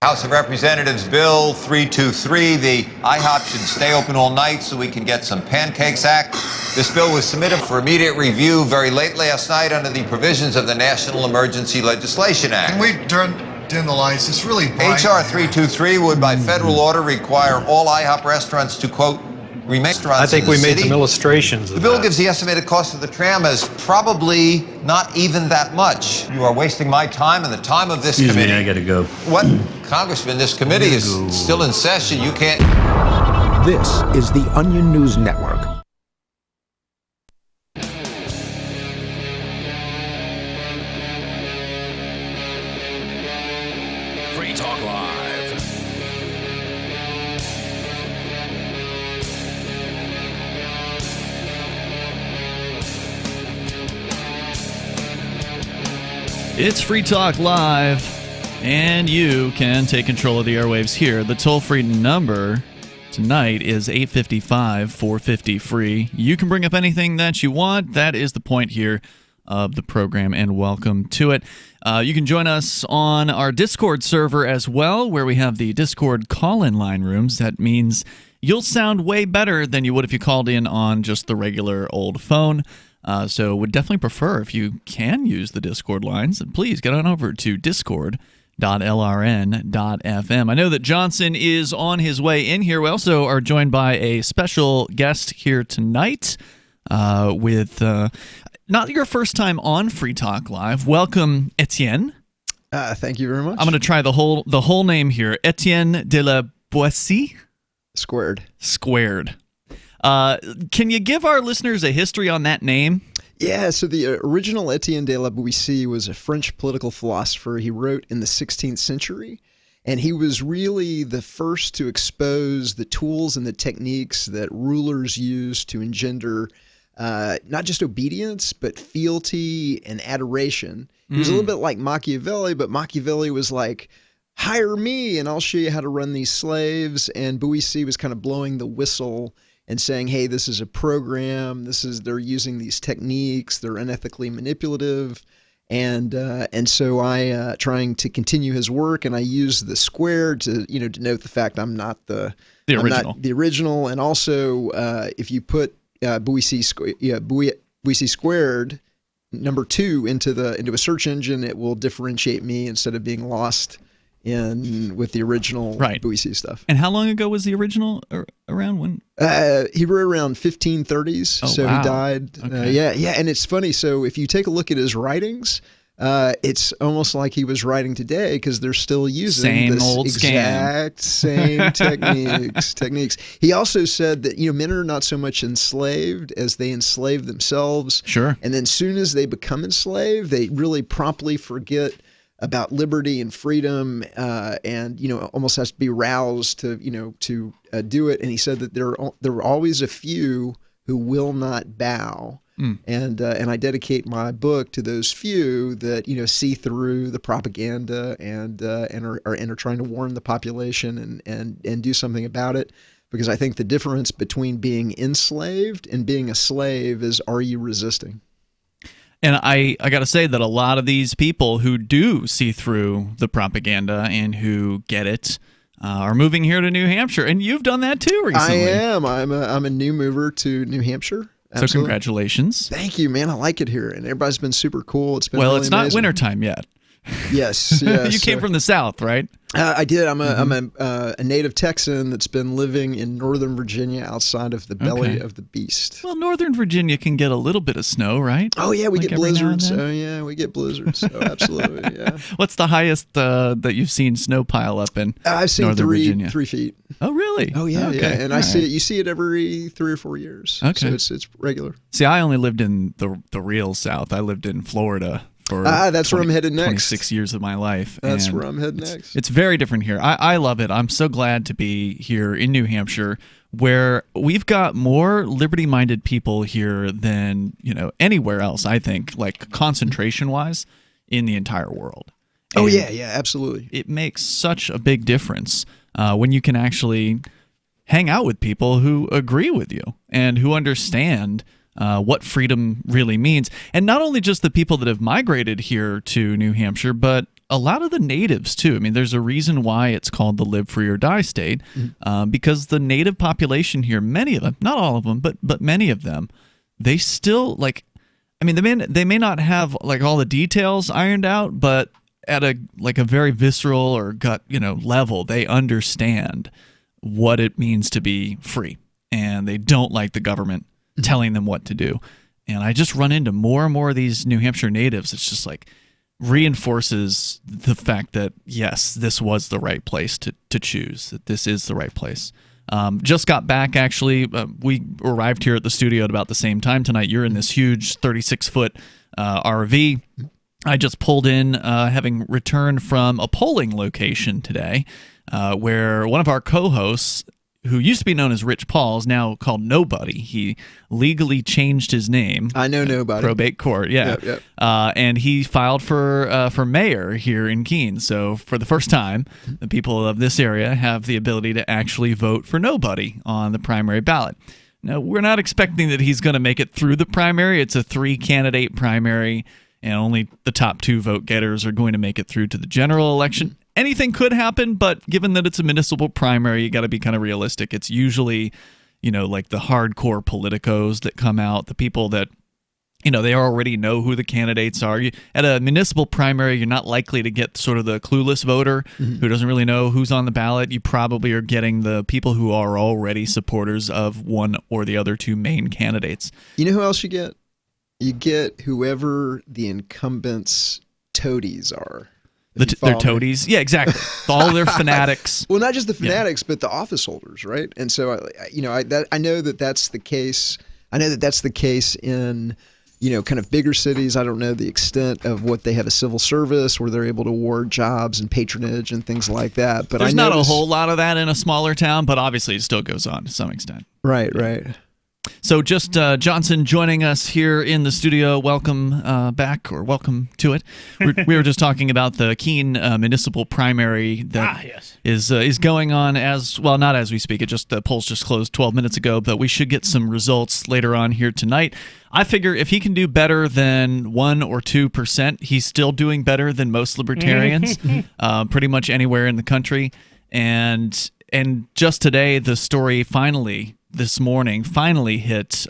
House of Representatives Bill 323, the IHOP should stay open all night so we can get some pancakes act. This bill was submitted for immediate review very late last night under the provisions of the National Emergency Legislation Act. Can we turn dim the lights? It's really bright. H.R. 323 would by federal order require all IHOP restaurants to, quote, remain restaurants. I think we made some illustrations of The bill that. gives the estimated cost of the tram as probably not even that much. You are wasting my time and the time of this committee. Excuse me, I gotta go. What? Congressman, this committee is still in session. You can't... This is the Onion News Network. Free Talk Live. It's Free Talk Live, and you can take control of the airwaves here. The toll-free number tonight is 855-450-FREE. You can bring up anything that you want. That is the point here of the program, and welcome to it. You can join us on our Discord server as well, where we have the Discord call-in line rooms. That means you'll sound way better than you would if you called in on just the regular old phone. So would definitely prefer if you can use the Discord lines, and please get on over to discord.lrn.fm. I know that Johnson is on his way in here. We also are joined by a special guest here tonight with not your first time on Free Talk Live. Welcome, Etienne. Thank you very much. I'm going to try the whole name here. Etienne de la Boetie? Squared. Can you give our listeners a history on that name? Yeah, so the original Etienne de la Boetie was a French political philosopher. He wrote in the 16th century, and he was really the first to expose the tools and the techniques that rulers use to engender not just obedience, but fealty and adoration. He was a little bit like Machiavelli, but Machiavelli was like, hire me and I'll show you how to run these slaves. And Boetie was kind of blowing the whistle and saying, hey, this is a program. They're using these techniques. They're unethically manipulative. And so I trying to continue his work, and I use the square to denote the fact I'm not the original. And also, if you put Boetie squared number 2 into a search engine, it will differentiate me instead of being lost with the original Boetie stuff. And how long ago was the original around? When he wrote around 1530s, so wow. He died. Okay. Yeah, and it's funny. So if you take a look at his writings, it's almost like he was writing today because they're still using same techniques. He also said that men are not so much enslaved as they enslave themselves. Sure. And then soon as they become enslaved, they really promptly forget about liberty and freedom, and almost has to be roused to do it. And he said that there are always a few who will not bow. And I dedicate my book to those few that see through the propaganda and are trying to warn the population and do something about it. Because I think the difference between being enslaved and being a slave is, are you resisting? And I got to say that a lot of these people who do see through the propaganda and who get it are moving here to New Hampshire, and you've done that too recently. I am. I'm a new mover to New Hampshire. Absolutely. So congratulations. Thank you, man. I like it here, and everybody's been super cool. It's been it's not wintertime yet. Yes. You came from the South, right? I did. I'm a native Texan that's been living in Northern Virginia outside of the belly of the beast. Well, Northern Virginia can get a little bit of snow, right? Oh, yeah. We get blizzards. Oh, yeah. We get blizzards. Oh, absolutely. Yeah. What's the highest that you've seen snow pile up in I've seen Northern Virginia? 3 feet. Oh, really? Oh, yeah. Okay. Yeah. And I see it. You see it every 3 or 4 years. Okay. So it's regular. See, I only lived in the real South. I lived in Florida. That's where I'm headed next. 26 years of my life. That's where I'm headed next. It's very different here. I love it. I'm so glad to be here in New Hampshire, where we've got more liberty-minded people here than anywhere else, I think, like concentration-wise, in the entire world. And yeah, absolutely. It makes such a big difference when you can actually hang out with people who agree with you and who understand what freedom really means. And not only just the people that have migrated here to New Hampshire, but a lot of the natives too. I mean, there's a reason why it's called the live free or die state, because the native population here, many of them, not all of them, but many of them, they still like. I mean, they may not have like all the details ironed out, but at a very visceral or gut level, they understand what it means to be free, and they don't like the government telling them what to do. And I just run into more and more of these New Hampshire natives. It's just like reinforces the fact that, yes, this was the right place to choose, that this is the right place. Just got back, actually. We arrived here at the studio at about the same time tonight. You're in this huge 36-foot RV. I just pulled in, having returned from a polling location today, where one of our co-hosts, who used to be known as Rich Paul, is now called Nobody. He legally changed his name. I know Nobody. Probate court, yeah. Yep. And he filed for mayor here in Keene. So for the first time, the people of this area have the ability to actually vote for Nobody on the primary ballot. Now, we're not expecting that he's going to make it through the primary. It's a 3-candidate primary, and only the top 2 vote getters are going to make it through to the general election. Anything could happen, but given that it's a municipal primary, you got to be kind of realistic. It's usually, like the hardcore politicos that come out, the people that, they already know who the candidates are. At a municipal primary, you're not likely to get sort of the clueless voter who doesn't really know who's on the ballot. You probably are getting the people who are already supporters of one or the other 2 main candidates. You know who else you get? You get whoever the incumbents' toadies are. Their toadies? Yeah, exactly. All their fanatics. Well, not just the fanatics, but the office holders, right? And so, I know that that's the case. I know that that's the case in, kind of bigger cities. I don't know the extent of what they have a civil service where they're able to award jobs and patronage and things like that. But there's not a whole lot of that in a smaller town, but obviously it still goes on to some extent. Right. So just Johnson joining us here in the studio. Welcome back, or welcome to it. We were just talking about the Keene municipal primary that is going on not as we speak. The polls just closed 12 minutes ago, but we should get some results later on here tonight. I figure if he can do better than 1 or 2%, he's still doing better than most libertarians, pretty much anywhere in the country. And just today, the story this morning finally hit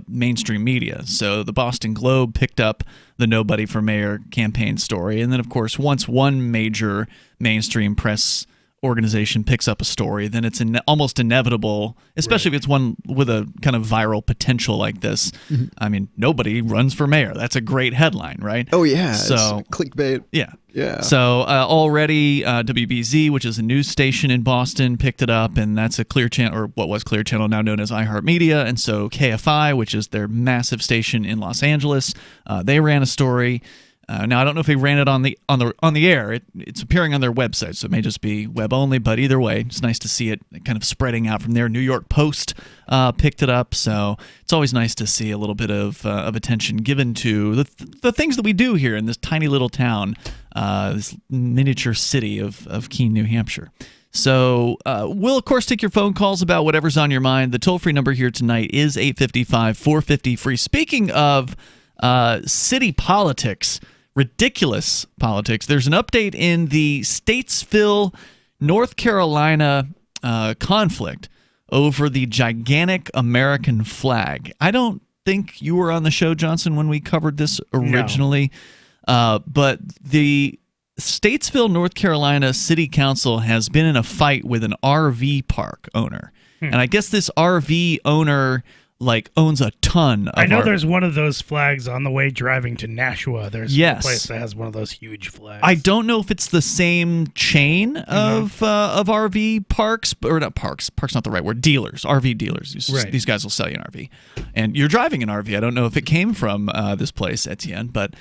mainstream media. So the Boston Globe picked up the Nobody for Mayor campaign story. And then, of course, once one major mainstream press organization picks up a story, then it's almost inevitable, especially if it's one with a kind of viral potential like this. I mean, Nobody runs for mayor. That's a great headline, right? Oh, yeah. So it's clickbait. Yeah. Yeah. So already WBZ, which is a news station in Boston, picked it up, and that's a Clear Channel, or what was Clear Channel, now known as iHeartMedia. And so KFI, which is their massive station in Los Angeles, they ran a story. Now I don't know if they ran it on the air. It's appearing on their website, so it may just be web only. But either way, it's nice to see it kind of spreading out from there. New York Post picked it up, so it's always nice to see a little bit of attention given to the things that we do here in this tiny little town, this miniature city of Keene, New Hampshire. So we'll, of course, take your phone calls about whatever's on your mind. The toll-free number here tonight is 855-450-FREE. Speaking of city politics, ridiculous politics, there's an update in the Statesville, North Carolina conflict over the gigantic American flag. I don't think you were on the show, Johnson, when we covered this originally. No. But the Statesville, North Carolina City Council has been in a fight with an RV park owner. And I guess this RV owner owns a ton of I know there's one of those flags on the way driving to Nashua. There's a place that has one of those huge flags. I don't know if it's the same chain of RV parks, or not parks. Park's not the right word. Dealers, RV dealers. These guys will sell you an RV, and you're driving an RV. I don't know if it came from this place, Etienne, but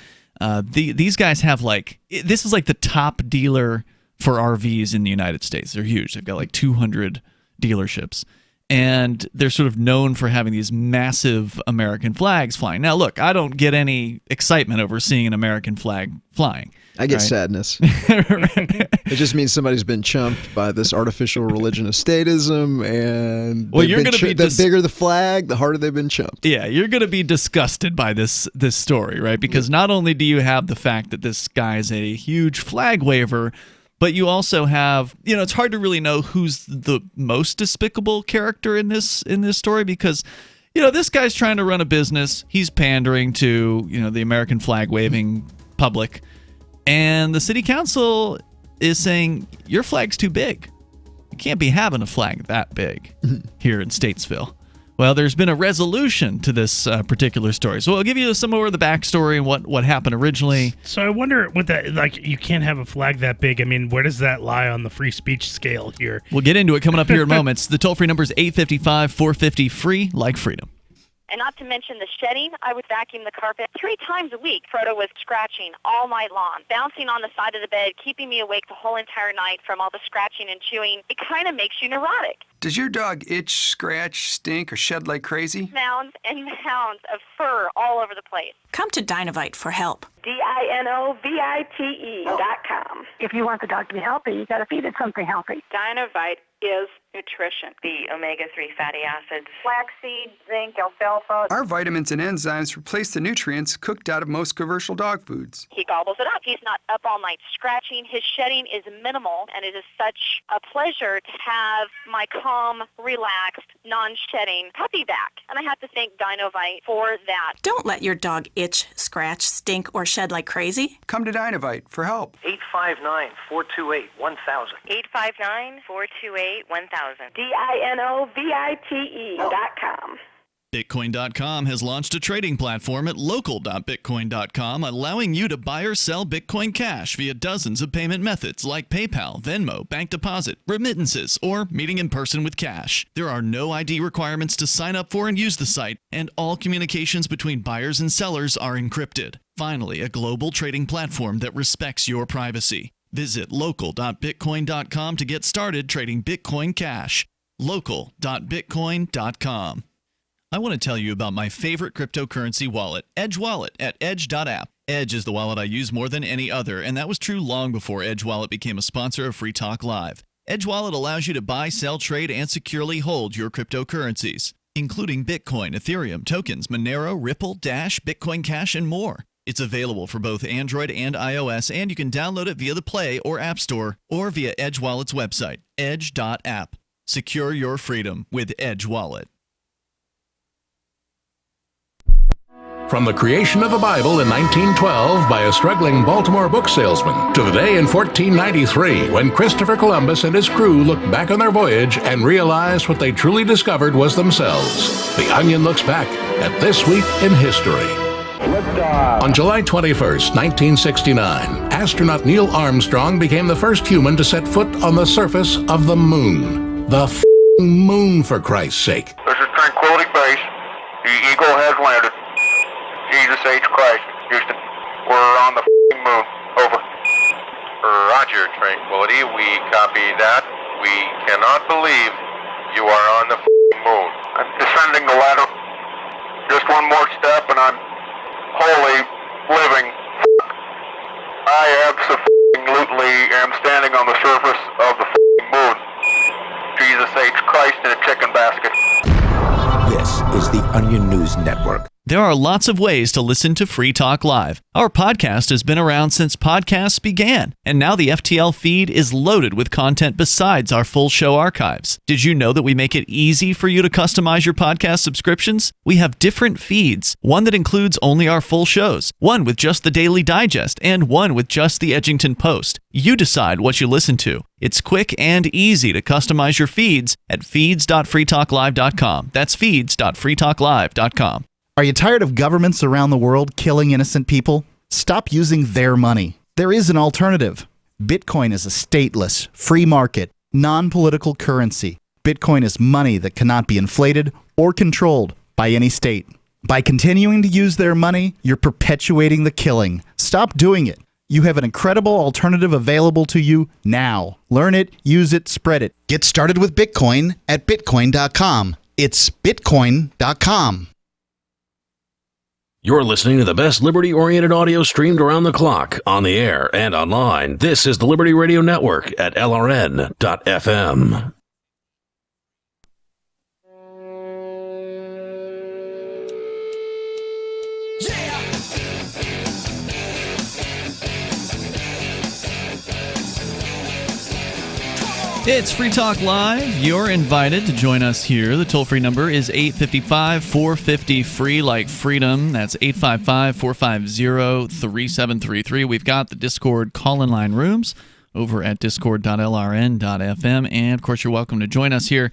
these guys have this is the top dealer for RVs in the United States. They're huge. They've got 200 dealerships. and they're sort of known for having these massive American flags flying. Now, look, I don't get any excitement over seeing an American flag flying. I get sadness. It just means somebody's been chumped by this artificial religion of statism, and well, you're going to be the bigger the flag, the harder they've been chumped. Yeah, you're going to be disgusted by this story, right? Because not only do you have the fact that this guy is a huge flag waver, but you also have, it's hard to really know who's the most despicable character in this story, because this guy's trying to run a business. He's pandering to, the American flag waving public. And the city council is saying, your flag's too big. You can't be having a flag that big here in Statesville. Well, there's been a resolution to this particular story. So I'll give you some more of the backstory and what happened originally. So I wonder what that, you can't have a flag that big. I mean, where does that lie on the free speech scale here? We'll get into it coming up here in moments. The toll-free number is 855-450-FREE, like freedom. And not to mention the shedding, I would vacuum the carpet 3 times a week. Frodo was scratching all night long, bouncing on the side of the bed, keeping me awake the whole entire night from all the scratching and chewing. It kind of makes you neurotic. Does your dog itch, scratch, stink, or shed like crazy? Mounds and mounds of fur all over the place. Come to Dinovite for help. DINOVITE.com. If you want the dog to be healthy, you got to feed it something healthy. Dinovite is nutrition. The omega-3 fatty acids. Flaxseed, zinc, alfalfa. Our vitamins and enzymes replace the nutrients cooked out of most commercial dog foods. He gobbles it up. He's not up all night scratching. His shedding is minimal, and it is such a pleasure to have my calm, relaxed, non-shedding puppy back. And I have to thank Dinovite for that. Don't let your dog itch, scratch, stink, or shed like crazy. Come to Dinovite for help. 859-428-1000. 859-428-1000. DINOVITE.com. Bitcoin.com has launched a trading platform at local.bitcoin.com, allowing you to buy or sell Bitcoin Cash via dozens of payment methods like PayPal, Venmo, bank deposit, remittances, or meeting in person with cash. There are no ID requirements to sign up for and use the site, and all communications between buyers and sellers are encrypted. Finally, a global trading platform that respects your privacy. Visit local.bitcoin.com to get started trading Bitcoin Cash. local.bitcoin.com. I want to tell you about my favorite cryptocurrency wallet, Edge Wallet, at edge.app. Edge is the wallet I use more than any other, and that was true long before Edge Wallet became a sponsor of Free Talk Live. Edge Wallet allows you to buy, sell, trade, and securely hold your cryptocurrencies, including Bitcoin, Ethereum, tokens, Monero, Ripple, Dash, Bitcoin Cash, and more. It's available for both Android and iOS, and you can download it via the Play or App Store or via Edge Wallet's website, edge.app. Secure your freedom with Edge Wallet. From the creation of the Bible in 1912 by a struggling Baltimore book salesman to the day in 1493 when Christopher Columbus and his crew looked back on their voyage and realized what they truly discovered was themselves. The Onion looks back at This Week in History. On July 21st, 1969, astronaut Neil Armstrong became the first human to set foot on the surface of the moon. The moon, for Christ's sake. This is Tranquility Base. The Eagle has landed. Jesus H. Christ, Houston. We're on the moon. Over. Roger, Tranquility. We copy that. We cannot believe you are on the moon. I'm descending the ladder. Just one more step and I'm wholly living. I absolutely am standing on the surface of the moon. Jesus H. Christ in a chicken basket. This is the Onion News Network. There are lots of ways to listen to Free Talk Live. Our podcast has been around since podcasts began, and now the FTL feed is loaded with content besides our full show archives. Did you know that we make it easy for you to customize your podcast subscriptions? We have different feeds, one that includes only our full shows, one with just the Daily Digest, and one with just the Edgington Post. You decide what you listen to. It's quick and easy to customize your feeds at feeds.freetalklive.com. That's feeds.freetalklive.com. Are you tired of governments around the world killing innocent people? Stop using their money. There is an alternative. Bitcoin is a stateless, free market, non-political currency. Bitcoin is money that cannot be inflated or controlled by any state. By continuing to use their money, you're perpetuating the killing. Stop doing it. You have an incredible alternative available to you now. Learn it, use it, spread it. Get started with Bitcoin at Bitcoin.com. It's Bitcoin.com. You're listening to the best liberty-oriented audio streamed around the clock, on the air, and online. This is the Liberty Radio Network at LRN.FM. It's Free Talk Live. You're invited to join us here. The toll-free number is 855-450-FREE, like freedom. That's 855-450-3733. We've got the Discord call-in line rooms over at discord.lrn.fm. And, of course, you're welcome to join us here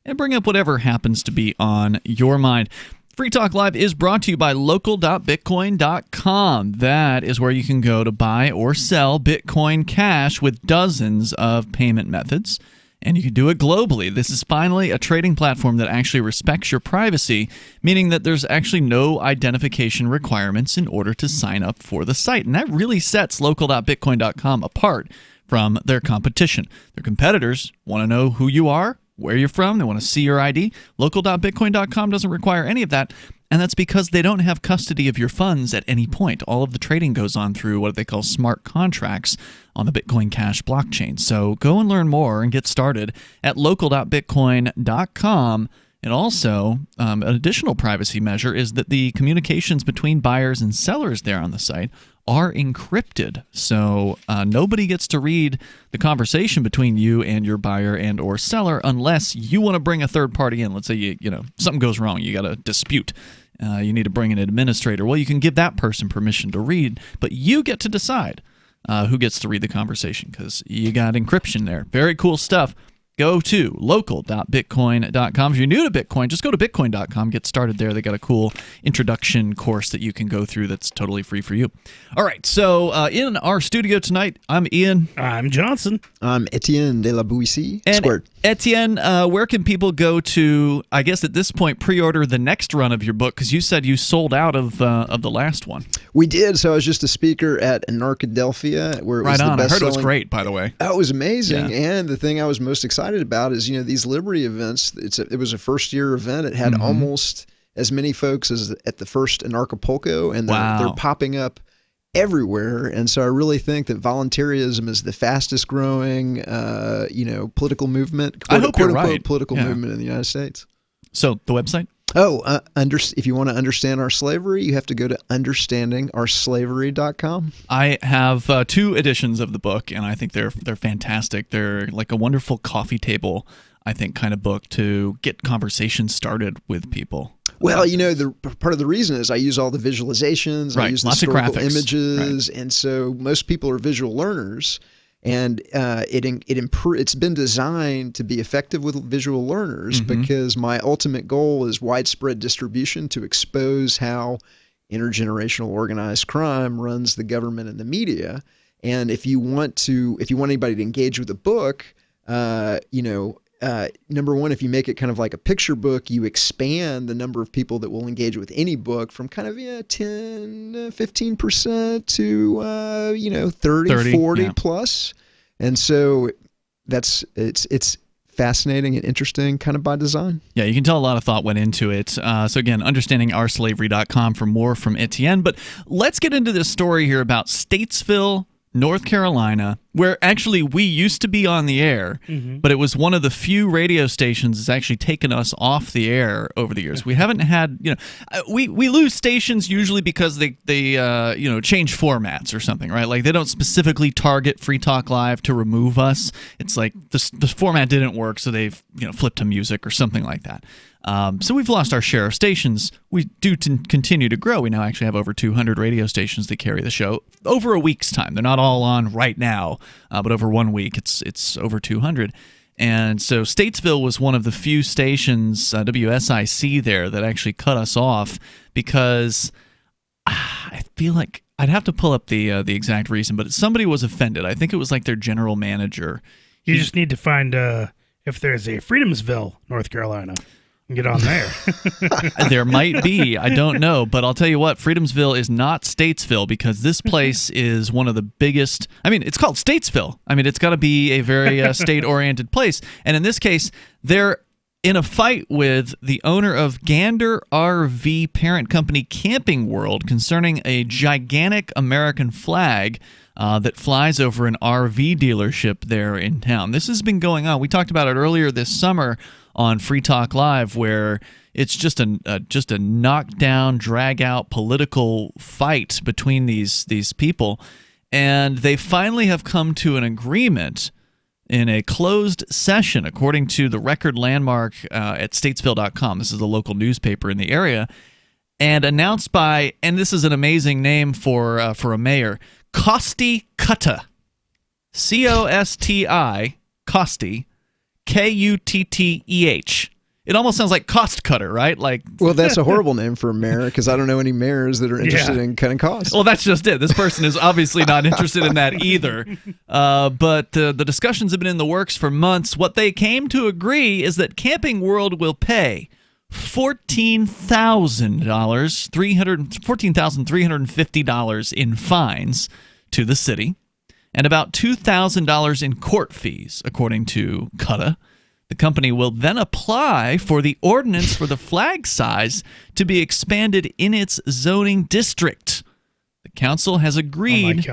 and bring up whatever happens to be on your mind. Free Talk Live is brought to you by local.bitcoin.com. That is where you can go to buy or sell Bitcoin Cash with dozens of payment methods, and you can do it globally. This is finally a trading platform that actually respects your privacy, meaning that there's actually no identification requirements in order to sign up for the site, and that really sets local.bitcoin.com apart from their competition. Their competitors want to know who you are, where you're from, they want to see your ID. Local.bitcoin.com doesn't require any of that, and that's because they don't have custody of your funds at any point. All of the trading goes on through what they call smart contracts on the Bitcoin Cash blockchain. So go and learn more and get started at local.bitcoin.com. And also, an additional privacy measure is that the communications between buyers and sellers there on the site are encrypted. So nobody gets to read the conversation between you and your buyer and or seller unless you want to bring a third party in. Let's say you know something goes wrong, you got a dispute. You need to bring an administrator. Well, you can give that person permission to read, but you get to decide who gets to read the conversation because you got encryption there. Very cool stuff. Go to local.bitcoin.com. If you're new to Bitcoin, just go to bitcoin.com. Get started there. They got a cool introduction course that you can go through that's totally free for you. All right, so in our studio tonight, I'm Ian. I'm Johnson. I'm Etienne de la Boetie. And Etienne, where can people go to, I guess at this point, pre-order the next run of your book? Because you said you sold out of the last one. We did. So I was just a speaker at Anarchadelphia, where it was right on. the I heard it was best-selling. great, by the way. Oh, it was amazing. Yeah. And the thing I was most excited about is, these Liberty events, it was a first-year event. It had almost as many folks as at the first Anarchapulco, and they're popping up everywhere. And so I really think that voluntarism is the fastest growing, political movement, quote-unquote political movement in the United States. So the website? Oh, if you want to understand our slavery, you have to go to understandingourslavery.com. I have 2 editions of the book, and I think they're fantastic. They're like a wonderful coffee table, I think, kind of book to get conversations started with people. Well, the part of the reason is I use all the visualizations, I use the historical images, and so most people are visual learners. And it's been designed to be effective with visual learners because my ultimate goal is widespread distribution to expose how intergenerational organized crime runs the government and the media. And if you want anybody to engage with the book, number one, if you make it kind of like a picture book, you expand the number of people that will engage with any book from kind of 10, 15% to 30, 40 plus. And so it's fascinating and interesting kind of by design. Yeah, you can tell a lot of thought went into it. So again, understandingourslavery.com for more from Etienne. But let's get into this story here about Statesville, North Carolina, where actually we used to be on the air, but it was one of the few radio stations that's actually taken us off the air over the years. We haven't had, we lose stations usually because they change formats or something, right? Like they don't specifically target Free Talk Live to remove us. It's like the format didn't work, so they've flipped to music or something like that. So we've lost our share of stations. We do continue to grow. We now actually have over 200 radio stations that carry the show over a week's time. They're not all on right now, but over 1 week, it's over 200. And so Statesville was one of the few stations, WSIC there, that actually cut us off because I feel like I'd have to pull up the exact reason, but somebody was offended. I think it was like their general manager. You just need to find if there's a Freedomsville, North Carolina. Get on there. There might be. I don't know. But I'll tell you what, Freedomsville is not Statesville, because this place is one of the biggest. I mean, it's called Statesville. I mean, it's got to be a very state-oriented place. And in this case, they're in a fight with the owner of Gander RV parent company Camping World concerning a gigantic American flag that flies over an RV dealership there in town. This has been going on. We talked about it earlier this summer on Free Talk Live, where it's just a knockdown, drag-out political fight between these people, and they finally have come to an agreement in a closed session, according to the Record Landmark at Statesville.com. This is a local newspaper in the area, and announced by, and this is an amazing name for a mayor, Costi Kutta, C-O-S-T-I, Costi, Kutteh. It almost sounds like cost cutter, right? Like, well, that's a horrible name for a mayor, because I don't know any mayors that are interested in cutting costs. Well, that's just it. This person is obviously not interested in that either. But the discussions have been in the works for months. What they came to agree is that Camping World will pay $14,350 in fines to the city, and about $2,000 in court fees, according to Kutta. The company will then apply for the ordinance for the flag size to be expanded in its zoning district. The council has agreed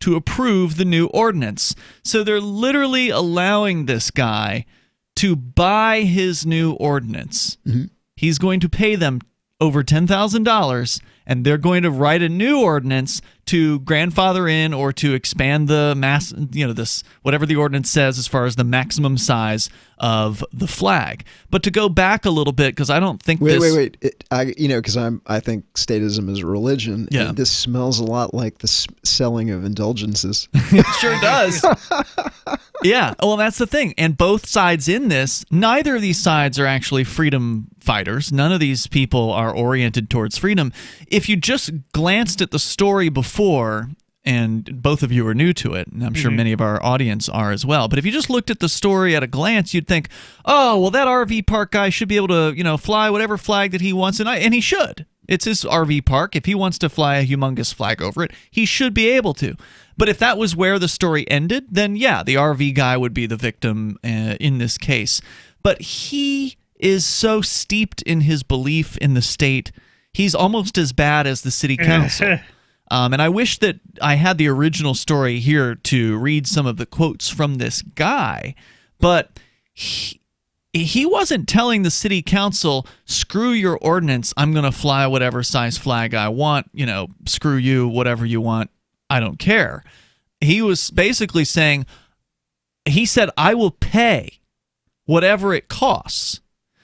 to approve the new ordinance. So they're literally allowing this guy to buy his new ordinance. Mm-hmm. He's going to pay them over $10,000, and they're going to write a new ordinance to grandfather in or to expand the mass, this whatever the ordinance says as far as the maximum size of the flag. But to go back a little bit, because I don't think wait. Because I think statism is a religion. Yeah. And this smells a lot like the selling of indulgences. It sure does. Yeah. Well, that's the thing. And both sides in this, neither of these sides are actually freedom fighters. None of these people are oriented towards freedom. If you just glanced at the story before, and both of you are new to it, and I'm sure many of our audience are as well, but if you just looked at the story at a glance, you'd think, oh, well, that RV park guy should be able to, fly whatever flag that he wants, and he should. It's his RV park. If he wants to fly a humongous flag over it, he should be able to. But if that was where the story ended, then yeah, the RV guy would be the victim in this case. But he is so steeped in his belief in the state, he's almost as bad as the city council. And I wish that I had the original story here to read some of the quotes from this guy, but he wasn't telling the city council, screw your ordinance, I'm going to fly whatever size flag I want, screw you, whatever you want, I don't care. He was basically saying, he said, I will pay whatever it costs.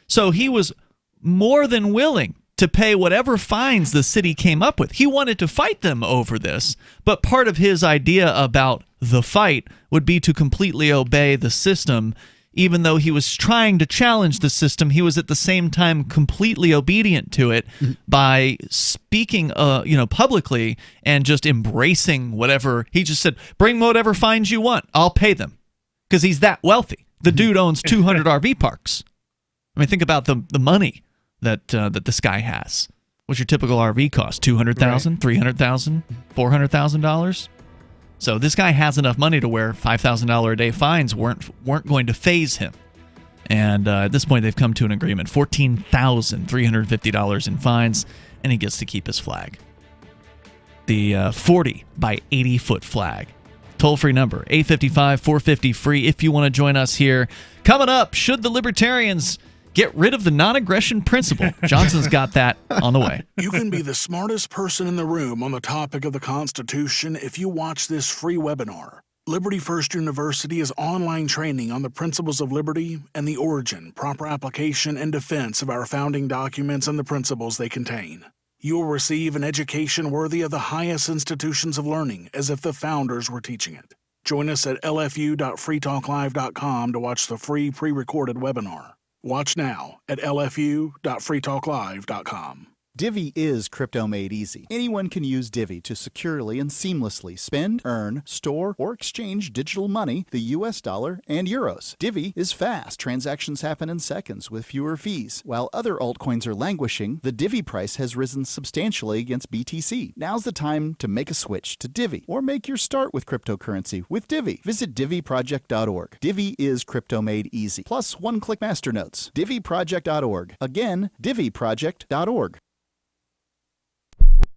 So he was more than willing to pay whatever fines the city came up with. He wanted to fight them over this, but part of his idea about the fight would be to completely obey the system. Even though he was trying to challenge the system, he was at the same time completely obedient to it by speaking publicly and just embracing whatever. He just said, bring whatever fines you want, I'll pay them, because he's that wealthy. The dude owns 200 RV parks. I mean, think about the money that this guy has. What's your typical RV cost? $200,000, $300,000, $400,000. So this guy has enough money to where $5,000 a day fines weren't going to faze him. And at this point, they've come to an agreement: $14,350 in fines, and he gets to keep his flag. The 40 by 80 foot flag. Toll-free number 855-450-FREE if you want to join us here. Coming up, should the Libertarians get rid of the non-aggression principle? Johnson's got that on the way. You can be the smartest person in the room on the topic of the Constitution if you watch this free webinar. Liberty First University is online training on the principles of liberty and the origin, proper application, and defense of our founding documents and the principles they contain. You will receive an education worthy of the highest institutions of learning, as if the founders were teaching it. Join us at lfu.freetalklive.com to watch the free pre-recorded webinar. Watch now at lfu.freetalklive.com. Divvy is crypto made easy. Anyone can use Divvy to securely and seamlessly spend, earn, store, or exchange digital money, the US dollar, and euros. Divvy is fast. Transactions happen in seconds with fewer fees. While other altcoins are languishing, the Divvy price has risen substantially against BTC. Now's the time to make a switch to Divvy or make your start with cryptocurrency with Divvy. Visit DivvyProject.org. Divvy is crypto made easy. Plus one-click master notes. DivvyProject.org. Again, DivvyProject.org.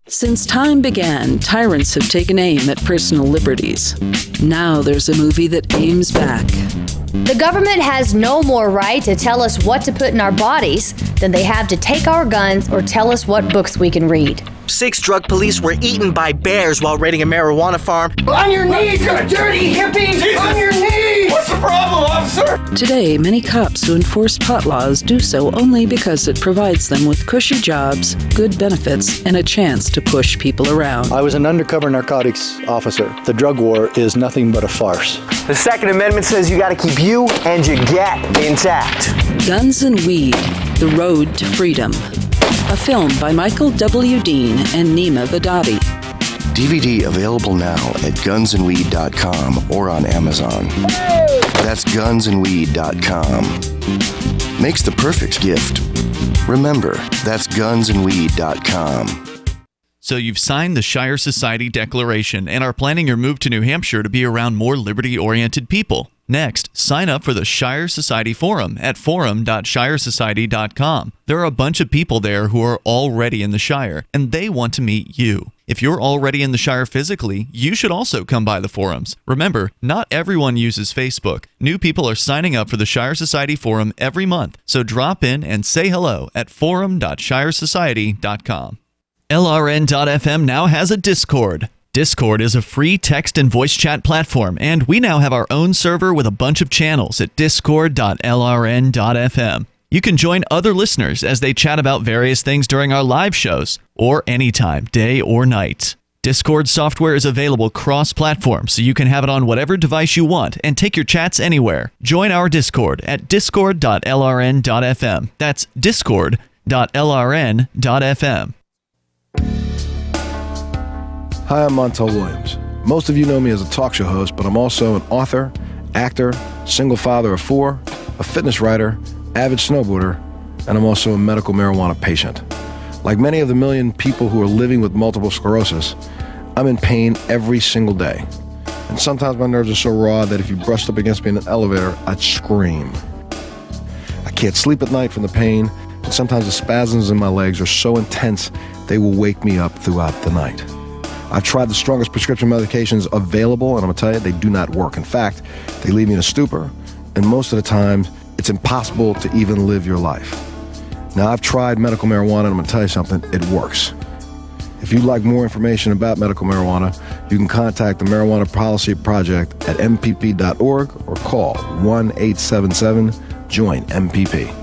Since time began, tyrants have taken aim at personal liberties. Now there's a movie that aims back. The government has no more right to tell us what to put in our bodies than they have to take our guns or tell us what books we can read. 6 drug police were eaten by bears while raiding a marijuana farm. On your knees, you dirty hippies! Jesus. On your knees! What's the problem, officer? Today, many cops who enforce pot laws do so only because it provides them with cushy jobs, good benefits, and a chance to push people around. I was an undercover narcotics officer. The drug war is nothing but a farce. The Second Amendment says you gotta keep you and your get intact. Guns and Weed, The Road to Freedom. A film by Michael W. Dean and Nima Vadadi. DVD available now at gunsandweed.com or on Amazon. That's gunsandweed.com. Makes the perfect gift. Remember, that's gunsandweed.com. So you've signed the Shire Society Declaration and are planning your move to New Hampshire to be around more liberty-oriented people. Next, sign up for the Shire Society Forum at forum.shiresociety.com. There are a bunch of people there who are already in the Shire, and they want to meet you. If you're already in the Shire physically, you should also come by the forums. Remember, not everyone uses Facebook. New people are signing up for the Shire Society Forum every month, so drop in and say hello at forum.shiresociety.com. LRN.FM now has a Discord. Discord is a free text and voice chat platform, and we now have our own server with a bunch of channels at discord.lrn.fm. You can join other listeners as they chat about various things during our live shows, or anytime, day or night. Discord software is available cross-platform, so you can have it on whatever device you want and take your chats anywhere. Join our Discord at discord.lrn.fm. That's discord.lrn.fm. Hi, I'm Montel Williams. Most of you know me as a talk show host, but I'm also an author, actor, single father of 4, a fitness writer, avid snowboarder, and I'm also a medical marijuana patient. Like many of the million people who are living with multiple sclerosis, I'm in pain every single day. And sometimes my nerves are so raw that if you brushed up against me in an elevator, I'd scream. I can't sleep at night from the pain, and sometimes the spasms in my legs are so intense they will wake me up throughout the night. I've tried the strongest prescription medications available, and I'm going to tell you, they do not work. In fact, they leave me in a stupor, and most of the time, it's impossible to even live your life. Now, I've tried medical marijuana, and I'm going to tell you something, it works. If you'd like more information about medical marijuana, you can contact the Marijuana Policy Project at mpp.org or call 1-877-JOIN-MPP.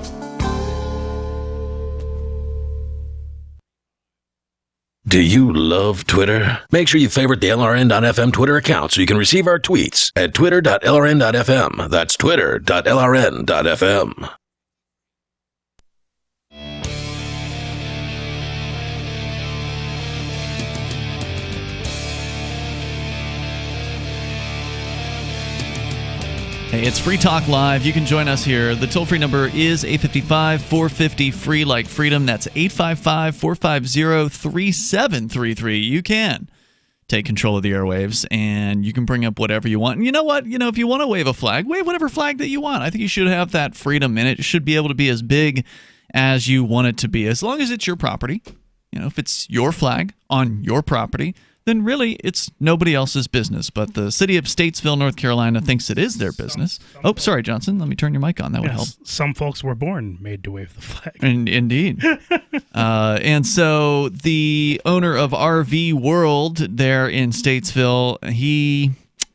Do you love Twitter? Make sure you favorite the LRN.FM Twitter account so you can receive our tweets at twitter.lrn.fm. That's twitter.lrn.fm. Hey, it's Free Talk Live. You can join us here. The toll-free number is 855-450-FREE like freedom. That's 855-450-3733. You can take control of the airwaves, and you can bring up whatever you want. And you know what? If you want to wave a flag, wave whatever flag that you want. I think you should have that freedom, and it should be able to be as big as you want it to be, as long as it's your property. If it's your flag on your property, then really it's nobody else's business. But the city of Statesville, North Carolina thinks it is their business. Sorry, Johnson. Let me turn your mic on. That would help. Some folks were born made to wave the flag. Indeed. And so the owner of RV World there in Statesville, he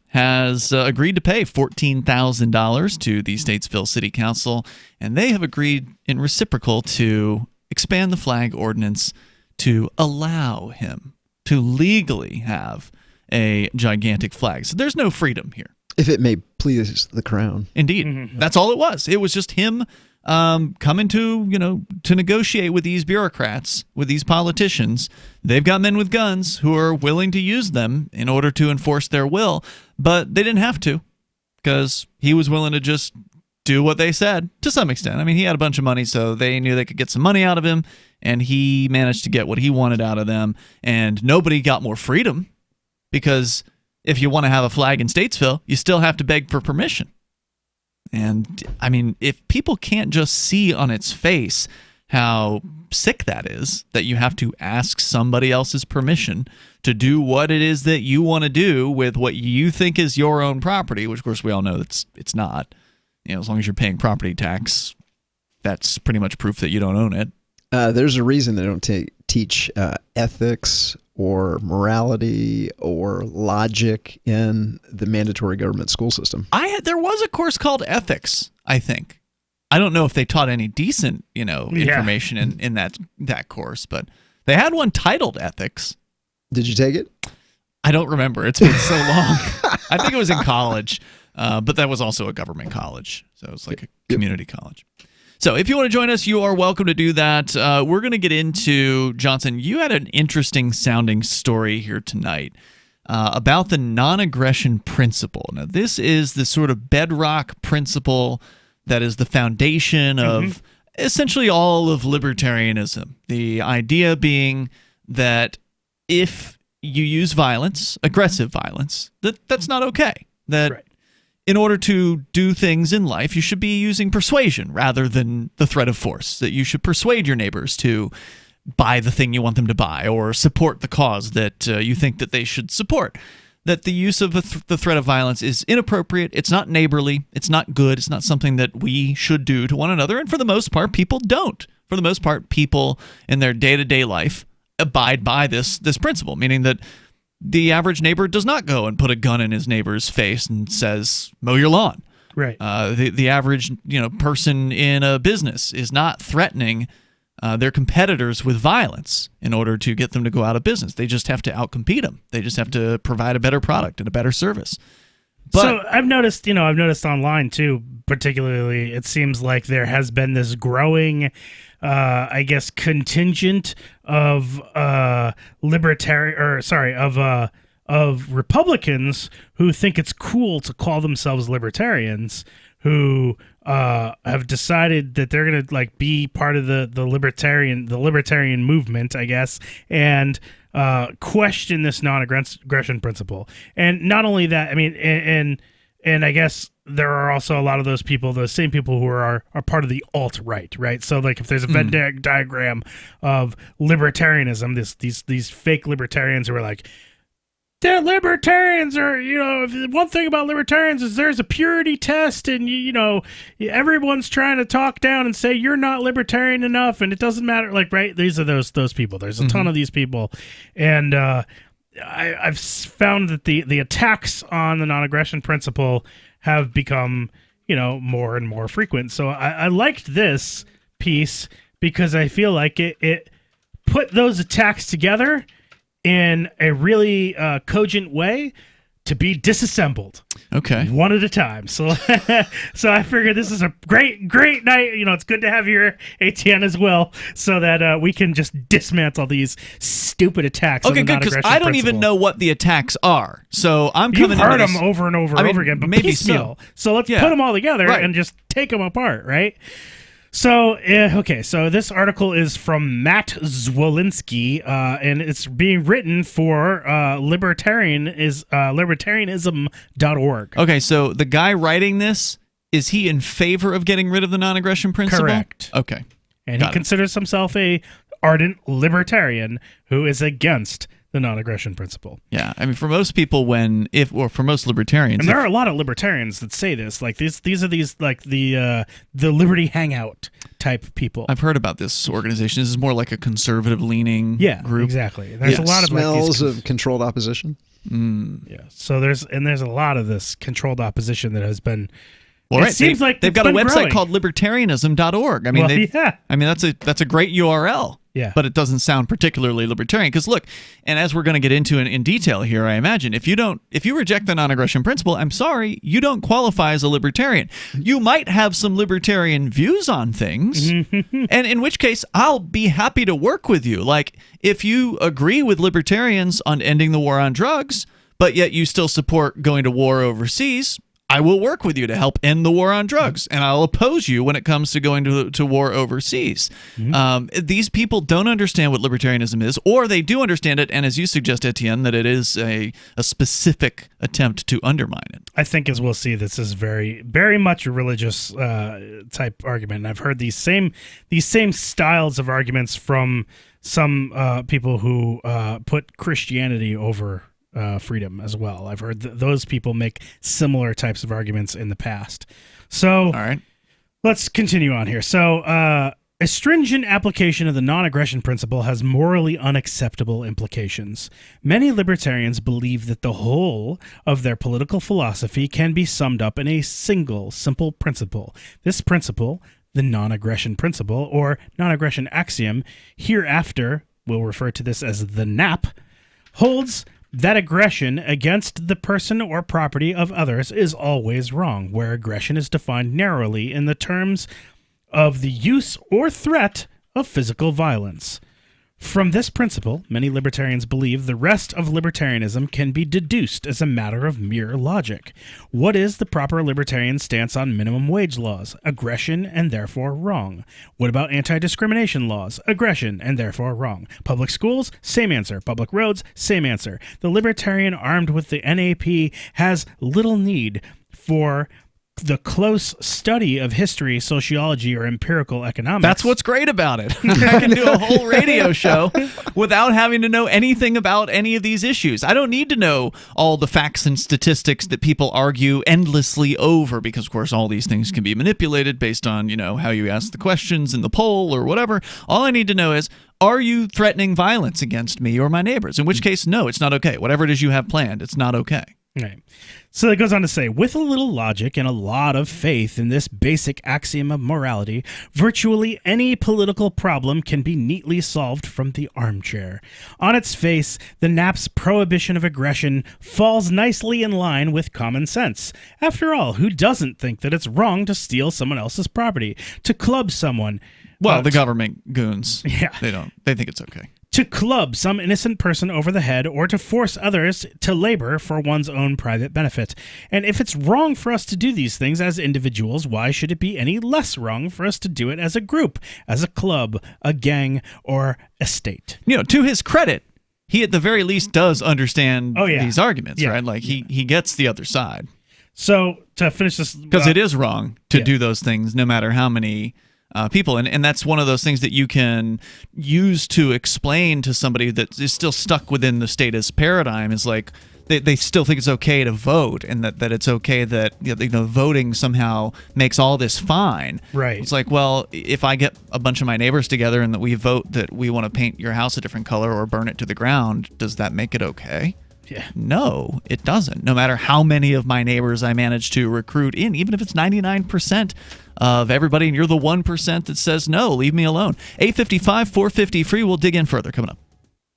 has agreed to pay $14,000 to the Statesville City Council, and they have agreed in reciprocal to expand the flag ordinance to allow him to legally have a gigantic flag. So there's no freedom here. If it may please the crown. Indeed. That's all it was. It was just him coming to negotiate with these bureaucrats, with these politicians. They've got men with guns who are willing to use them in order to enforce their will, but they didn't have to because he was willing to just do what they said to some extent. I mean, he had a bunch of money, so they knew they could get some money out of him, and he managed to get what he wanted out of them, and nobody got more freedom because if you want to have a flag in Statesville, you still have to beg for permission. And, I mean, if people can't just see on its face how sick that is, that you have to ask somebody else's permission to do what it is that you want to do with what you think is your own property, which, of course, we all know it's not. As long as you're paying property tax, that's pretty much proof that you don't own it. There's a reason they don't teach ethics or morality or logic in the mandatory government school system. There was a course called ethics, I think. I don't know if they taught any decent, information in that course, but they had one titled ethics. Did you take it? I don't remember. It's been so long. I think it was in college, but that was also a government college, so it was like a community college. So if you want to join us, you are welcome to do that. We're going to get into, Johnson, you had an interesting sounding story here tonight about the non-aggression principle. Now, this is the sort of bedrock principle that is the foundation of essentially all of libertarianism. The idea being that if you use violence, aggressive violence, that's not okay. That in order to do things in life, you should be using persuasion rather than the threat of force. That you should persuade your neighbors to buy the thing you want them to buy or support the cause that you think that they should support. That the use of the threat of violence is inappropriate. It's not neighborly. It's not good. It's not something that we should do to one another. And for the most part, people don't. For the most part, people in their day-to-day life abide by this principle, meaning that the average neighbor does not go and put a gun in his neighbor's face and says, mow your lawn. Right. The average person in a business is not threatening their competitors with violence in order to get them to go out of business. They just have to outcompete them. They just have to provide a better product and a better service. So I've noticed online too, particularly, it seems like there has been this growing, contingent of of Republicans who think it's cool to call themselves libertarians, who have decided that they're going to be part of the libertarian movement, I guess, and question this non-aggression principle. And not only that, I mean, and I guess there are also a lot of those same people who are part of the alt-right, right? So if there's a Venn diagram of libertarianism, these fake libertarians who are like, they're libertarians, or one thing about libertarians is there's a purity test, and everyone's trying to talk down and say you're not libertarian enough, and it doesn't matter. Right? These are those people. There's a ton of these people, and I've found that the attacks on the non-aggression principle have become more and more frequent. So I liked this piece because I feel like it put those attacks together in a really cogent way to be disassembled. Okay. One at a time. So I figured this is a great night. It's good to have your Etienne as well, so that we can just dismantle these stupid attacks. Okay, good, because I don't even know what the attacks are. So I'm coming. You've heard them over and over and over again, but maybe piecemeal. So let's put them all together and just take them apart, right? So, so this article is from Matt Zwolinski, and it's being written for libertarianism.org. Okay, so the guy writing this, is he in favor of getting rid of the non-aggression principle? Correct. Okay. And he considers himself a ardent libertarian who is against the non-aggression principle. Yeah, I mean, for most people, for most libertarians, and there are a lot of libertarians that say this. These are the Liberty Hangout type people. I've heard about this organization. This is more like a conservative-leaning group. Exactly. There's a lot of smells of controlled opposition. Yeah. So there's a lot of this controlled opposition that has been Well, it seems like they've got a website growing. called libertarianism.org. I mean, that's a great URL. Yeah. But it doesn't sound particularly libertarian because look, and as we're going to get into in detail here, I imagine if you reject the non-aggression principle, I'm sorry, you don't qualify as a libertarian. You might have some libertarian views on things, and in which case I'll be happy to work with you. Like if you agree with libertarians on ending the war on drugs, but yet you still support going to war overseas, I will work with you to help end the war on drugs, and I'll oppose you when it comes to going to war overseas. These people don't understand what libertarianism is, or they do understand it, and as you suggest, Etienne, that it is a specific attempt to undermine it. I think, as we'll see, this is very, very much a religious type argument. And I've heard these same styles of arguments from some people who put Christianity over freedom as well. I've heard those people make similar types of arguments in the past. So, all right, let's continue on here. So, a stringent application of the non-aggression principle has morally unacceptable implications. Many libertarians believe that the whole of their political philosophy can be summed up in a single, simple principle. This principle, the non-aggression principle, or non-aggression axiom, hereafter we'll refer to this as the NAP, holds that aggression against the person or property of others is always wrong, where aggression is defined narrowly in the terms of the use or threat of physical violence. From this principle, many libertarians believe the rest of libertarianism can be deduced as a matter of mere logic. What is the proper libertarian stance on minimum wage laws? Aggression and therefore wrong. What about anti-discrimination laws? Aggression and therefore wrong. Public schools? Same answer. Public roads? Same answer. The libertarian armed with the NAP has little need for the close study of history, sociology, or empirical economics. That's what's great about it. I can do a whole radio show without having to know anything about any of these issues. I don't need to know all the facts and statistics that people argue endlessly over because, of course, all these things can be manipulated based on, how you ask the questions in the poll or whatever. All I need to know is, are you threatening violence against me or my neighbors? In which case, no, it's not okay. Whatever it is you have planned, it's not okay. Right. So it goes on to say, with a little logic and a lot of faith in this basic axiom of morality, virtually any political problem can be neatly solved from the armchair. On its face, the NAP's prohibition of aggression falls nicely in line with common sense. After all, who doesn't think that it's wrong to steal someone else's property, to club someone? Well, the government goons. Yeah. They think it's okay. To club some innocent person over the head or to force others to labor for one's own private benefit. And if it's wrong for us to do these things as individuals, why should it be any less wrong for us to do it as a group, as a club, a gang, or a state? To his credit, he at the very least does understand these arguments, Yeah. right? Like he gets the other side. So to finish this... Because it is wrong to do those things no matter how many... people, and that's one of those things that you can use to explain to somebody that is still stuck within the statist paradigm is like they still think it's okay to vote and that it's okay that voting somehow makes all this fine. Right. It's like, well, if I get a bunch of my neighbors together and that we vote that we want to paint your house a different color or burn it to the ground, does that make it okay? Yeah. No, it doesn't. No matter how many of my neighbors I manage to recruit in, even if it's 99% of everybody and you're the 1% that says no, leave me alone. 855-450 free. We'll dig in further coming up.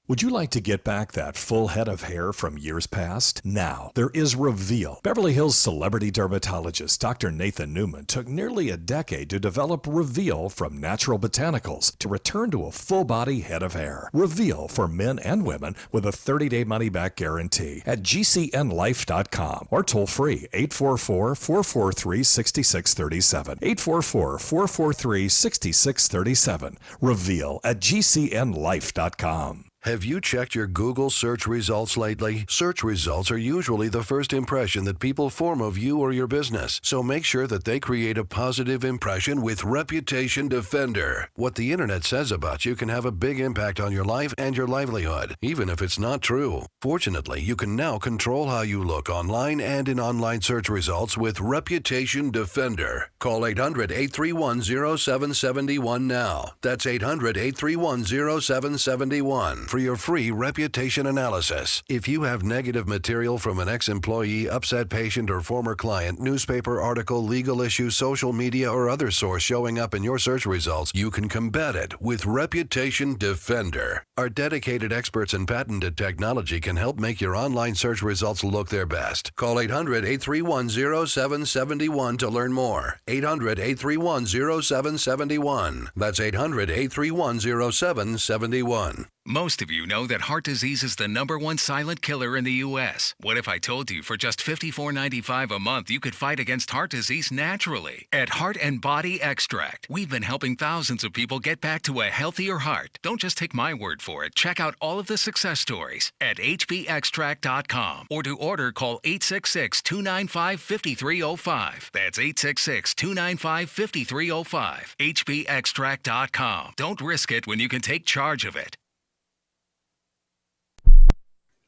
Would you like to get back that full head of hair from years past? Now, there is Reveal. Beverly Hills celebrity dermatologist Dr. Nathan Newman took nearly a decade to develop Reveal from natural botanicals to return to a full-body head of hair. Reveal for men and women with a 30-day money-back guarantee at gcnlife.com or toll free 844-443-6637. 844-443-6637. Reveal at gcnlife.com. Have you checked your Google search results lately? Search results are usually the first impression that people form of you or your business. So make sure that they create a positive impression with Reputation Defender. What the internet says about you can have a big impact on your life and your livelihood, even if it's not true. Fortunately, you can now control how you look online and in online search results with Reputation Defender. Call 800-831-0771 now. That's 800-831-0771. for your free reputation analysis. If you have negative material from an ex-employee, upset patient, or former client, newspaper article, legal issue, social media, or other source showing up in your search results, you can combat it with Reputation Defender. Our dedicated experts in patented technology can help make your online search results look their best. Call 800-831-0771 to learn more. 800-831-0771. That's 800-831-0771. Most of you know that heart disease is the #1 silent killer in the U.S. What if I told you for just $54.95 a month you could fight against heart disease naturally? At Heart and Body Extract, we've been helping thousands of people get back to a healthier heart. Don't just take my word for it. Check out all of the success stories at hbextract.com, or to order, call 866-295-5305. That's 866-295-5305. hbextract.com. Don't risk it when you can take charge of it.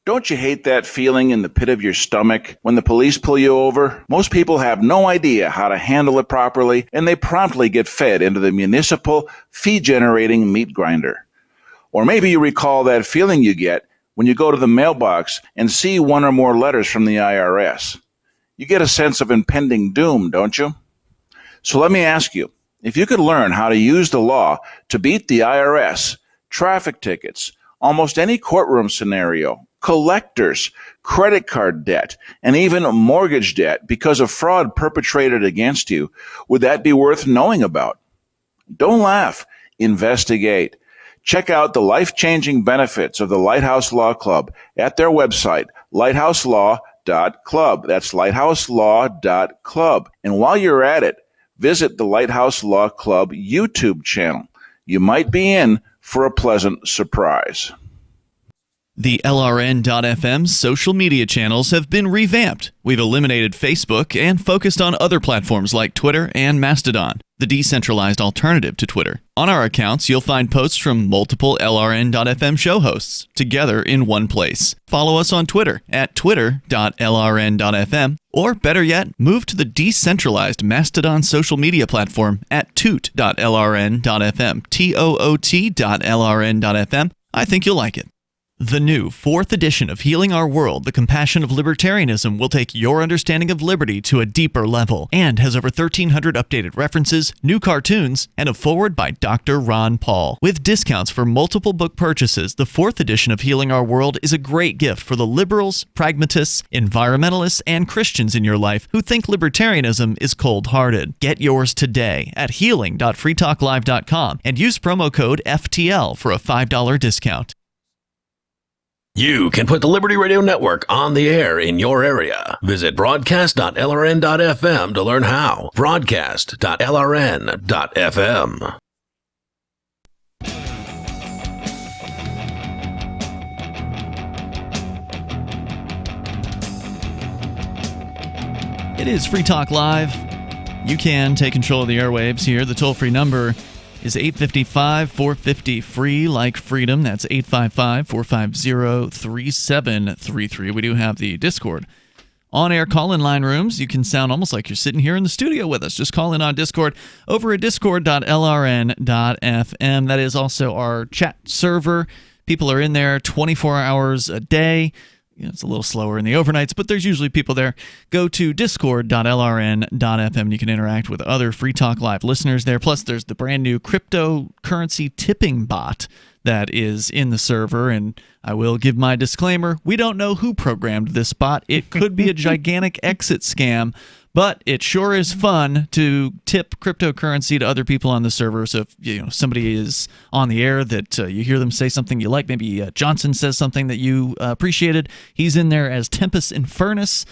Don't you hate that feeling in the pit of your stomach when the police pull you over? Most people have no idea how to handle it properly, and they promptly get fed into the municipal fee-generating meat grinder. Or maybe you recall that feeling you get when you go to the mailbox and see one or more letters from the IRS. You get a sense of impending doom, don't you? So let me ask you, if you could learn how to use the law to beat the IRS, traffic tickets, almost any courtroom scenario, collectors, credit card debt, and even mortgage debt because of fraud perpetrated against you, would that be worth knowing about? Don't laugh. Investigate. Check out the life-changing benefits of the Lighthouse Law Club at their website, lighthouselaw.club. That's lighthouselaw.club. And while you're at it, visit the Lighthouse Law Club YouTube channel. You might be in for a pleasant surprise. The LRN.FM social media channels have been revamped. We've eliminated Facebook and focused on other platforms like Twitter and Mastodon, the decentralized alternative to Twitter. On our accounts, you'll find posts from multiple LRN.FM show hosts together in one place. Follow us on Twitter at twitter.lrn.fm, or better yet, move to the decentralized Mastodon social media platform at toot.lrn.fm, toot.lrn.fm. I think you'll like it. The new 4th edition of Healing Our World, The Compassion of Libertarianism, will take your understanding of liberty to a deeper level and has over 1,300 updated references, new cartoons, and a foreword by Dr. Ron Paul. With discounts for multiple book purchases, the 4th edition of Healing Our World is a great gift for the liberals, pragmatists, environmentalists, and Christians in your life who think libertarianism is cold-hearted. Get yours today at healing.freetalklive.com and use promo code FTL for a $5 discount. You can put the Liberty Radio Network on the air in your area. Visit broadcast.lrn.fm to learn how. Broadcast.lrn.fm. It is Free Talk Live. You can take control of the airwaves here. The toll-free number is 855-450-FREE, like freedom. That's 855-450-3733. We do have the Discord on-air call-in line rooms. You can sound almost like you're sitting here in the studio with us. Just call in on Discord over at discord.lrn.fm. That is also our chat server. People are in there 24 hours a day. It's a little slower in the overnights, but there's usually people there. Go to discord.lrn.fm and you can interact with other Free Talk Live listeners there. Plus, there's the brand new cryptocurrency tipping bot that is in the server. And I will give my disclaimer. We don't know who programmed this bot. It could be a gigantic exit scam, but it sure is fun to tip cryptocurrency to other people on the server. So if somebody is on the air that you hear them say something you like, maybe Johnson says something that you appreciated, he's in there as Tempest Infernus.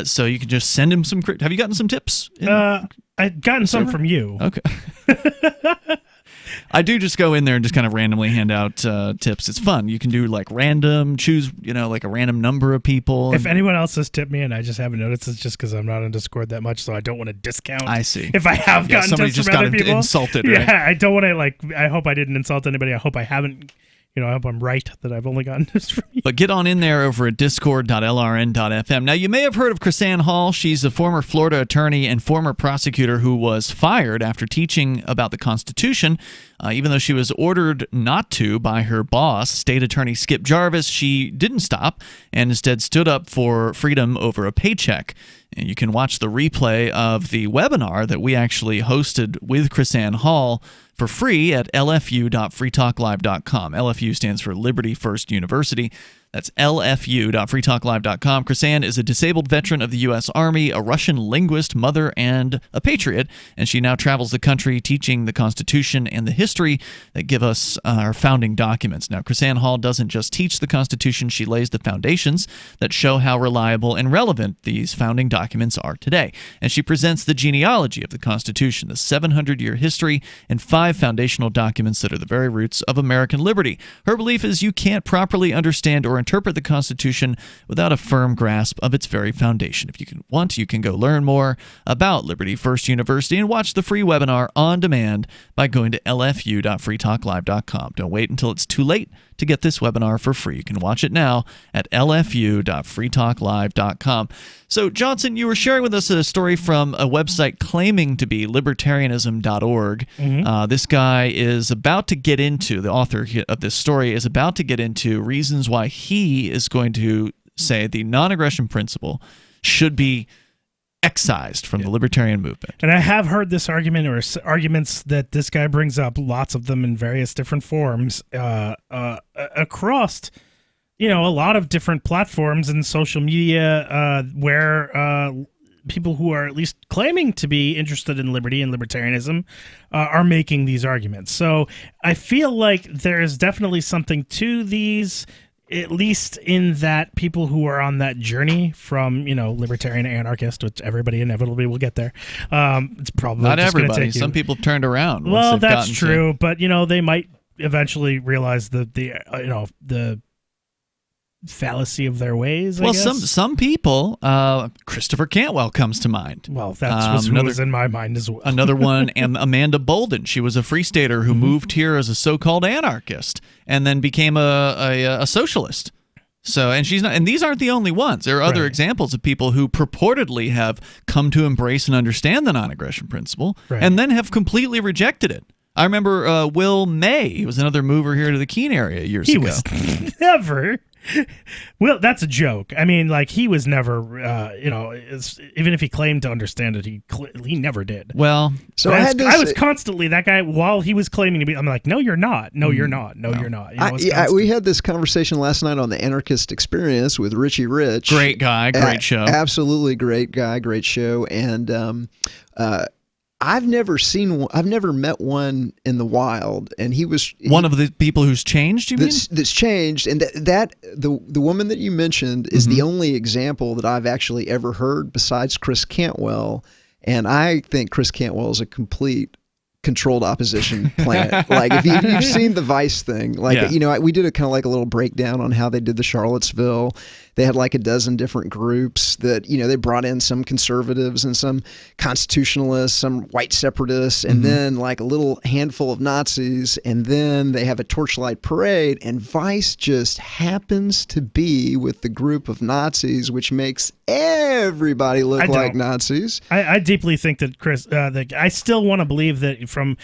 So you can just send him some. Have you gotten some tips? I've gotten some from you. Okay. I do just go in there and just kind of randomly hand out tips. It's fun. You can do like random, choose, like a random number of people. If anyone else has tipped me and I just haven't noticed, it's just because I'm not on Discord that much, so I don't want to discount. I see. If I have gotten somebody tips just from got other people. insulted, right? Yeah, I don't want to I hope I didn't insult anybody. I hope I haven't I hope I'm right that I've only gotten this from you. But get on in there over at discord.lrn.fm. Now, you may have heard of Chrisanne Hall. She's a former Florida attorney and former prosecutor who was fired after teaching about the Constitution. Even though she was ordered not to by her boss, State Attorney Skip Jarvis, she didn't stop and instead stood up for freedom over a paycheck. And you can watch the replay of the webinar that we actually hosted with Chrisanne Hall for free at lfu.freetalklive.com. LFU stands for Liberty First University. That's lfu.freetalklive.com. Chrisanne is a disabled veteran of the U.S. Army, a Russian linguist, mother, and a patriot, and she now travels the country teaching the Constitution and the history that give us our founding documents. Now, Chrisanne Hall doesn't just teach the Constitution, she lays the foundations that show how reliable and relevant these founding documents are today. And she presents the genealogy of the Constitution, the 700-year history, and 5 foundational documents that are the very roots of American liberty. Her belief is you can't properly understand or interpret the Constitution without a firm grasp of its very foundation. If you can go learn more about Liberty First University and watch the free webinar on demand by going to lfu.freetalklive.com. Don't wait until it's too late to get this webinar for free. You can watch it now at lfu.freetalklive.com. So, Johnson, you were sharing with us a story from a website claiming to be libertarianism.org. This guy is about to get into, the author of this story is about to get into reasons why he is going to say the non-aggression principle should be excised from the libertarian movement. And I have heard this argument, or arguments that this guy brings up, lots of them in various different forms, across, a lot of different platforms and social media, where people who are at least claiming to be interested in liberty and libertarianism are making these arguments. So I feel like there's definitely something to these, at least in that people who are on that journey from, libertarian to anarchist, which everybody inevitably will get there. It's probably not just everybody. Take Some people have turned around. Well, that's true, but they might eventually realize the fallacy of their ways. I guess. Some people, Christopher Cantwell comes to mind. Well, that's who was in my mind as well. Another one, and Amanda Bolden. She was a free stater who moved here as a so-called anarchist and then became a socialist. So, and she's not, and these aren't the only ones. There are other examples of people who purportedly have come to embrace and understand the non-aggression principle and then have completely rejected it. I remember Will May. He was another mover here to the Keene area years ago. He was never. Well, that's a joke. I mean, he was never, even if he claimed to understand it, he never did. Well, so I was constantly that guy while he was claiming to be. I'm like, no, you're not. No, you're not. No, you're not. We had this conversation last night on the Anarchist Experience with Richie Rich. Great guy, great show. Absolutely great guy, great show, and I've never met one in the wild, and he was one of the people who's changed. You mean that's changed, and the woman that you mentioned is the only example that I've actually ever heard besides Chris Cantwell, and I think Chris Cantwell is a complete controlled opposition planet. If you've seen the Vice thing, we did a kind of a little breakdown on how they did the Charlottesville. They had a dozen different groups that, they brought in some conservatives and some constitutionalists, some white separatists, and then a little handful of Nazis. And then they have a torchlight parade, and Vice just happens to be with the group of Nazis, which makes everybody look like Nazis. I deeply think that Chris, I still want to believe that from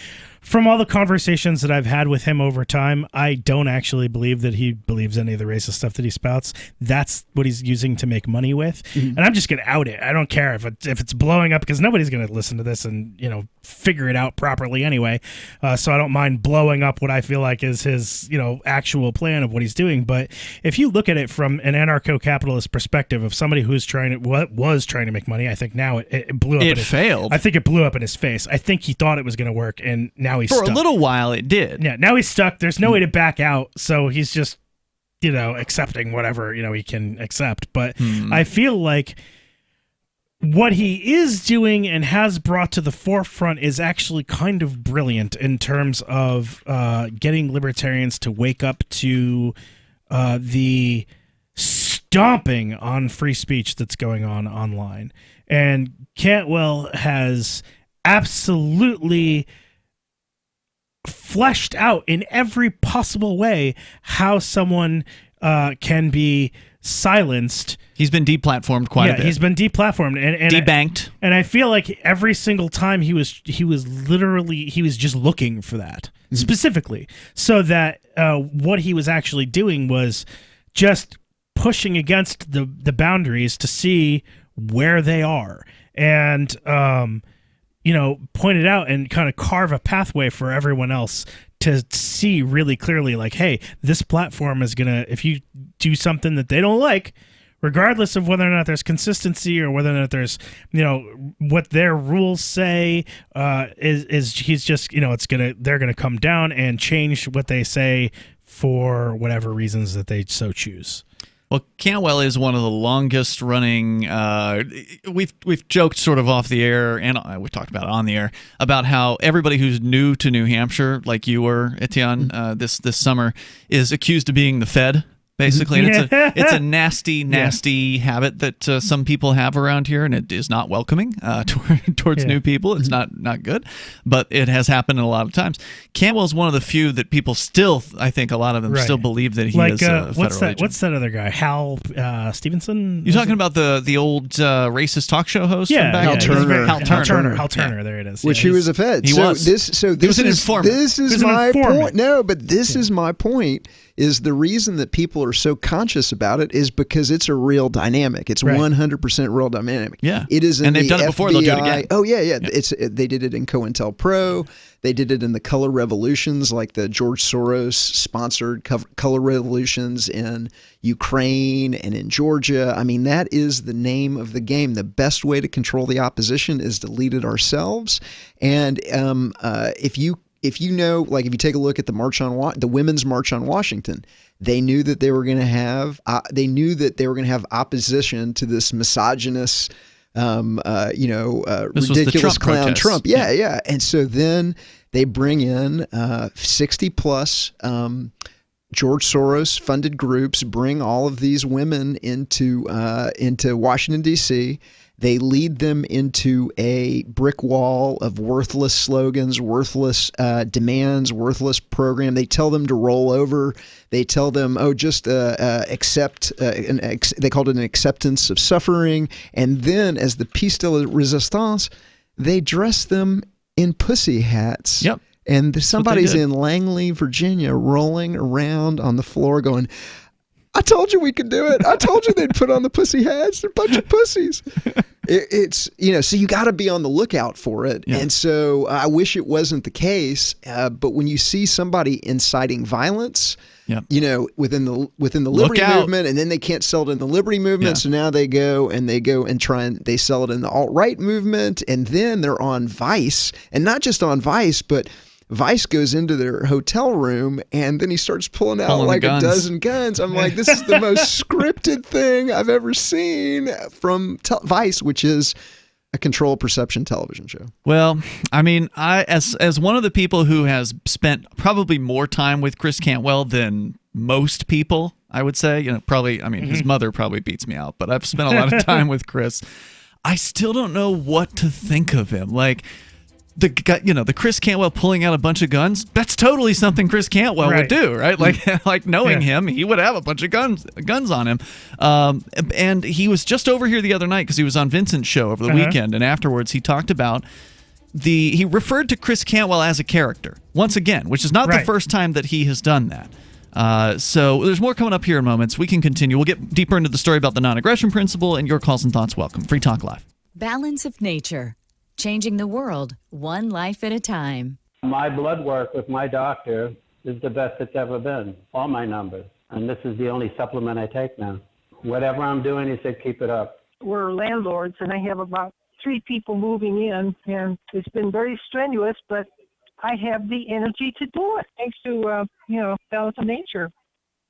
all the conversations that I've had with him over time, I don't actually believe that he believes any of the racist stuff that he spouts. That's what he's using to make money with. And I'm just going to out it. I don't care if it's blowing up, because nobody's going to listen to this and, figure it out properly anyway. So I don't mind blowing up what I feel like is his, actual plan of what he's doing. But if you look at it from an anarcho-capitalist perspective of somebody who's was trying to make money, I think now it blew up. It failed. I think it blew up in his face. I think he thought it was going to work, and now he's stuck. For a little while it did. Yeah, now he's stuck. There's no way to back out, so he's just, accepting whatever, he can accept. But I feel like what he is doing and has brought to the forefront is actually kind of brilliant in terms of getting libertarians to wake up to the stomping on free speech that's going on online. And Cantwell has absolutely fleshed out in every possible way how someone can be silenced. He's been deplatformed quite a bit. He's been deplatformed and debanked. And I feel like every single time he was just looking for that specifically, so that what he was actually doing was just pushing against the boundaries to see where they are, and point it out and kind of carve a pathway for everyone else to see really clearly, like, hey, this platform is gonna, if you do something that they don't like, regardless of whether or not there's consistency or whether or not there's, what their rules say, he's just, they're gonna come down and change what they say for whatever reasons that they so choose. Well, Cantwell is one of the longest running. We've joked sort of off the air, and we've talked about it on the air, about how everybody who's new to New Hampshire, like you were, Etienne, this summer, is accused of being the Fed. Basically, and it's a nasty habit that some people have around here, and it is not welcoming towards new people. It's not good, but it has happened a lot of times. Cantwell's one of the few that people still, I think, a lot of them still believe that he is a federal agent. What's that other guy? Hal Stevenson? You're talking about the old racist talk show host? Yeah, from back Hal Turner. Hal Turner. There it is. Which he was a Fed. He was. This was an informant. This is my point. No, but this is my point. Is the reason that people are so conscious about it is because it's a real dynamic. It's 100% real dynamic. Yeah, it is. And they've done it before. They'll do it again. Oh yeah. They did it in COINTELPRO. They did it in the color revolutions, like the George Soros sponsored color revolutions in Ukraine and in Georgia. I mean, that is the name of the game. The best way to control the opposition is to lead it ourselves. And if you take a look at the Women's March on Washington, they knew that they were going to have opposition to this misogynist, ridiculous clown Trump. Yeah. And so then they bring in 60 plus George Soros funded groups, bring all of these women into Washington, D.C. They lead them into a brick wall of worthless slogans, worthless demands, worthless program. They tell them to roll over. They tell them, just accept. They called it an acceptance of suffering. And then, as the piece de la resistance, they dress them in pussy hats. Yep. And somebody's in Langley, Virginia, rolling around on the floor going, I told you we could do it. I told you they'd put on the pussy hats. They're a bunch of pussies. It's so you got to be on the lookout for it. Yeah. And so I wish it wasn't the case. But when you see somebody inciting violence, within the liberty movement, and then they can't sell it in the liberty movement, so now they go and try and they sell it in the alt-right movement, and then they're on Vice, and not just on Vice, but Vice goes into their hotel room and then he starts pulling out like a dozen guns. I'm like, this is the most scripted thing I've ever seen from Vice, which is a control perception television show. Well, I mean, as one of the people who has spent probably more time with Chris Cantwell than most people, I would say, probably, I mean, his mother probably beats me out, but I've spent a lot of time with Chris. I still don't know what to think of him. Like, the Chris Cantwell pulling out a bunch of guns, that's totally something Chris Cantwell would do, right? Like knowing him, he would have a bunch of guns on him. And he was just over here the other night because he was on Vincent's show over the weekend, and afterwards he talked about he referred to Chris Cantwell as a character once again, which is not the first time that he has done that. So there's more coming up here in moments. We can continue. We'll get deeper into the story about the non-aggression principle, and your calls and thoughts welcome. Free Talk Live. Balance of nature. Changing the world, one life at a time. My blood work with my doctor is the best it's ever been, all my numbers. And this is the only supplement I take now. Whatever I'm doing, he said, keep it up. We're landlords, and I have about 3 people moving in, and it's been very strenuous, but I have the energy to do it, thanks to, balance of nature.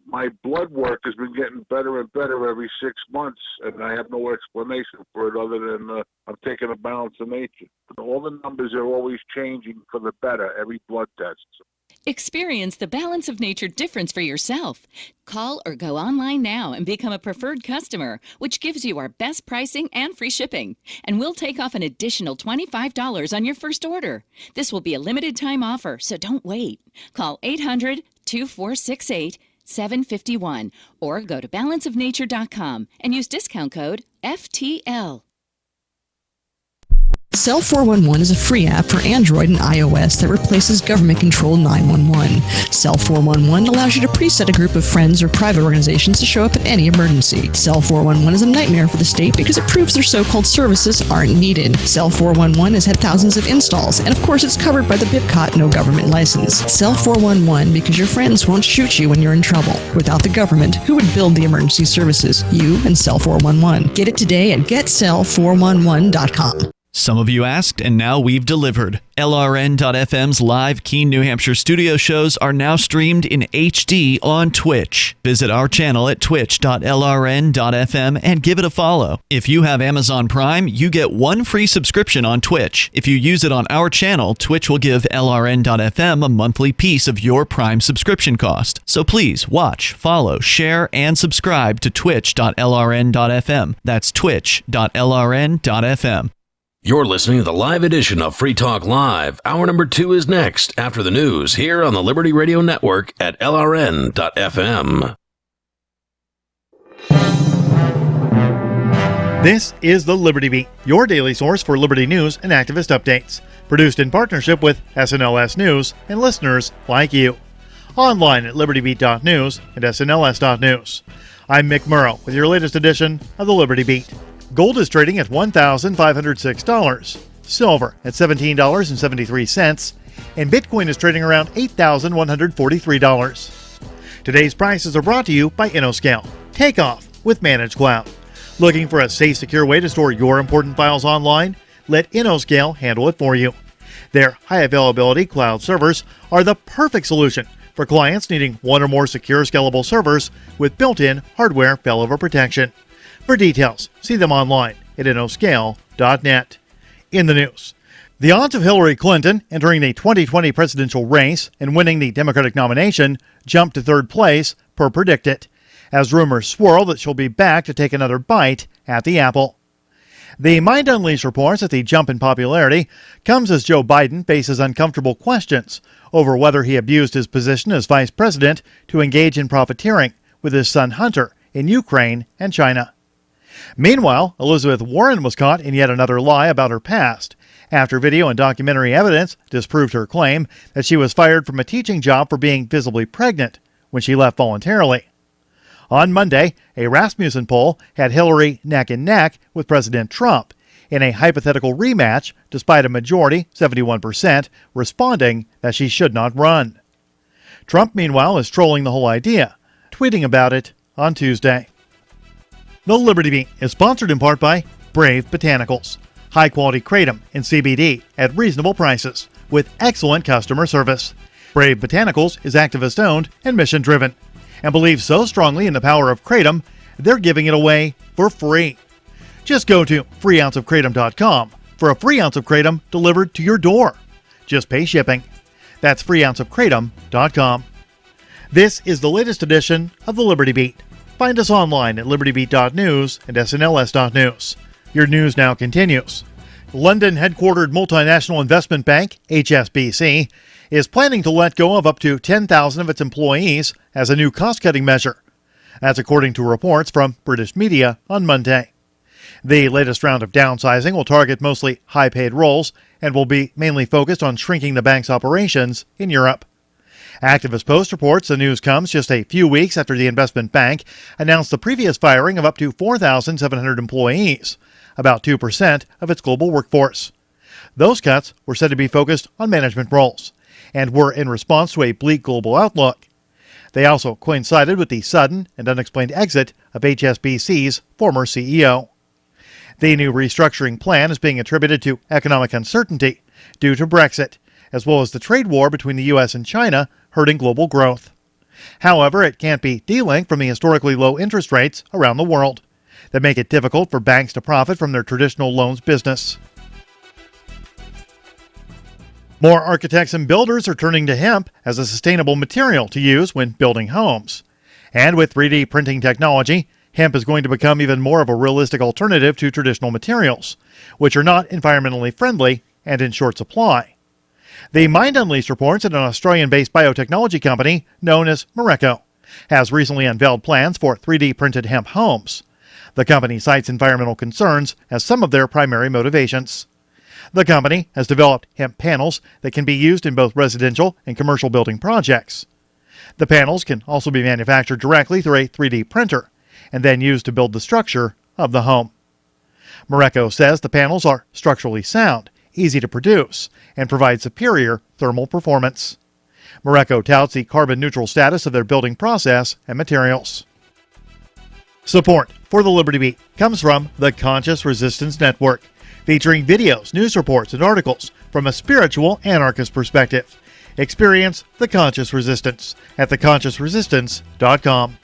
My blood work has been getting better and better every 6 months, and I have no explanation for it other than I'm taking a balance of nature. All the numbers are always changing for the better, every blood test. Experience the balance of nature difference for yourself. Call or go online now and become a preferred customer, which gives you our best pricing and free shipping. And we'll take off an additional $25 on your first order. This will be a limited time offer, so don't wait. Call 800-2468-751 or go to balanceofnature.com and use discount code FTL. Cell 411 is a free app for Android and iOS that replaces government-controlled 911. Cell 411 allows you to preset a group of friends or private organizations to show up at any emergency. Cell 411 is a nightmare for the state because it proves their so-called services aren't needed. Cell 411 has had thousands of installs, and of course it's covered by the BIPCOT no government license. Cell 411 because your friends won't shoot you when you're in trouble. Without the government, who would build the emergency services? You and Cell 411. Get it today at getcell411.com. Some of you asked, and now we've delivered. LRN.FM's live Keene, New Hampshire studio shows are now streamed in HD on Twitch. Visit our channel at twitch.lrn.fm and give it a follow. If you have Amazon Prime, you get one free subscription on Twitch. If you use it on our channel, Twitch will give LRN.FM a monthly piece of your Prime subscription cost. So please watch, follow, share, and subscribe to twitch.lrn.fm. That's twitch.lrn.fm. You're listening to the live edition of Free Talk Live. Hour number 2 is next after the news here on the Liberty Radio Network at LRN.FM. This is the Liberty Beat, your daily source for liberty news and activist updates. Produced in partnership with SNLS News and listeners like you. Online at libertybeat.news and snls.news. I'm Mick Murrow with your latest edition of the Liberty Beat. Gold is trading at $1,506, silver at $17.73, and Bitcoin is trading around $8,143. Today's prices are brought to you by InnoScale. Take off with Managed Cloud. Looking for a safe, secure way to store your important files online? Let InnoScale handle it for you. Their high availability cloud servers are the perfect solution for clients needing one or more secure, scalable servers with built-in hardware failover protection. For details, see them online at innoscale.net. In the news, the odds of Hillary Clinton entering the 2020 presidential race and winning the Democratic nomination jumped to third place per predicted, as rumors swirl that she'll be back to take another bite at the apple. The Mind Unleashed reports that the jump in popularity comes as Joe Biden faces uncomfortable questions over whether he abused his position as vice president to engage in profiteering with his son Hunter in Ukraine and China. Meanwhile, Elizabeth Warren was caught in yet another lie about her past, after video and documentary evidence disproved her claim that she was fired from a teaching job for being visibly pregnant when she left voluntarily. On Monday, a Rasmussen poll had Hillary neck and neck with President Trump in a hypothetical rematch, despite a majority, 71%, responding that she should not run. Trump, meanwhile, is trolling the whole idea, tweeting about it on Tuesday. The Liberty Beat is sponsored in part by Brave Botanicals. High-quality kratom and CBD at reasonable prices with excellent customer service. Brave Botanicals is activist-owned and mission-driven and believes so strongly in the power of kratom, they're giving it away for free. Just go to freeounceofkratom.com for a free ounce of kratom delivered to your door. Just pay shipping. That's freeounceofkratom.com. This is the latest edition of the Liberty Beat. Find us online at libertybeat.news and snls.news. Your news now continues. London-headquartered multinational investment bank, HSBC, is planning to let go of up to 10,000 of its employees as a new cost-cutting measure. That's according to reports from British media on Monday. The latest round of downsizing will target mostly high-paid roles and will be mainly focused on shrinking the bank's operations in Europe. Activist Post reports the news comes just a few weeks after the investment bank announced the previous firing of up to 4,700 employees, about 2% of its global workforce. Those cuts were said to be focused on management roles and were in response to a bleak global outlook. They also coincided with the sudden and unexplained exit of HSBC's former CEO. The new restructuring plan is being attributed to economic uncertainty due to Brexit, as well as the trade war between the U.S. and China hurting global growth. However, it can't be delinked from the historically low interest rates around the world that make it difficult for banks to profit from their traditional loans business. More architects and builders are turning to hemp as a sustainable material to use when building homes. And with 3D printing technology, hemp is going to become even more of a realistic alternative to traditional materials, which are not environmentally friendly and in short supply. The Mind Unleashed reports that an Australian-based biotechnology company known as Moreco has recently unveiled plans for 3D printed hemp homes. The company cites environmental concerns as some of their primary motivations. The company has developed hemp panels that can be used in both residential and commercial building projects. The panels can also be manufactured directly through a 3D printer and then used to build the structure of the home. Moreco says the panels are structurally sound, easy to produce, and provide superior thermal performance. Moreco touts the carbon-neutral status of their building process and materials. Support for the Liberty Beat comes from the Conscious Resistance Network, featuring videos, news reports, and articles from a spiritual anarchist perspective. Experience the Conscious Resistance at theconsciousresistance.com.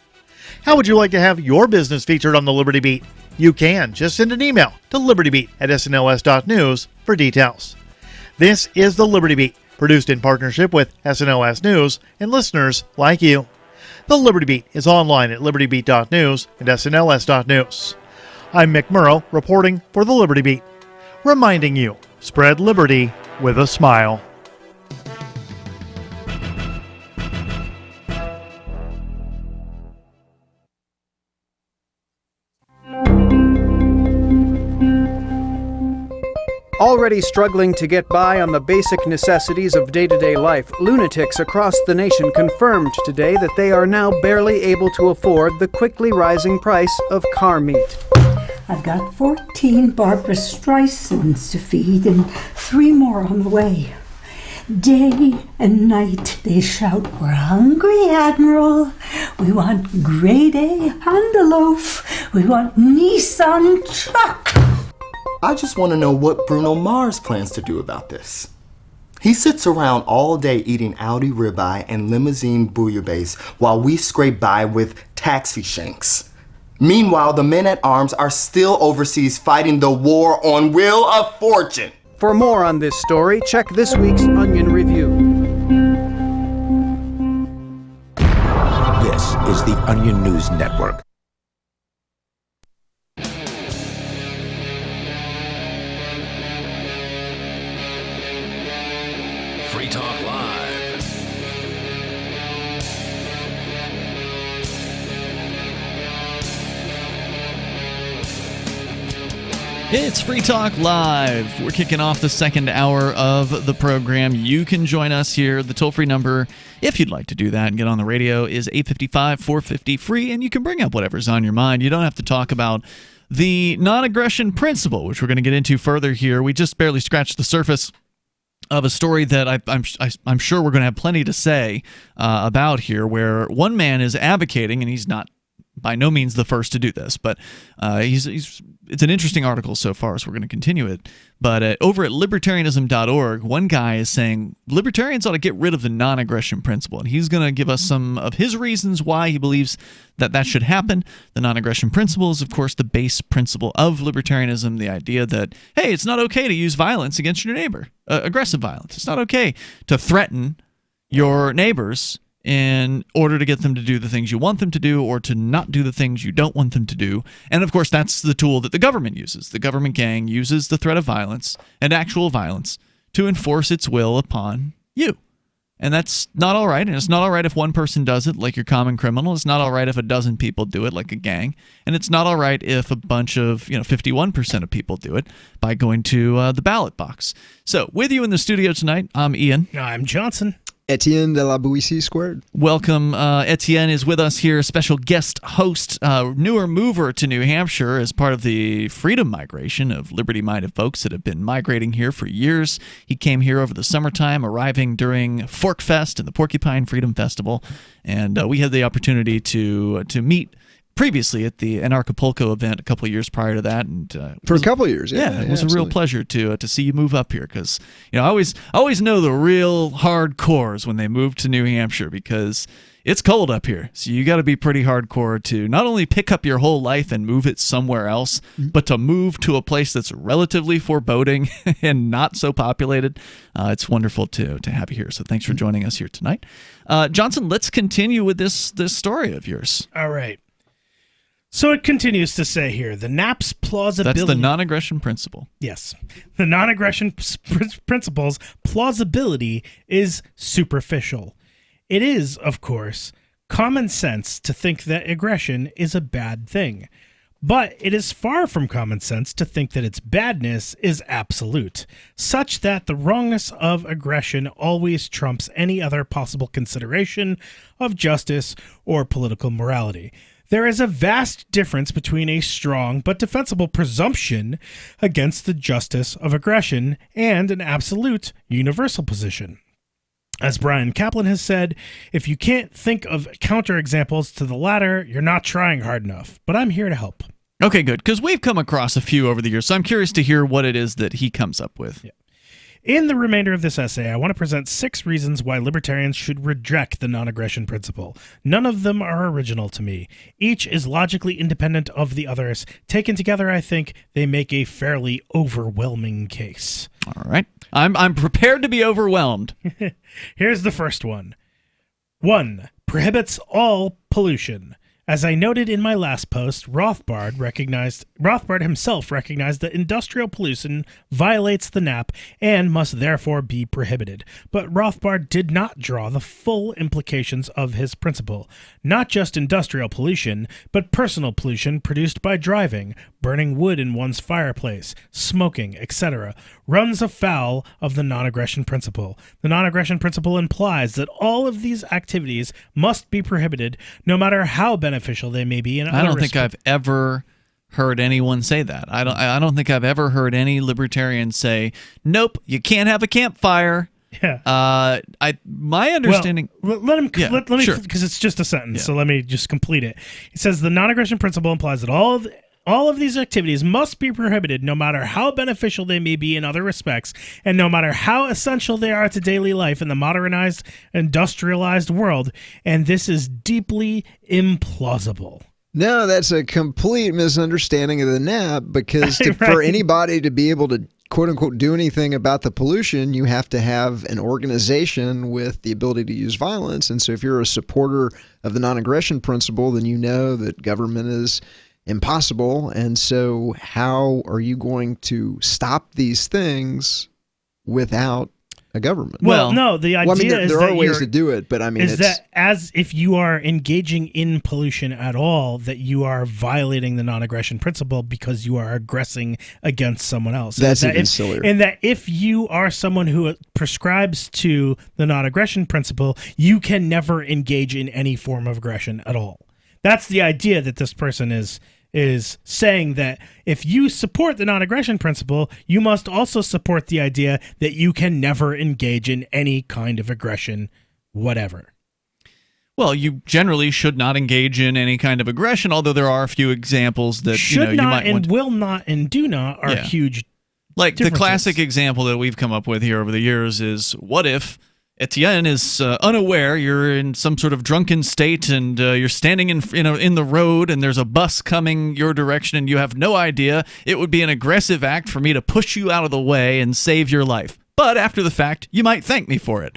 How would you like to have your business featured on the Liberty Beat? You can. Just send an email to libertybeat@snls.news for details. This is the Liberty Beat, produced in partnership with SNLS News and listeners like you. The Liberty Beat is online at libertybeat.news and snls.news. I'm Mick Murrow, reporting for the Liberty Beat, reminding you, spread liberty with a smile. Already struggling to get by on the basic necessities of day-to-day life, lunatics across the nation confirmed today that they are now barely able to afford the quickly rising price of car meat. I've got 14 Barbara Streisands to feed and 3 more on the way. Day and night they shout, "We're hungry, Admiral. We want grade A Honda-loaf. We want Nissan truck." I just want to know what Bruno Mars plans to do about this. He sits around all day eating Audi ribeye and limousine bouillabaisse while we scrape by with taxi shanks. Meanwhile, the men at arms are still overseas fighting the war on Wheel of Fortune. For more on this story, check this week's Onion Review. This is the Onion News Network. Free Talk Live. It's Free Talk Live. We're kicking off the second hour of the program. You can join us here. The toll-free number, if you'd like to do that and get on the radio, is 855-450-FREE, and you can bring up whatever's on your mind. You don't have to talk about the non-aggression principle, which we're going to get into further here. We just barely scratched the surface of a story that I'm sure we're going to have plenty to say about here, where one man is advocating, and he's not by no means the first to do this, but it's an interesting article so far, so we're going to continue it. But over at libertarianism.org, one guy is saying libertarians ought to get rid of the non-aggression principle, and he's going to give us some of his reasons why he believes that that should happen. The non-aggression principle is, of course, the base principle of libertarianism, the idea that, hey, it's not okay to use violence against your neighbor, aggressive violence. It's not okay to threaten your neighbors in order to get them to do the things you want them to do or to not do the things you don't want them to do. And of course, that's the tool that the government uses. The government gang uses the threat of violence and actual violence to enforce its will upon you. And that's not all right. And it's not all right if one person does it, like your common criminal. It's not all right if a dozen people do it, like a gang. And it's not all right if a bunch of, 51% of people do it by going to the ballot box. So with you in the studio tonight, I'm Ian. I'm Johnson. Etienne de la Boetie squared. Welcome. Etienne is with us here, special guest host, newer mover to New Hampshire as part of the freedom migration of liberty-minded folks that have been migrating here for years. He came here over the summertime, arriving during Fork Fest and the Porcupine Freedom Festival, and we had the opportunity to meet previously at the Anarchapulco event a couple of years prior to that, and for a couple of years, it was absolutely a real pleasure to see you move up here, because I always know the real hardcores when they move to New Hampshire, because it's cold up here. So you got to be pretty hardcore to not only pick up your whole life and move it somewhere else, but to move to a place that's relatively foreboding and not so populated. It's wonderful to have you here. So thanks for joining us here tonight. Johnson, let's continue with this story of yours. All right. So it continues to say here, the NAP's plausibility... That's the non-aggression principle. Yes. The non-aggression principle's plausibility is superficial. It is, of course, common sense to think that aggression is a bad thing. But it is far from common sense to think that its badness is absolute, such that the wrongness of aggression always trumps any other possible consideration of justice or political morality. There is a vast difference between a strong but defensible presumption against the justice of aggression and an absolute universal position. As Brian Kaplan has said, if you can't think of counterexamples to the latter, you're not trying hard enough. But I'm here to help. Okay, good, because we've come across a few over the years, so I'm curious to hear what it is that he comes up with. Yeah. In the remainder of this essay, I want to present 6 reasons why libertarians should reject the non-aggression principle. None of them are original to me. Each is logically independent of the others. Taken together, I think they make a fairly overwhelming case. All right. I'm prepared to be overwhelmed. Here's the first one. 1. Prohibits all pollution. As I noted in my last post, Rothbard himself recognized that industrial pollution violates the NAP and must therefore be prohibited. But Rothbard did not draw the full implications of his principle. Not just industrial pollution, but personal pollution produced by driving, burning wood in one's fireplace, smoking, etc., runs afoul of the non-aggression principle. The non-aggression principle implies that all of these activities must be prohibited, no matter how beneficial they may be. I don't think I've ever heard anyone say that. I don't think I've ever heard any libertarian say, "Nope, you can't have a campfire." Yeah. My understanding. Well, let me sure. because it's just a sentence. So let me just complete it. It says the non-aggression principle implies that all of these activities must be prohibited, no matter how beneficial they may be in other respects, and no matter how essential they are to daily life in the modernized, industrialized world. And this is deeply implausible. No, that's a complete misunderstanding of the NAP, because Right. for anybody to be able to quote unquote do anything about the pollution, you have to have an organization with the ability to use violence. And so if you're a supporter of the non-aggression principle, then you know that government is impossible. And so how are you going to stop these things without a government? Well, no, the idea is there that are ways to do it, but I mean, is that as if you are engaging in pollution at all, that you are violating the non-aggression principle because you are aggressing against someone else. That's even sillier. And that if you are someone who prescribes to the non-aggression principle, you can never engage in any form of aggression at all. That's the idea that this person is saying, that if you support the non-aggression principle, you must also support the idea that you can never engage in any kind of aggression, whatever. Well, you generally should not engage in any kind of aggression, although there are a few examples that Should you not might and want. will not and do not are Yeah. huge Like the differences. classic example that we've come up with here over the years is, what if Etienne is unaware you're in some sort of drunken state and you're standing in the road and there's a bus coming your direction and you have no idea. It would be an aggressive act for me to push you out of the way and save your life. But after the fact, you might thank me for it.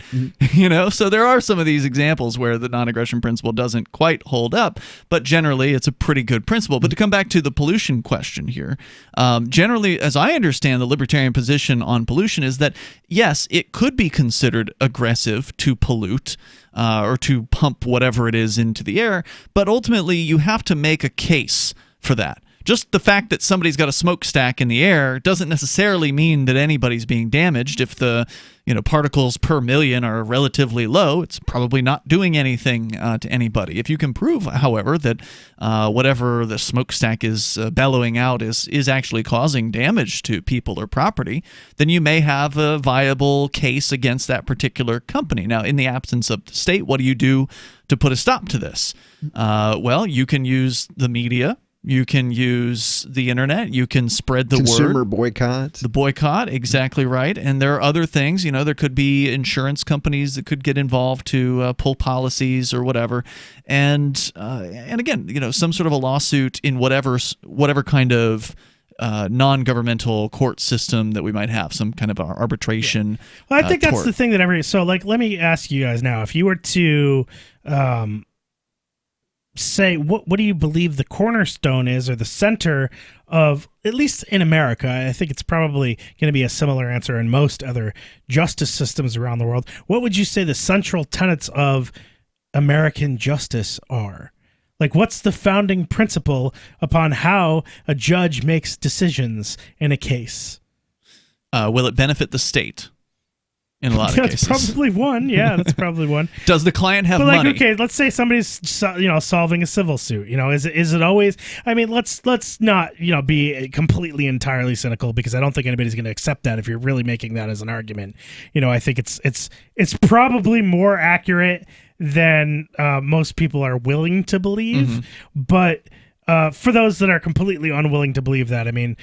So there are some of these examples where the non-aggression principle doesn't quite hold up, but generally it's a pretty good principle. But to come back to the pollution question here, generally, as I understand the libertarian position on pollution is that, yes, it could be considered aggressive to pollute or to pump whatever it is into the air, but ultimately you have to make a case for that. Just the fact that somebody's got a smokestack in the air doesn't necessarily mean that anybody's being damaged. If the particles per million are relatively low, it's probably not doing anything to anybody. If you can prove, however, that whatever the smokestack is bellowing out is actually causing damage to people or property, then you may have a viable case against that particular company. Now, in the absence of the state, what do you do to put a stop to this? Well, you can use the media. You can use the internet. You can spread the Consumer word. boycott. The boycott, exactly right. And there are other things. There could be insurance companies that could get involved to pull policies or whatever. And again, some sort of a lawsuit in whatever kind of non-governmental court system that we might have, some kind of arbitration. Well, I think that's tort. the thing that so let me ask you guys now, if you were to say what do you believe the cornerstone is, or the center of, at least in America, I think it's probably going to be a similar answer in most other justice systems around the world, what would you say the central tenets of American justice are? Like, what's the founding principle upon how a judge makes decisions in a case? Will it benefit the state? In a lot of cases. That's probably one. Yeah, that's probably one. Does the client have money? money? Okay, let's say somebody's solving a civil suit. Is it always? I mean, let's not be completely entirely cynical, because I don't think anybody's going to accept that if you're really making that as an argument. I think it's probably more accurate than most people are willing to believe. Mm-hmm. But for those that are completely unwilling to believe that, I mean,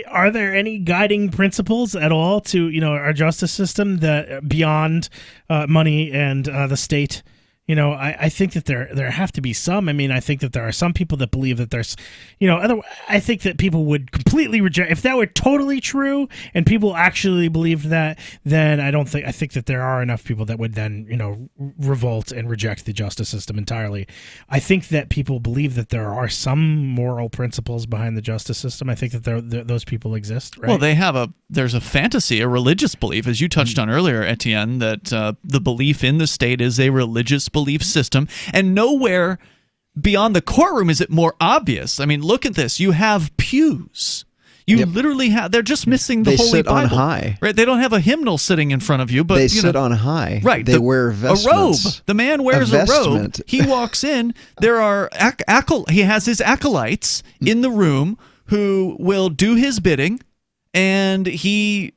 are there any guiding principles at all to our justice system that beyond money and the state? I think that there have to be some. I mean, I think that there are some people that believe that there's, I think that people would completely reject, if that were totally true and people actually believed that, then I think that there are enough people that would then, revolt and reject the justice system entirely. I think that people believe that there are some moral principles behind the justice system. I think that those people exist, right? Well, there's a fantasy, a religious belief, as you touched on earlier, Etienne, that the belief in the state is a religious belief system, and nowhere beyond the courtroom is it more obvious. I mean, look at this. You have pews. You literally have. They're just missing the Holy Bible. They sit on high, right? They don't have a hymnal sitting in front of you, but they sit on high. Right? They wear vestments. A robe. The man wears a robe. He walks in. There are he has his acolytes in the room who will do his bidding, and he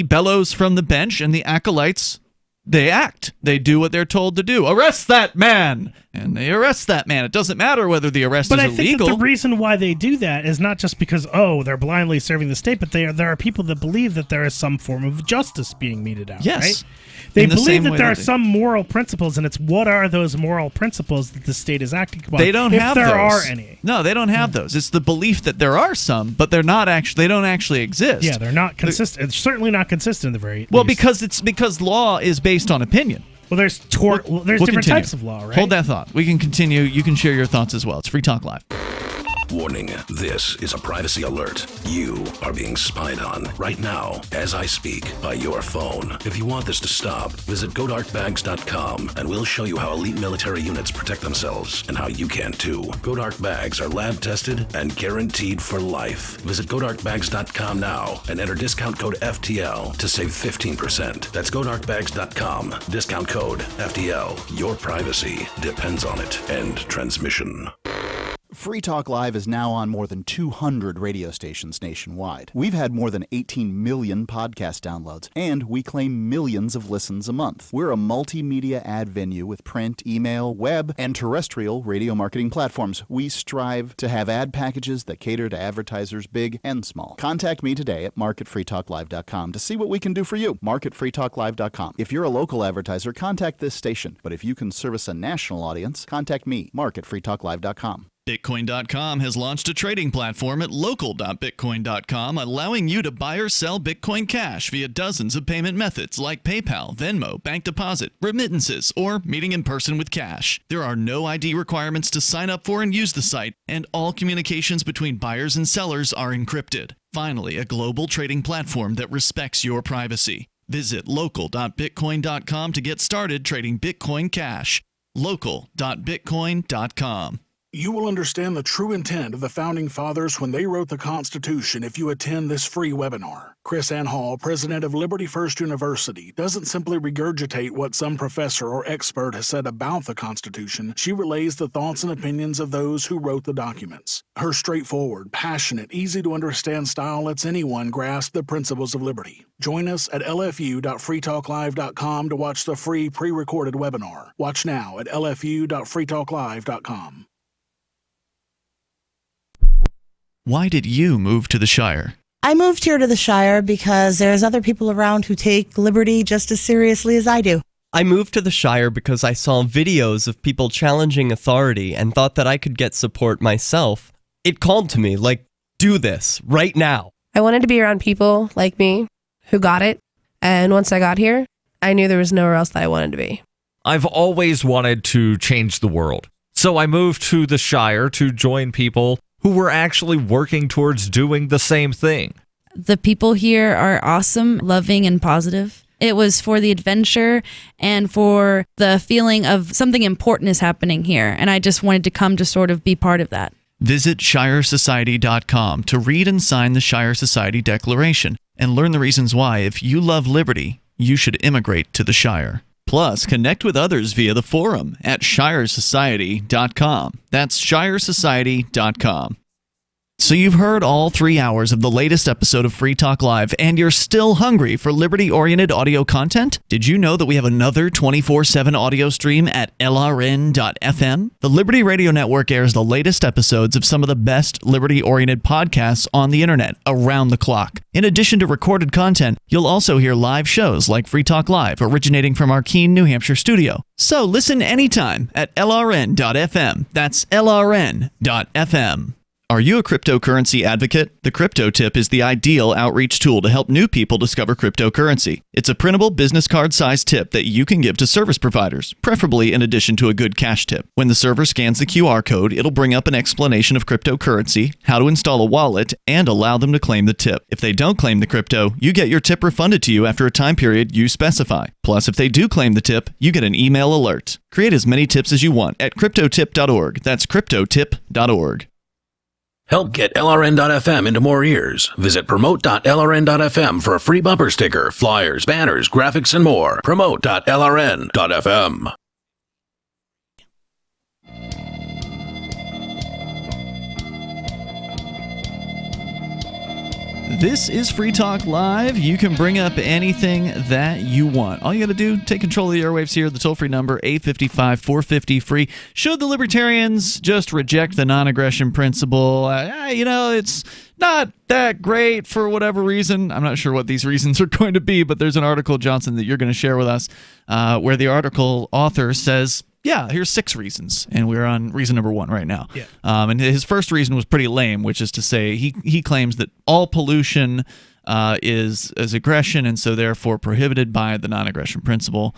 bellows from the bench, and the acolytes. They act. They do what they're told to do. Arrest that man! And they arrest that man. It doesn't matter whether the arrest is illegal. But I think that the reason why they do that is not just because, they're blindly serving the state, but there are people that believe that there is some form of justice being meted out, yes. Right? They believe that there are some moral principles, and it's what are those moral principles that the state is acting upon. They don't have those. If there are any. No, they don't have those. It's the belief that there are some, but they don't actually exist. Yeah, they're not consistent. It's certainly not consistent at the very least. Because law is based on opinion. Well, there's different types of law, right? Hold that thought. We can continue. You can share your thoughts as well. It's Free Talk Live. Warning, this is a privacy alert. You are being spied on right now as I speak by your phone. If you want this to stop, visit GoDarkBags.com and we'll show you how elite military units protect themselves and how you can too. Go-Dark Bags are lab tested and guaranteed for life. Visit GoDarkBags.com now and enter discount code FTL to save 15%. That's GoDarkBags.com. Discount code FTL. Your privacy depends on it. End transmission. Free Talk Live is now on more than 200 radio stations nationwide. We've had more than 18 million podcast downloads, and we claim millions of listens a month. We're a multimedia ad venue with print, email, web, and terrestrial radio marketing platforms. We strive to have ad packages that cater to advertisers big and small. Contact me today at marketfreetalklive.com to see what we can do for you. Marketfreetalklive.com. If you're a local advertiser, contact this station. But if you can service a national audience, contact me, marketfreetalklive.com. Bitcoin.com has launched a trading platform at local.bitcoin.com, allowing you to buy or sell Bitcoin Cash via dozens of payment methods like PayPal, Venmo, bank deposit, remittances, or meeting in person with cash. There are no ID requirements to sign up for and use the site, and all communications between buyers and sellers are encrypted. Finally, a global trading platform that respects your privacy. Visit local.bitcoin.com to get started trading Bitcoin Cash. Local.bitcoin.com. You will understand the true intent of the Founding Fathers when they wrote the Constitution if you attend this free webinar. Chris Ann Hall, president of Liberty First University, doesn't simply regurgitate what some professor or expert has said about the Constitution. She relays the thoughts and opinions of those who wrote the documents. Her straightforward, passionate, easy-to-understand style lets anyone grasp the principles of liberty. Join us at lfu.freetalklive.com to watch the free pre-recorded webinar. Watch now at lfu.freetalklive.com. Why did you move to the Shire? I moved here to the Shire because there's other people around who take liberty just as seriously as I do. I moved to the Shire because I saw videos of people challenging authority and thought that I could get support myself. It called to me, like, do this, right now. I wanted to be around people like me who got it, and once I got here, I knew there was nowhere else that I wanted to be. I've always wanted to change the world, so I moved to the Shire to join people who were actually working towards doing the same thing. The people here are awesome, loving, and positive. It was for the adventure and for the feeling of something important is happening here, and I just wanted to come to sort of be part of that. Visit ShireSociety.com to read and sign the Shire Society Declaration and learn the reasons why, if you love liberty, you should immigrate to the Shire. Plus, connect with others via the forum at ShireSociety.com. That's ShireSociety.com. So you've heard all 3 hours of the latest episode of Free Talk Live, and you're still hungry for liberty-oriented audio content? Did you know that we have another 24/7 audio stream at LRN.FM? The Liberty Radio Network airs the latest episodes of some of the best liberty-oriented podcasts on the internet around the clock. In addition to recorded content, you'll also hear live shows like Free Talk Live, originating from our Keene, New Hampshire studio. So listen anytime at LRN.FM. That's LRN.FM. Are you a cryptocurrency advocate? The Crypto Tip is the ideal outreach tool to help new people discover cryptocurrency. It's a printable business card-sized tip that you can give to service providers, preferably in addition to a good cash tip. When the server scans the QR code, it'll bring up an explanation of cryptocurrency, how to install a wallet, and allow them to claim the tip. If they don't claim the crypto, you get your tip refunded to you after a time period you specify. Plus, if they do claim the tip, you get an email alert. Create as many tips as you want at cryptotip.org. That's cryptotip.org. Help get LRN.FM into more ears. Visit promote.lrn.fm for a free bumper sticker, flyers, banners, graphics, and more. Promote.lrn.fm. This is Free Talk Live. You can bring up anything that you want. All you got to do, take control of the airwaves here. The toll-free number, 855-450-FREE. Should the Libertarians just reject the non-aggression principle? It's not that great for whatever reason. I'm not sure what these reasons are going to be, but there's an article, Johnson, that you're going to share with us where the article author says, yeah, here's 6 reasons, and we're on reason number 1 right now. Yeah. And his first reason was pretty lame, which is to say he claims that all pollution is aggression and so therefore prohibited by the non-aggression principle.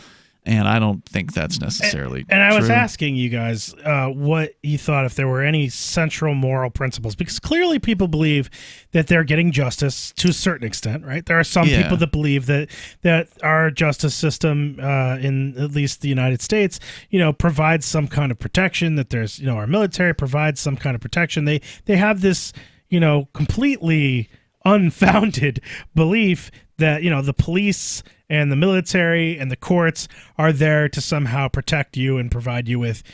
And I don't think that's necessarily true. And I was asking you guys what you thought if there were any central moral principles, because clearly people believe that they're getting justice to a certain extent, right? There are some people that believe that our justice system in at least the United States, provides some kind of protection, that there's, our military provides some kind of protection. They have this, completely unfounded belief that, the police and the military and the courts are there to somehow protect you and provide you with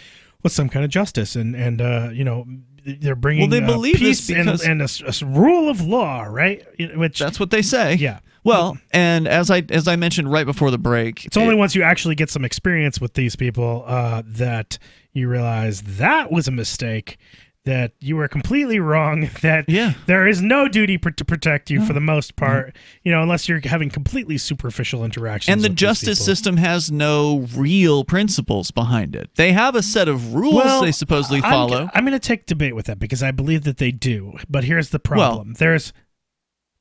some kind of justice. And they're bringing they believe peace this and a rule of law, right? Which that's what they say. Yeah. Well, and as I mentioned right before the break, it's only once you actually get some experience with these people that you realize that was a mistake, that you were completely wrong, that there is no duty to protect you for the most part, unless you're having completely superficial interactions. And the with justice these system has no real principles behind it. They have a set of rules they supposedly follow. I'm going to take debate with that because I believe that they do. But here's the problem. There's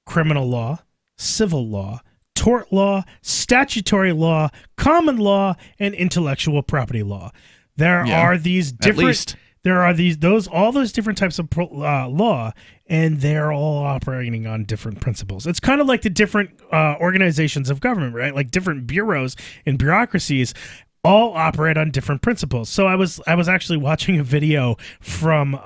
criminal law, civil law, tort law, statutory law, common law, and intellectual property law. There are these different... There are all those different types of law, and they're all operating on different principles. It's kind of like the different organizations of government, right? Like different bureaus and bureaucracies all operate on different principles. So I was actually watching a video from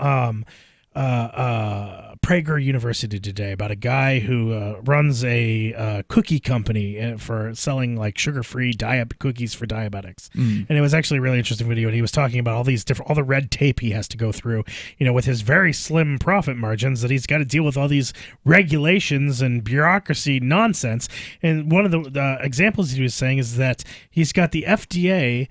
Prager University today about a guy who runs a cookie company for selling like sugar-free cookies for diabetics. And it was actually a really interesting video. And he was talking about all the red tape he has to go through, with his very slim profit margins, that he's got to deal with all these regulations and bureaucracy nonsense. And one of the examples he was saying is that he's got the FDA,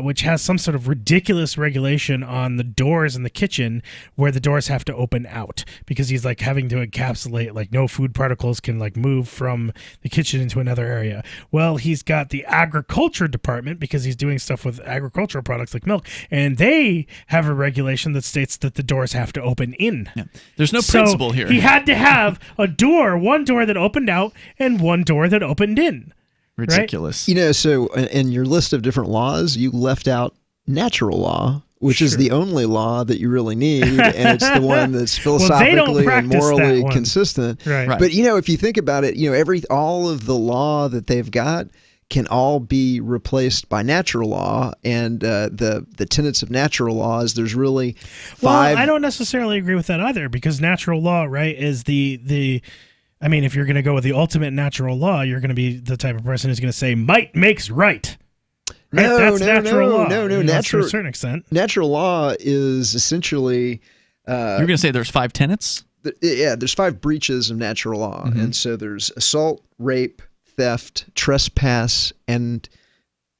which has some sort of ridiculous regulation on the doors in the kitchen, where the doors have have to open out because he's like having to encapsulate, like no food particles can like move from the kitchen into another area. Well, he's got the agriculture department because he's doing stuff with agricultural products like milk, and they have a regulation that states that the doors have to open in. Yeah. There's no principle here. He had to have one door that opened out and one door that opened in. Ridiculous. Right? So in your list of different laws, you left out natural law, which is the only law that you really need, and it's the one that's philosophically and morally consistent. Right. But if you think about it, all of the law that they've got can all be replaced by natural law, and the tenets of natural law is there's really five. Well, I don't necessarily agree with that either, because natural law, right, is the I mean, if you're going to go with the ultimate natural law, you're going to be the type of person who's going to say might makes right. Right? That's natural law. No, to a certain extent. Natural law is essentially. You're going to say there's 5 tenets? There's 5 breaches of natural law, and so there's assault, rape, theft, trespass, and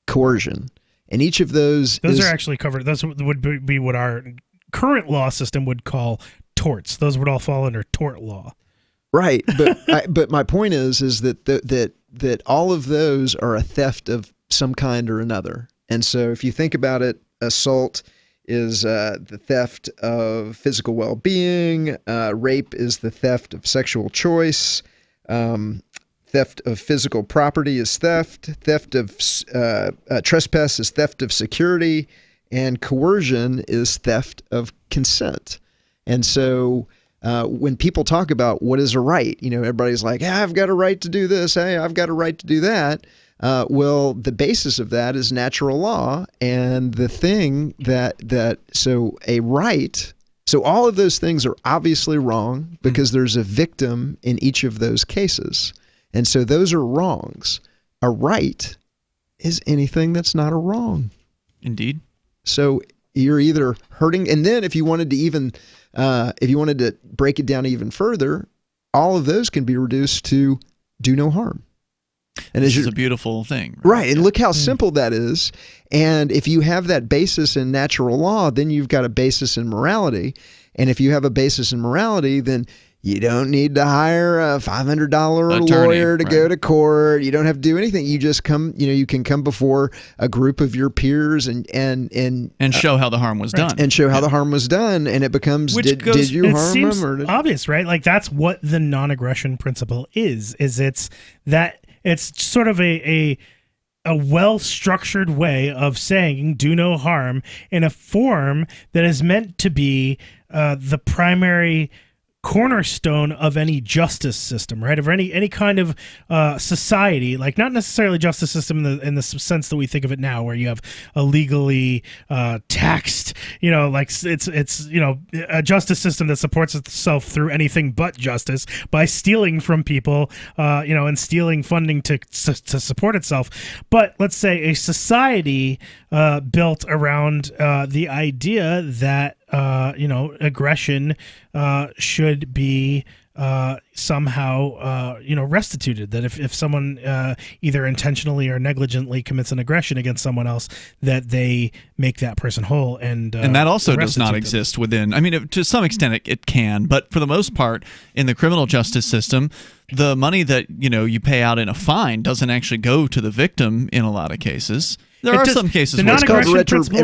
coercion, and each of those are actually covered. Those would be what our current law system would call torts. Those would all fall under tort law. Right, but but my point is that all of those are a theft of some kind or another. And so if you think about it, assault is the theft of physical well-being, rape is the theft of sexual choice, theft of physical property is theft of trespass is theft of security, and coercion is theft of consent. And so when people talk about what is a right, everybody's like, I've got a right to do this. Hey, I've got a right to do that. Well, the basis of that is natural law, and the thing so a right. So all of those things are obviously wrong because there's a victim in each of those cases, and so those are wrongs. A right is anything that's not a wrong. Indeed. So you're either hurting, and then if you wanted to break it down even further, all of those can be reduced to do no harm. And this is a beautiful thing. Right. And look how simple that is. And if you have that basis in natural law, then you've got a basis in morality. And if you have a basis in morality, then you don't need to hire a $500 lawyer to go to court. You don't have to do anything. You just come, you can come before a group of your peers and show how the harm was done. And show how the harm was done. And it becomes, did you harm them? Or obvious, right? Like that's what the non-aggression principle is it's sort of a well-structured way of saying do no harm in a form that is meant to be the primary cornerstone of any justice system, right? Of any kind of society, like not necessarily justice system in the sense that we think of it now, where you have a legally taxed, like it's a justice system that supports itself through anything but justice by stealing from people, and stealing funding to support itself. But let's say a society built around the idea that aggression should be somehow restituted, that if someone either intentionally or negligently commits an aggression against someone else, that they make that person whole, and that also does not exist within. I mean, to some extent it can, but for the most part in the criminal justice system, the money that you pay out in a fine doesn't actually go to the victim in a lot of cases. There are some cases where it's called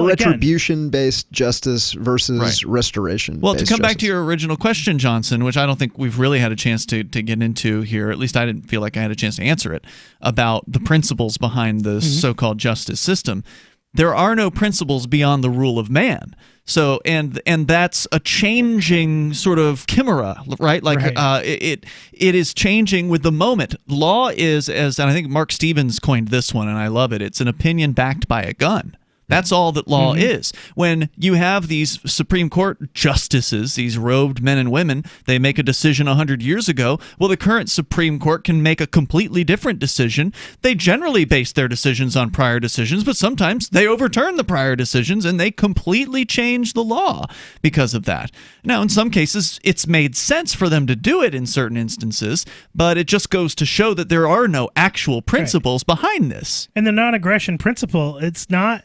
retribution-based justice versus restoration. Well, to come back to your original question, Johnson, which I don't think we've really had a chance to get into here, at least I didn't feel like I had a chance to answer it, about the principles behind the so-called justice system. There are no principles beyond the rule of man. So, and that's a changing sort of chimera, right? Like it is changing with the moment. Law is, and I think Mark Stevens coined this one, and I love it. It's an opinion backed by a gun. That's all that law is. When you have these Supreme Court justices, these robed men and women, they make a decision 100 years ago. Well, the current Supreme Court can make a completely different decision. They generally base their decisions on prior decisions, but sometimes they overturn the prior decisions and they completely change the law because of that. Now, in some cases, it's made sense for them to do it in certain instances, but it just goes to show that there are no actual principles behind this. And the non-aggression principle, it's not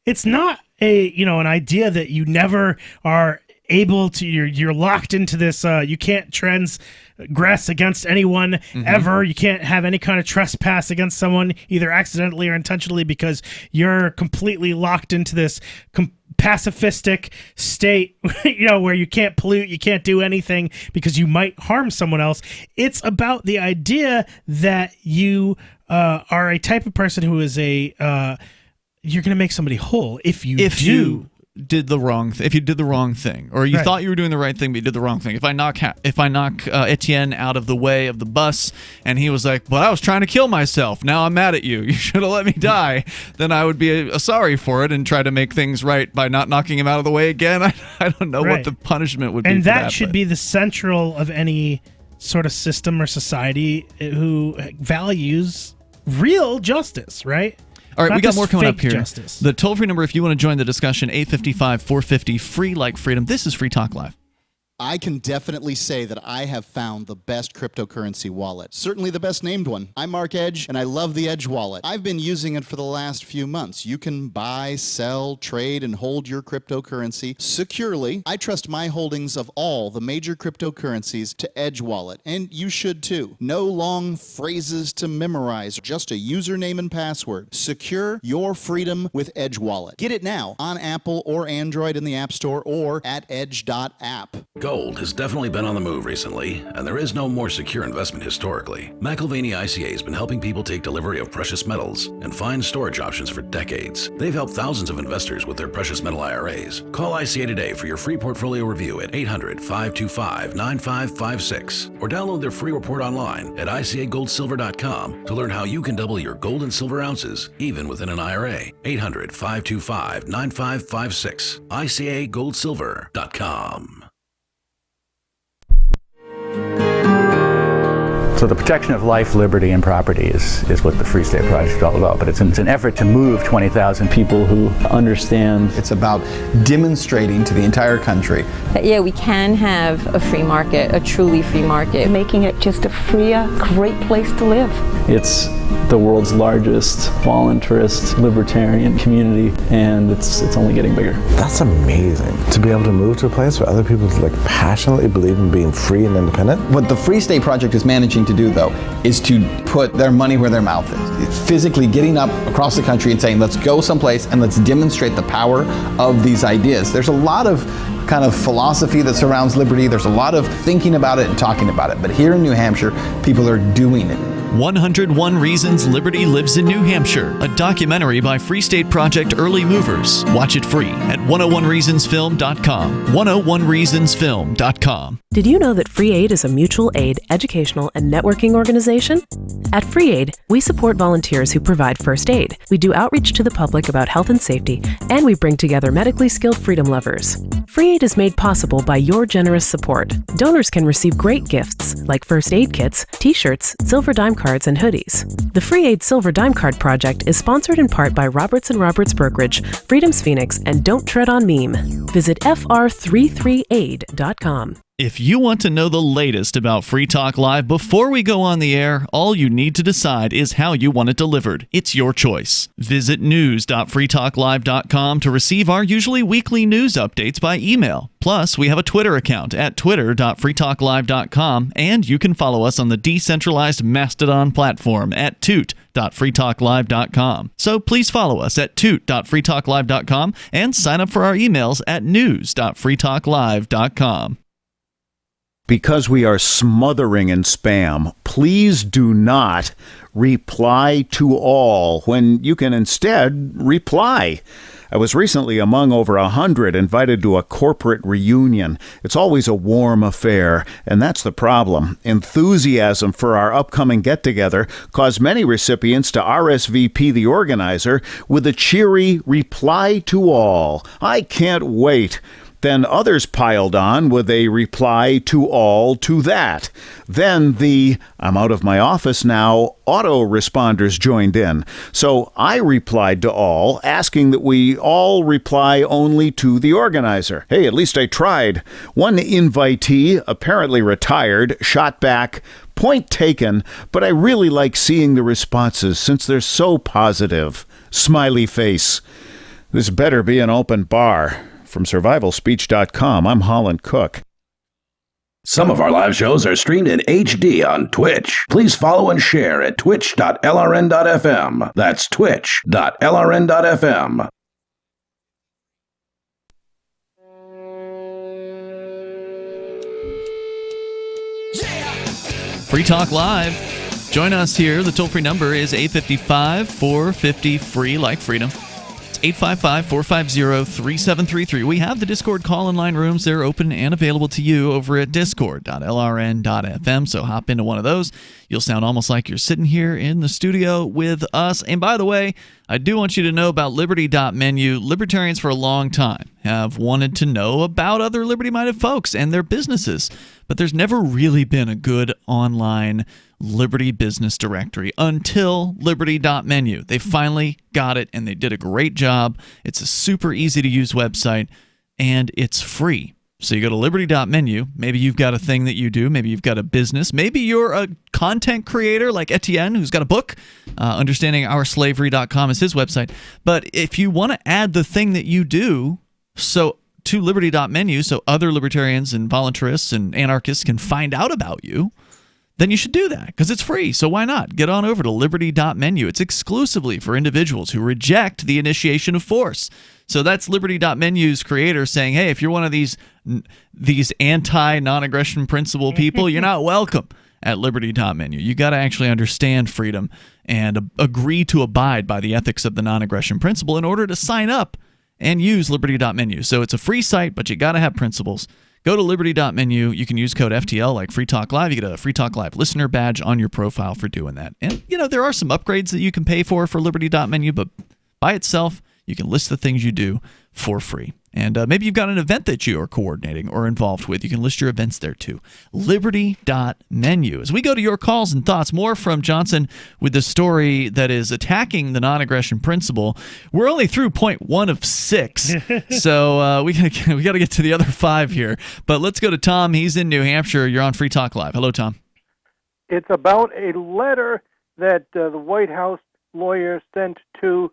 an idea that you never are able to, you're locked into this, you can't transgress against anyone ever. You can't have any kind of trespass against someone, either accidentally or intentionally, because you're completely locked into this pacifistic state, where you can't pollute, you can't do anything because you might harm someone else. It's about the idea that you are a type of person who is you're going to make somebody whole if you did the wrong if you did the wrong thing, or you thought you were doing the right thing but you did the wrong thing. If I knock Etienne out of the way of the bus and he was like, but I was trying to kill myself, now I'm mad at you, you should have let me die, then I would be sorry for it and try to make things right by not knocking him out of the way again. I don't know what the punishment would be, and for that should be the central of any sort of system or society who values real justice, right? All right, Not we got this more coming up fake here. justice. The toll-free number, if you want to join the discussion, 855-450, free like freedom. This is Free Talk Live. I can definitely say that I have found the best cryptocurrency wallet. Certainly the best named one. I'm Mark Edge, and I love the Edge wallet. I've been using it for the last few months. You can buy, sell, trade, and hold your cryptocurrency securely. I trust my holdings of all the major cryptocurrencies to Edge wallet, and you should too. No long phrases to memorize, just a username and password. Secure your freedom with Edge wallet. Get it now on Apple or Android in the App Store or at edge.app. Gold has definitely been on the move recently, and there is no more secure investment historically. McIlvaney ICA has been helping people take delivery of precious metals and find storage options for decades. They've helped thousands of investors with their precious metal IRAs. Call ICA today for your free portfolio review at 800-525-9556 or download their free report online at ICAGoldSilver.com to learn how you can double your gold and silver ounces even within an IRA. 800-525-9556. ICAGoldSilver.com. So the protection of life, liberty, and property is what the Free State Project is all about. But it's an effort to move 20,000 people who understand. It's about demonstrating to the entire country that, yeah, we can have a free market, a truly free market. Making it just a freer, great place to live. It's the world's largest voluntarist libertarian community, and it's only getting bigger. That's amazing, to be able to move to a place where other people passionately believe in being free and independent. What the Free State Project is managing to do, though, is to put their money where their mouth is. It's physically getting up across the country and saying, let's go someplace and let's demonstrate the power of these ideas. There's a lot of kind of philosophy that surrounds liberty. There's a lot of thinking about it and talking about it. But here in New Hampshire, people are doing it. 101 Reasons Liberty Lives in New Hampshire, a documentary by Free State Project early movers. Watch it free at 101reasonsfilm.com. 101reasonsfilm.com. Did you know that Free Aid is a mutual aid, educational, and networking organization? At Free Aid, we support volunteers who provide first aid. We do outreach to the public about health and safety, and we bring together medically skilled freedom lovers. Free Aid is made possible by your generous support. Donors can receive great gifts like first aid kits, t-shirts, silver dime cards, and hoodies. The Free Aid Silver Dime Card Project is sponsored in part by Roberts & Roberts Brokerage, Freedom's Phoenix, and Don't Tread on Meme. Visit fr33aid.com. If you want to know the latest about Free Talk Live before we go on the air, all you need to decide is how you want it delivered. It's your choice. Visit news.freetalklive.com to receive our usually weekly news updates by email. Plus, we have a Twitter account at twitter.freetalklive.com, and you can follow us on the decentralized Mastodon platform at toot.freetalklive.com. So please follow us at toot.freetalklive.com and sign up for our emails at news.freetalklive.com. Because we are smothering in spam, please do not reply to all when you can instead reply. I was recently among over 100 invited to a corporate reunion. It's always a warm affair, and that's the problem. Enthusiasm for our upcoming get-together caused many recipients to RSVP the organizer with a cheery reply to all. I can't wait. Then others piled on with a reply to all to that. Then the "I'm out of my office now" autoresponders joined in. So I replied to all, asking that we all reply only to the organizer. Hey, at least I tried. One invitee, apparently retired, shot back, "Point taken, but I really like seeing the responses since they're so positive." Smiley face. This better be an open bar. From survivalspeech.com, I'm Holland Cook. Some of our live shows are streamed in HD on Twitch. Please follow and share at twitch.lrn.fm. That's twitch.lrn.fm. Free Talk Live. Join us here. The toll-free number is 855-450-FREE, like freedom. It's 855-450-3733. We have the Discord call-in line rooms. They're open and available to you over at discord.lrn.fm, so hop into one of those. You'll sound almost like you're sitting here in the studio with us. And by the way, I do want you to know about Liberty.menu. Libertarians for a long time have wanted to know about other liberty-minded folks and their businesses, but there's never really been a good online Liberty business directory until Liberty.menu. They finally got it, and they did a great job. It's a super easy-to-use website, and it's free. So you go to Liberty.menu. Maybe you've got a thing that you do. Maybe you've got a business. Maybe you're a content creator like Etienne, who's got a book. UnderstandingOurSlavery.com is his website. But if you want to add the thing that you do to Liberty.menu so other libertarians and voluntarists and anarchists can find out about you, then you should do that because it's free. So why not? Get on over to Liberty.menu. It's exclusively for individuals who reject the initiation of force. So that's Liberty.menu's creator saying, hey, if you're one of these anti-non-aggression principle people, you're not welcome at Liberty.menu. You got to actually understand freedom and agree to abide by the ethics of the non-aggression principle in order to sign up and use Liberty.menu. So it's a free site, but you got to have principles. Go to Liberty.menu. You can use code FTL like Free Talk Live. You get a Free Talk Live listener badge on your profile for doing that. And, there are some upgrades that you can pay for Liberty.menu, but by itself, you can list the things you do for free. And maybe you've got an event that you are coordinating or involved with. You can list your events there too. Liberty.menu. As we go to your calls and thoughts, more from Johnson with the story that is attacking the non-aggression principle. We're only through point 1 of 6, so we got to get to the other 5 here. But let's go to Tom. He's in New Hampshire. You're on Free Talk Live. Hello, Tom. It's about a letter that the White House lawyer sent to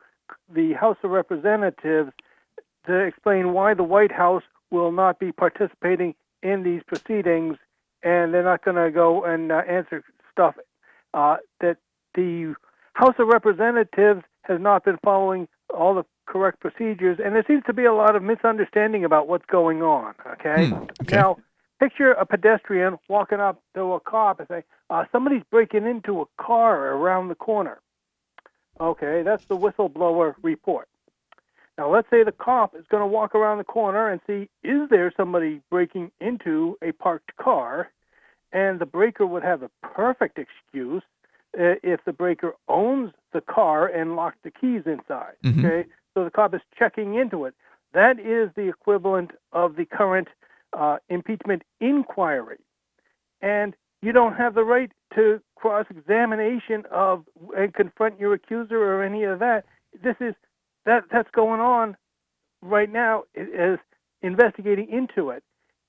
the House of Representatives to explain why the White House will not be participating in these proceedings, and they're not going to go and answer stuff that the House of Representatives has not been following all the correct procedures, and there seems to be a lot of misunderstanding about what's going on, okay? Now, picture a pedestrian walking up to a cop and say, somebody's breaking into a car around the corner. Okay, that's the whistleblower report. Now, let's say the cop is going to walk around the corner and see, is there somebody breaking into a parked car? And the breaker would have a perfect excuse if the breaker owns the car and locked the keys inside. Okay, so the cop is checking into it. That is the equivalent of the current impeachment inquiry. And you don't have the right to cross-examination of and confront your accuser or any of that. That's going on right now, is investigating into it.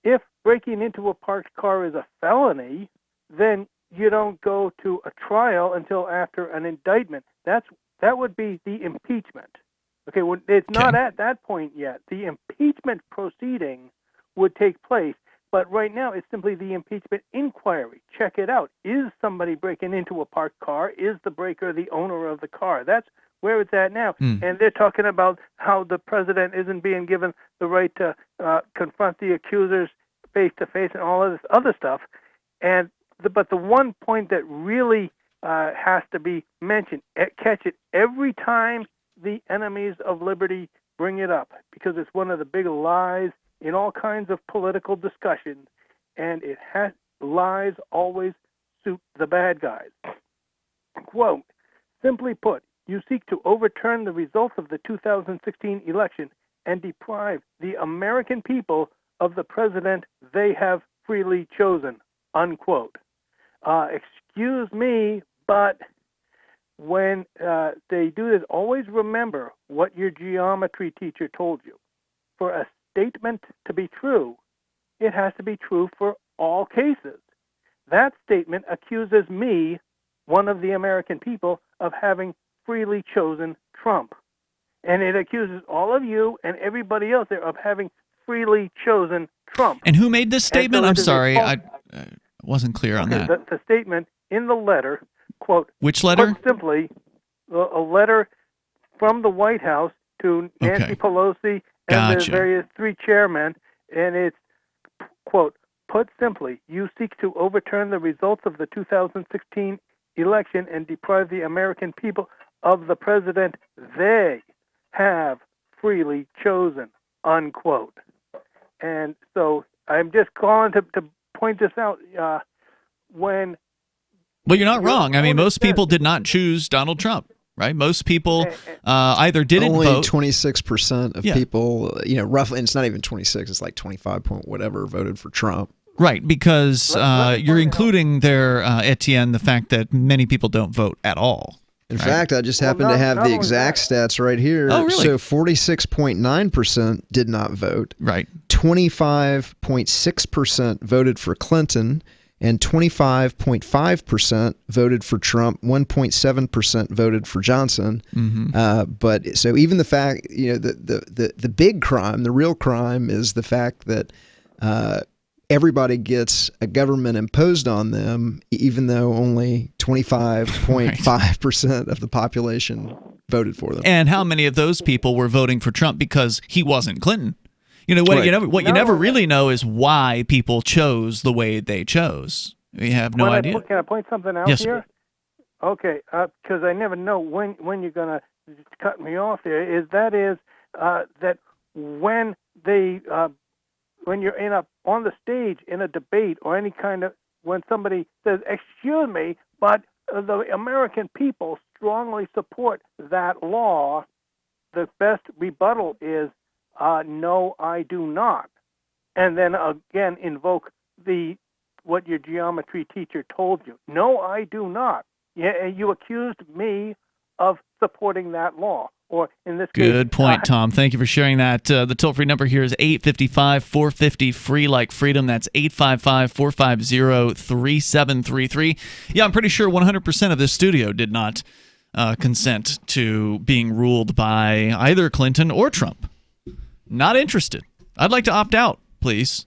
If breaking into a parked car is a felony, then you don't go to a trial until after an indictment. That would be the impeachment. Okay, well, it's not at that point yet. The impeachment proceeding would take place, but right now it's simply the impeachment inquiry. Check it out. Is somebody breaking into a parked car? Is the breaker the owner of the car? That's where it's at now. And they're talking about how the president isn't being given the right to confront the accusers face-to-face and all of this other stuff. But the one point that really has to be mentioned, catch it every time the enemies of liberty bring it up, because it's one of the big lies in all kinds of political discussions, and lies always suit the bad guys. Quote, simply put, you seek to overturn the results of the 2016 election and deprive the American people of the president they have freely chosen, unquote. Excuse me, but when they do this, always remember what your geometry teacher told you. For a statement to be true, it has to be true for all cases. That statement accuses me, one of the American people, of having freely chosen Trump. And it accuses all of you and everybody else there of having freely chosen Trump. And who made this statement? So I'm sorry, I wasn't clear on that. The statement in the letter, quote, which letter? Put simply, a letter from the White House to Nancy Pelosi and the various three chairmen, and it's, quote, put simply, you seek to overturn the results of the 2016 election and deprive the American people of the president they have freely chosen, unquote. And so I'm just calling to point this out. Well, you're not wrong. I mean, most people did not choose Donald Trump, right? Most people either didn't only vote. 26% of people, roughly, and it's not even 26, it's like 25 point whatever voted for Trump. Right, because you're including there, Etienne, the fact that many people don't vote at all. In fact, I just happen to have the exact stats right here. Oh, really? So 46.9% did not vote. Right. 25.6% voted for Clinton, and 25.5% voted for Trump. 1.7% voted for Johnson. But so even the fact, the big crime, the real crime, is the fact that everybody gets a government imposed on them, even though only 25.5% of the population voted for them. And how many of those people were voting for Trump because he wasn't Clinton? You never really know is why people chose the way they chose. We have no idea. Can I point something out here? Okay, because I never know when you're going to cut me off there. That when they when you're on the stage in a debate or any kind of, when somebody says, excuse me, but the American people strongly support that law, the best rebuttal is, no, I do not. And then again invoke what your geometry teacher told you. No, I do not. Yeah, you accused me of supporting that law. Or in this case, good point, Tom. Thank you for sharing that. The toll-free number here is 855-450-FREE like freedom. That's 855-450-3733. Yeah, I'm pretty sure 100% of this studio did not consent to being ruled by either Clinton or Trump. Not interested. I'd like to opt out, please.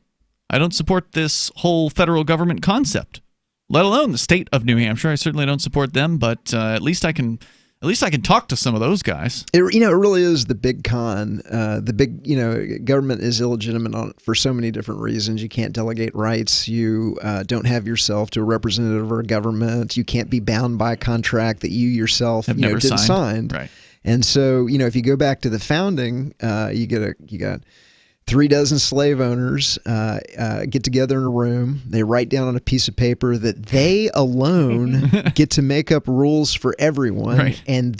I don't support this whole federal government concept, let alone the state of New Hampshire. I certainly don't support them, but at least I can talk to some of those guys. It really is the big con. Government is illegitimate for so many different reasons. You can't delegate rights. You don't have yourself to a representative or a government. You can't be bound by a contract that you yourself didn't sign. Right. And so, if you go back to the founding, you got 3 dozen slave owners get together in a room. They write down on a piece of paper that they alone get to make up rules for everyone, right. and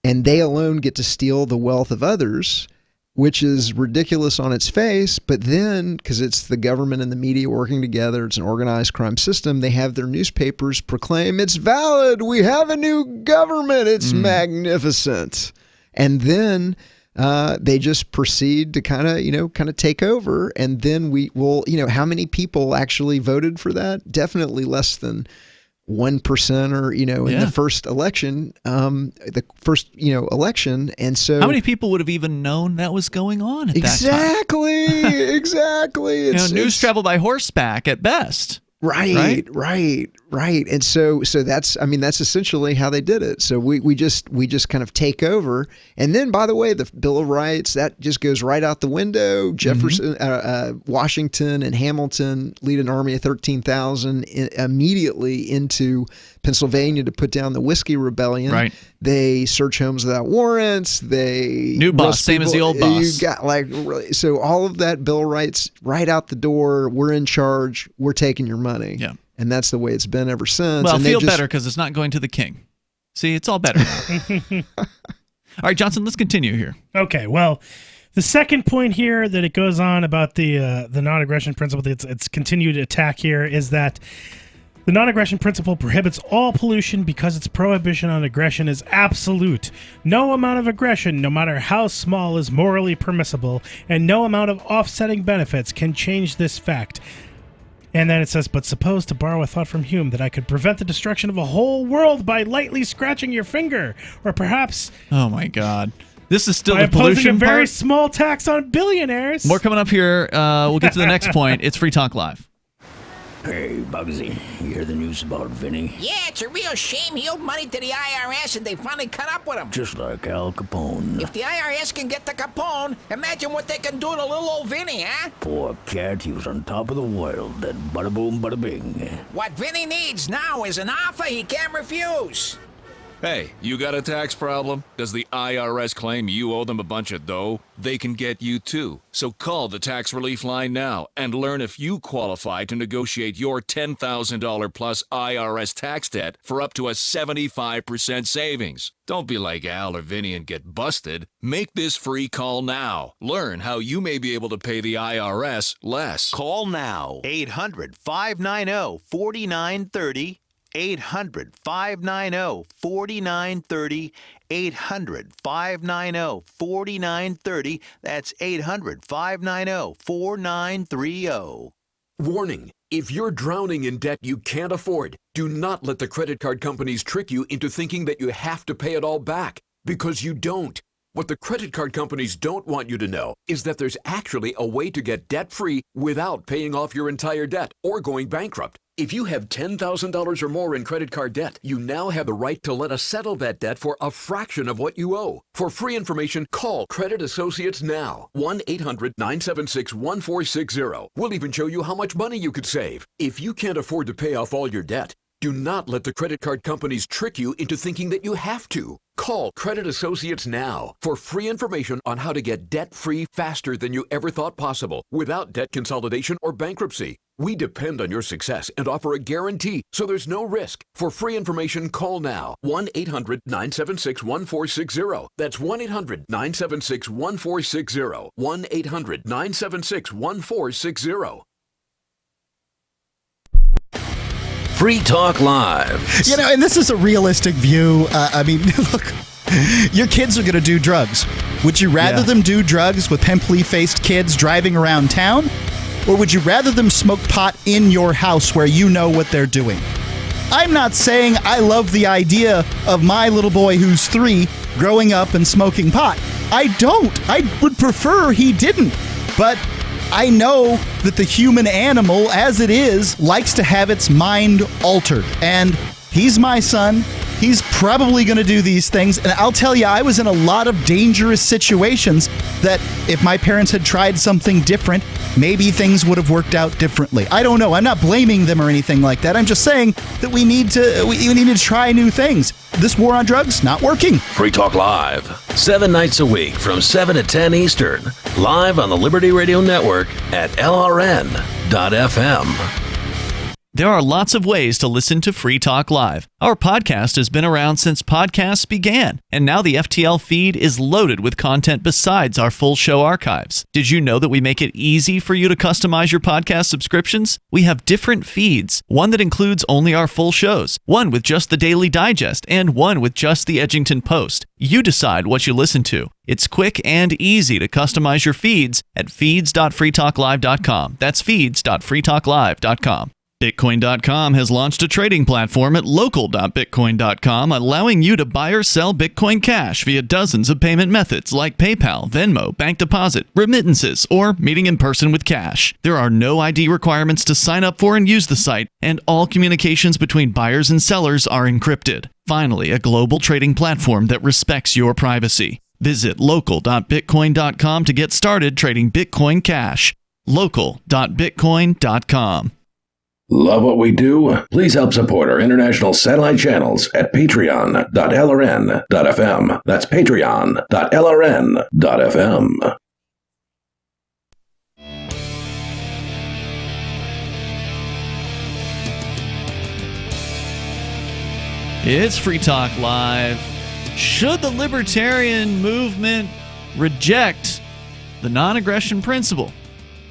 they alone get to steal the wealth of others, which is ridiculous on its face. But then, because it's the government and the media working together, it's an organized crime system, they have their newspapers proclaim it's valid. We have a new government. It's magnificent. And then they just proceed to kind of take over. And then we will, how many people actually voted for that? Definitely less than 1% or, in the first election, election. And so how many people would have even known that was going on at that time? Exactly. News travel by horseback at best. Right. And so that's essentially how they did it. So we just kind of take over. And then, by the way, the Bill of Rights, that just goes right out the window. Jefferson, Washington and Hamilton lead an army of 13,000 immediately into Pennsylvania to put down the Whiskey Rebellion. Right. They search homes without warrants. They new boss, same as the old boss. You got so all of that Bill of Rights right out the door. We're in charge. We're taking your money. Yeah. And that's the way it's been ever since. Well, and feel better because it's not going to the king. See, it's all better now. All right, Johnson, let's continue here. Okay, well, the second point here that it goes on about the non-aggression principle, its continued attack here, is that the non-aggression principle prohibits all pollution because its prohibition on aggression is absolute. No amount of aggression, no matter how small, is morally permissible, and no amount of offsetting benefits can change this fact. And then it says, but suppose, to borrow a thought from Hume, that I could prevent the destruction of a whole world by lightly scratching your finger, or perhaps... Oh, my God. This is still by the imposing pollution a very part. small tax on billionaires. More coming up here. We'll get to the next point. It's Free Talk Live. Hey, Bugsy, you hear the news about Vinny? Yeah, it's a real shame he owed money to the IRS and they finally cut up with him. Just like Al Capone. If the IRS can get to Capone, imagine what they can do to little old Vinny, huh? Poor cat, he was on top of the world, then bada boom, bada bing. What Vinny needs now is an offer he can't refuse. Hey, you got a tax problem? Does the IRS claim you owe them a bunch of dough? They can get you too. So call the tax relief line now and learn if you qualify to negotiate your $10,000 plus IRS tax debt for up to a 75% savings. Don't be like Al or Vinny and get busted. Make this free call now. Learn how you may be able to pay the IRS less. Call now. 800-590-4930. 800-590-4930. 800-590-4930. That's 800-590-4930. Warning. If you're drowning in debt you can't afford, do not let the credit card companies trick you into thinking that you have to pay it all back, because you don't. What the credit card companies don't want you to know is that there's actually a way to get debt-free without paying off your entire debt or going bankrupt. If you have $10,000 or more in credit card debt, you now have the right to let us settle that debt for a fraction of what you owe. For free information, call Credit Associates now. 1-800-976-1460. We'll even show you how much money you could save. If you can't afford to pay off all your debt, do not let the credit card companies trick you into thinking that you have to. Call Credit Associates now for free information on how to get debt-free faster than you ever thought possible without debt consolidation or bankruptcy. We depend on your success and offer a guarantee, so there's no risk. For free information, call now. 1-800-976-1460. That's 1-800-976-1460. 1-800-976-1460. Free Talk Live. You know, and this is a realistic view. I mean, look, your kids are going to do drugs. Would you rather them do drugs with pimply-faced kids driving around town? Or would you rather them smoke pot in your house where you know what they're doing? I'm not saying I love the idea of my little boy who's 3 growing up and smoking pot. I don't. I would prefer he didn't. But I know that the human animal, as it is, likes to have its mind altered. And he's my son. He's probably going to do these things. And I'll tell you, I was in a lot of dangerous situations that if my parents had tried something different, maybe things would have worked out differently. I don't know. I'm not blaming them or anything like that. I'm just saying that we need to try new things. This war on drugs, not working. Free Talk Live, 7 nights a week from 7 to 10 Eastern. Live on the Liberty Radio Network at LRN.FM. There are lots of ways to listen to Free Talk Live. Our podcast has been around since podcasts began, and now the FTL feed is loaded with content besides our full show archives. Did you know that we make it easy for you to customize your podcast subscriptions? We have different feeds, one that includes only our full shows, one with just the Daily Digest, and one with just the Edgington Post. You decide what you listen to. It's quick and easy to customize your feeds at feeds.freetalklive.com. That's feeds.freetalklive.com. Bitcoin.com has launched a trading platform at local.bitcoin.com, allowing you to buy or sell Bitcoin Cash via dozens of payment methods like PayPal, Venmo, bank deposit, remittances, or meeting in person with cash. There are no ID requirements to sign up for and use the site, and all communications between buyers and sellers are encrypted. Finally, a global trading platform that respects your privacy. Visit local.bitcoin.com to get started trading Bitcoin Cash. local.bitcoin.com. Love what we do? Please help support our international satellite channels at patreon.lrn.fm. That's patreon.lrn.fm. It's Free Talk Live. Should the libertarian movement reject the non-aggression principle?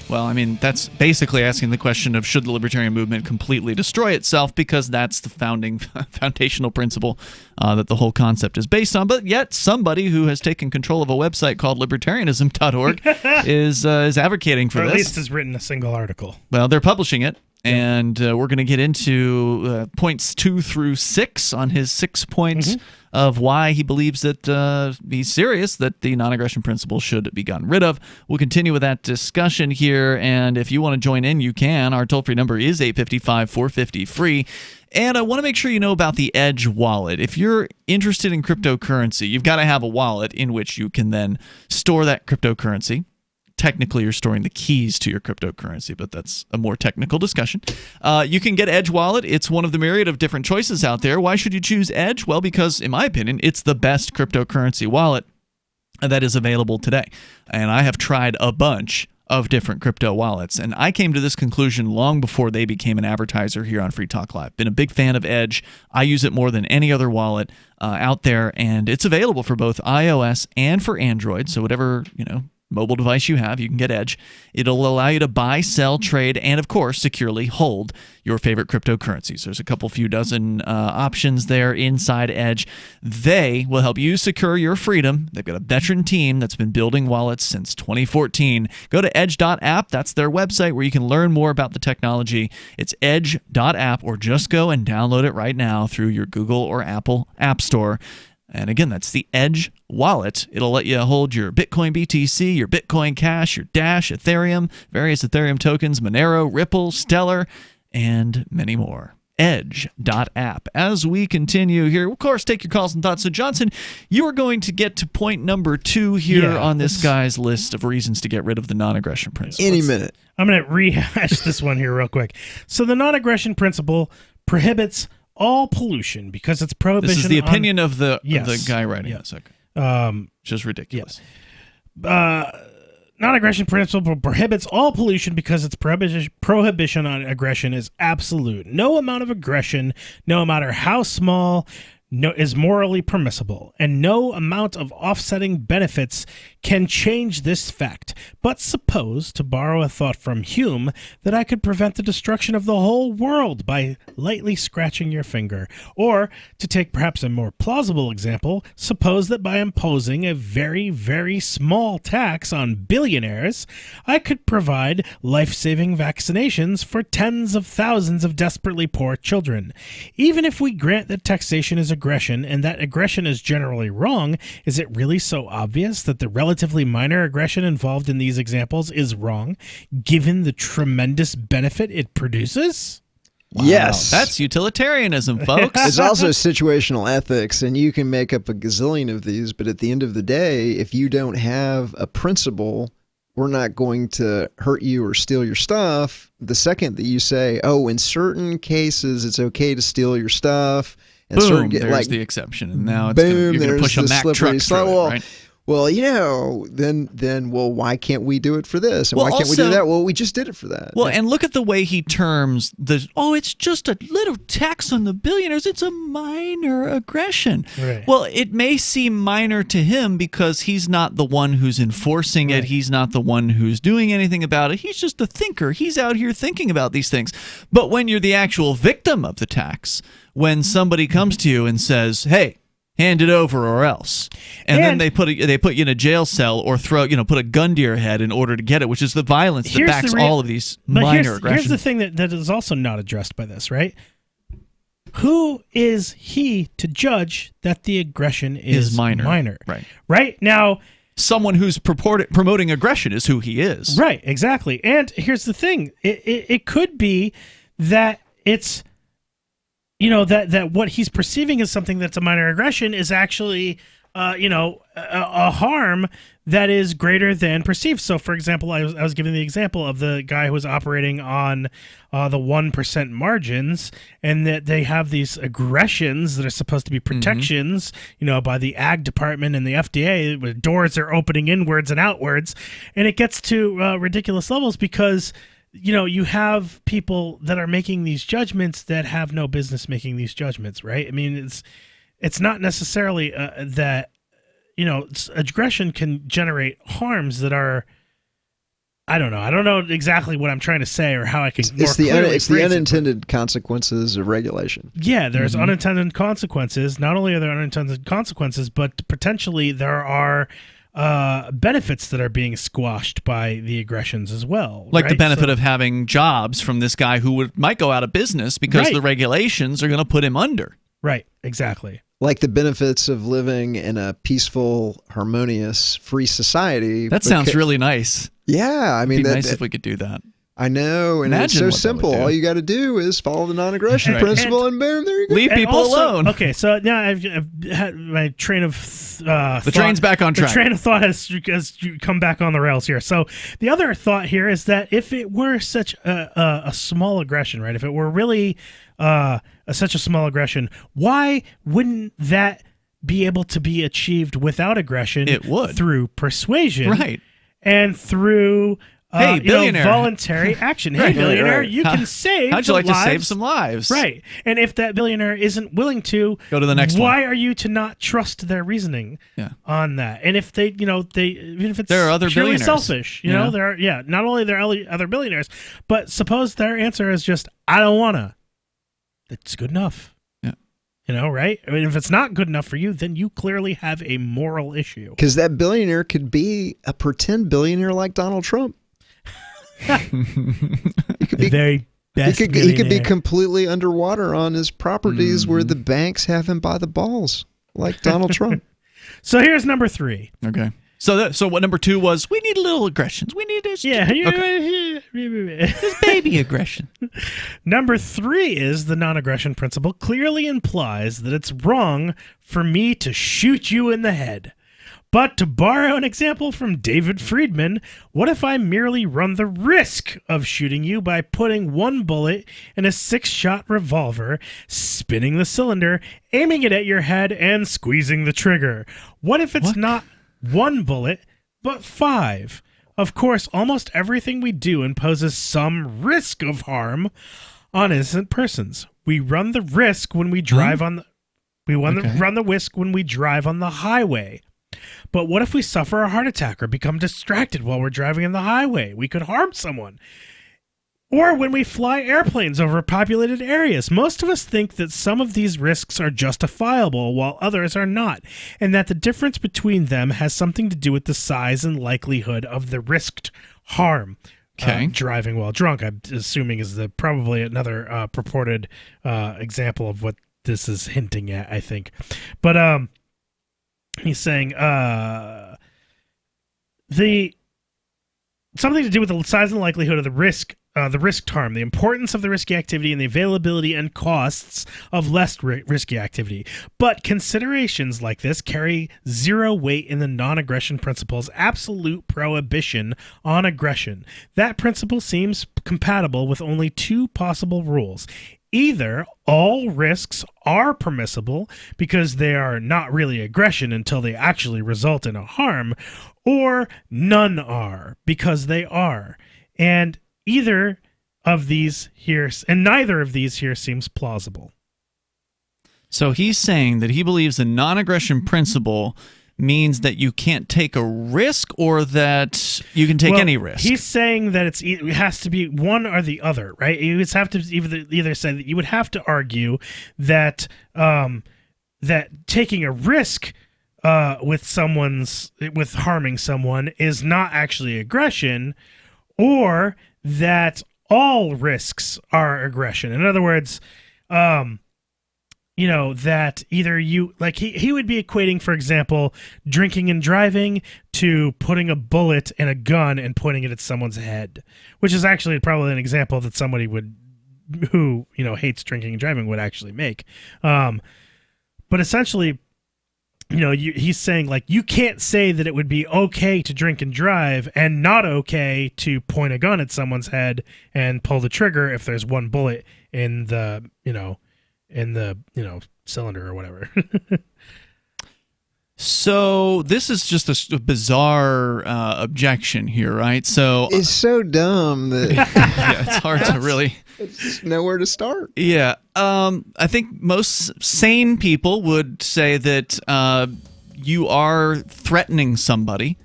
Well, I mean, that's basically asking the question of should the libertarian movement completely destroy itself, because that's the foundational principle that the whole concept is based on. But yet somebody who has taken control of a website called libertarianism.org is advocating for or this. at least has written a single article. Well, they're publishing it. And we're going to get into points 2 through 6 on his 6 points of why he believes that he's serious that the non-aggression principle should be gotten rid of. We'll continue with that discussion here, and if you want to join in, you can. Our toll-free number is 855-450-FREE. And I want to make sure you know about the Edge wallet. If you're interested in cryptocurrency, you've got to have a wallet in which you can then store that cryptocurrency. Technically, you're storing the keys to your cryptocurrency, but that's a more technical discussion. You can get Edge Wallet. It's one of the myriad of different choices out there. Why should you choose Edge? Well, because, in my opinion, it's the best cryptocurrency wallet that is available today. And I have tried a bunch of different crypto wallets, and I came to this conclusion long before they became an advertiser here on Free Talk Live. Been a big fan of Edge. I use it more than any other wallet out there, and it's available for both iOS and for Android, so whatever, mobile device you have, you can get Edge. It'll allow you to buy, sell, trade, and of course, securely hold your favorite cryptocurrencies. There's a few dozen options there inside Edge. They will help you secure your freedom. They've got a veteran team that's been building wallets since 2014. Go to edge.app. That's their website where you can learn more about the technology. It's edge.app, or just go and download it right now through your Google or Apple App Store. And again, that's the Edge wallet. It'll let you hold your Bitcoin BTC, your Bitcoin Cash, your Dash, Ethereum, various Ethereum tokens, Monero, Ripple, Stellar, and many more. Edge.app. As we continue here, of course, take your calls and thoughts. So, Johnson, you are going to get to point number 2 here on this guy's list of reasons to get rid of the non-aggression principle. Any minute. I'm going to rehash this one here real quick. So, the non-aggression principle prohibits all pollution because it's prohibition. This is the opinion of the guy writing this. Okay. Just ridiculous. Non-aggression principle prohibits all pollution because its prohibition on aggression is absolute. No amount of aggression, no matter how small, is morally permissible, and no amount of offsetting benefits can change this fact. But suppose, to borrow a thought from Hume, that I could prevent the destruction of the whole world by lightly scratching your finger. Or, to take perhaps a more plausible example, suppose that by imposing a very, very small tax on billionaires, I could provide life-saving vaccinations for tens of thousands of desperately poor children. Even if we grant that taxation is aggression, and that aggression is generally wrong, is it really so obvious that the relatively minor aggression involved in these examples is wrong, given the tremendous benefit it produces? Wow. Yes. That's utilitarianism, folks. It's also situational ethics, and you can make up a gazillion of these, but at the end of the day, if you don't have a principle, we're not going to hurt you or steal your stuff. The second that you say, oh, in certain cases, it's okay to steal your stuff. And boom, there's the exception. And now it's you're going to push a Mack truck through it, right? Well, then, why can't we do it for this? And why can't we do that? Well, we just did it for that. Well, and look at the way he terms it's just a little tax on the billionaires. It's a minor aggression. Right. Well, it may seem minor to him because he's not the one who's enforcing it. He's not the one who's doing anything about it. He's just a thinker. He's out here thinking about these things. But when you're the actual victim of the tax, when somebody comes to you and says, hey, hand it over or else. And then they put you in a jail cell or put a gun to your head in order to get it, which is the violence that backs all of these minor aggressions. Here's the thing that is also not addressed by this, right? Who is he to judge that the aggression is minor? Right? Now, someone who's promoting aggression is who he is. Right, exactly. And here's the thing. It could be that it's that what he's perceiving as something that's a minor aggression is actually, a harm that is greater than perceived. So, for example, I was giving the example of the guy who was operating on the 1% margins, and that they have these aggressions that are supposed to be protections, by the Ag Department and the FDA, where doors are opening inwards and outwards, and it gets to ridiculous levels because you have people that are making these judgments that have no business making these judgments, right? I mean, it's not necessarily that, aggression can generate harms that are, I don't know exactly what I'm trying to say or how I can It's the unintended consequences of regulation. Yeah, there's unintended consequences. Not only are there unintended consequences, but potentially there are benefits that are being squashed by the aggressions as well. Like the right? benefit of having jobs from this guy who might go out of business because Right. the regulations are going to put him under. Right, exactly. Like the benefits of living in a peaceful, harmonious, free society. That sounds really nice. Yeah, I mean, It'd be nice if we could do that. I know, and it's Imagine so what that simple. would do. All you got to do is follow the non-aggression principle, and boom, there you go. Leave And people also- alone. Okay, so now I've had my train of The train's back on track. The train of thought has come back on the rails here. So the other thought here is that if it were such a small aggression, right? If it were really such a small aggression, why wouldn't that be able to be achieved without aggression? It would. Through persuasion, Right. And through Hey, billionaire. voluntary action. Hey, Right, billionaire, right. you can save. How'd you like to save lives. some lives? Right. And if that billionaire isn't willing to, Go to the next why one. are you to not trust their reasoning on that? And if they, even if it's There are other purely billionaires. selfish, Yeah. there are, not only there are other billionaires, but suppose their answer is just, I don't wanna. It's good enough. Yeah. Right? I mean, if it's not good enough for you, then you clearly have a moral issue. Because that billionaire could be a pretend billionaire like Donald Trump. He could be very best he could be billionaire. completely underwater on his properties where the banks have him by the balls, like Donald Trump. So here's number 3. Okay. So what number 2 was? We need a little aggressions. We need this. Just baby aggression. Number 3 is the non-aggression principle clearly implies that it's wrong for me to shoot you in the head. But to borrow an example from David Friedman, what if I merely run the risk of shooting you by putting one bullet in a 6-shot revolver, spinning the cylinder, aiming it at your head, and squeezing the trigger? What if it's not one bullet, but 5? Of course, almost everything we do imposes some risk of harm on innocent persons. We run the risk when we drive on the run the risk when we drive on the highway. But what if we suffer a heart attack or become distracted while we're driving on the highway? We could harm someone. Or when we fly airplanes over populated areas. Most of us think that some of these risks are justifiable while others are not, and that the difference between them has something to do with the size and likelihood of the risked harm. Okay. Driving while drunk, I'm assuming, is probably another purported example of what this is hinting at, I think. But he's saying something to do with the size and likelihood of the risked harm, the importance of the risky activity, and the availability and costs of less risky activity. But considerations like this carry zero weight in the non-aggression principle's absolute prohibition on aggression. That principle seems compatible with only 2 possible rules. Either all risks are permissible because they are not really aggression until they actually result in a harm, or none are because they are. And neither of these here seems plausible. So he's saying that he believes the non-aggression principle means that you can't take a risk, or that you can take any risk. He's saying that it has to be one or the other, right? You would have to either say that you would have to argue that that taking a risk with harming someone is not actually aggression, or that all risks are aggression. In other words, that either you, like he would be equating, for example, drinking and driving to putting a bullet in a gun and pointing it at someone's head, which is actually probably an example that somebody who hates drinking and driving would actually make. But essentially, he's saying, like, you can't say that it would be okay to drink and drive and not okay to point a gun at someone's head and pull the trigger if there's one bullet in the cylinder or whatever. So this is just a bizarre objection here, right? So it's so dumb that it's hard to really. It's nowhere to start. Yeah, I think most sane people would say that you are threatening somebody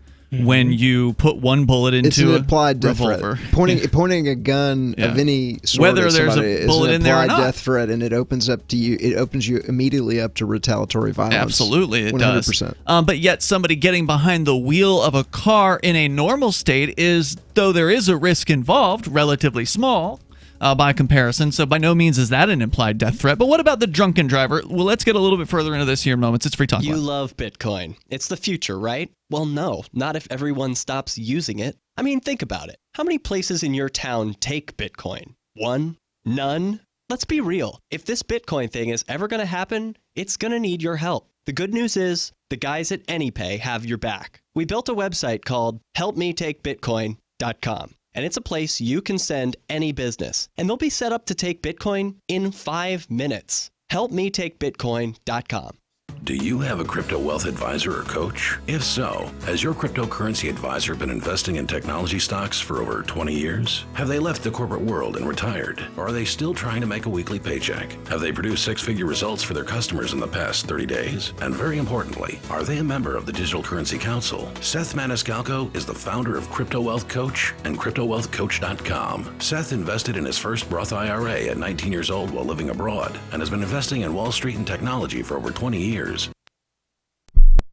when you put one bullet into it's an applied death revolver. Threat. Pointing a gun of any sort whether at there's somebody a bullet is in an there or applied not. death threat, and it opens you immediately up to retaliatory violence. Absolutely, it 100%. does. But yet somebody getting behind the wheel of a car in a normal state is, though there is a risk involved, relatively small. By comparison, so by no means is that an implied death threat. But what about the drunken driver? Well, let's get a little bit further into this here in moments. It's Free Talk Live. You love Bitcoin. It's the future, right? Well, no, not if everyone stops using it. I mean, think about it. How many places in your town take Bitcoin? One? None? Let's be real. If this Bitcoin thing is ever going to happen, it's going to need your help. The good news is the guys at AnyPay have your back. We built a website called helpmetakebitcoin.com. And it's a place you can send any business. And they'll be set up to take Bitcoin in 5 minutes. HelpMeTakeBitcoin.com. Do you have a crypto wealth advisor or coach? If so, has your cryptocurrency advisor been investing in technology stocks for over 20 years? Have they left the corporate world and retired? Or are they still trying to make a weekly paycheck? Have they produced six-figure results for their customers in the past 30 days? And very importantly, are they a member of the Digital Currency Council? Seth Maniscalco is the founder of Crypto Wealth Coach and CryptoWealthCoach.com. Seth invested in his first Roth IRA at 19 years old while living abroad and has been investing in Wall Street and technology for over 20 years.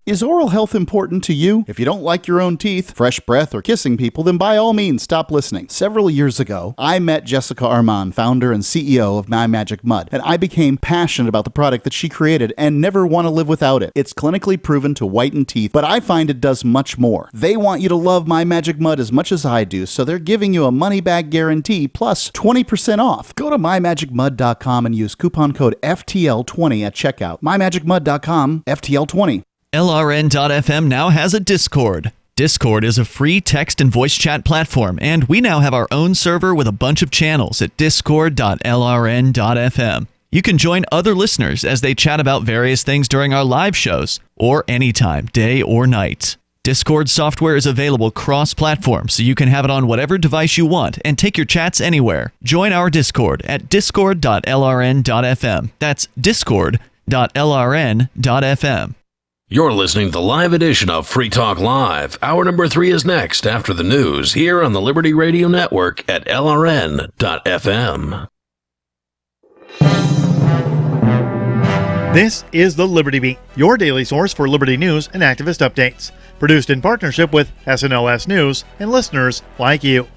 Is oral health important to you? If you don't like your own teeth, fresh breath, or kissing people, then by all means stop listening. Several years ago, I met Jessica Armand, founder and CEO of My Magic Mud, and I became passionate about the product that she created and never want to live without it. It's clinically proven to whiten teeth, but I find it does much more. They want you to love My Magic Mud as much as I do, so they're giving you a money-back guarantee plus 20% off. Go to mymagicmud.com and use coupon code FTL20 at checkout. mymagicmud.com, FTL20. LRN.FM now has a Discord. Discord is a free text and voice chat platform, and we now have our own server with a bunch of channels at discord.lrn.fm. You can join other listeners as they chat about various things during our live shows, or anytime, day or night. Discord software is available cross-platform, so you can have it on whatever device you want and take your chats anywhere. Join our Discord at discord.lrn.fm. That's discord.lrn.fm. You're listening to the live edition of Free Talk Live. Hour number 3 is next after the news here on the Liberty Radio Network at LRN.FM. This is the Liberty Beat, your daily source for liberty news and activist updates. Produced in partnership with SNLS News and listeners like you.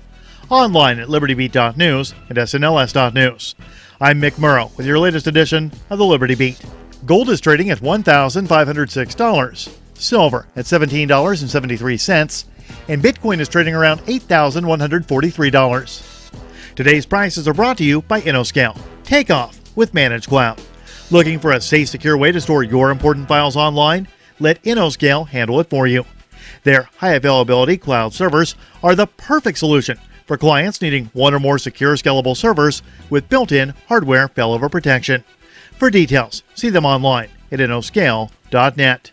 Online at libertybeat.news and snls.news. I'm Mick Murrow with your latest edition of the Liberty Beat. Gold is trading at $1,506, silver at $17.73, and Bitcoin is trading around $8,143. Today's prices are brought to you by InnoScale. Take off with Managed Cloud. Looking for a safe, secure way to store your important files online? Let InnoScale handle it for you. Their high-availability cloud servers are the perfect solution for clients needing one or more secure, scalable servers with built-in hardware failover protection. For details, see them online at innoscale.net.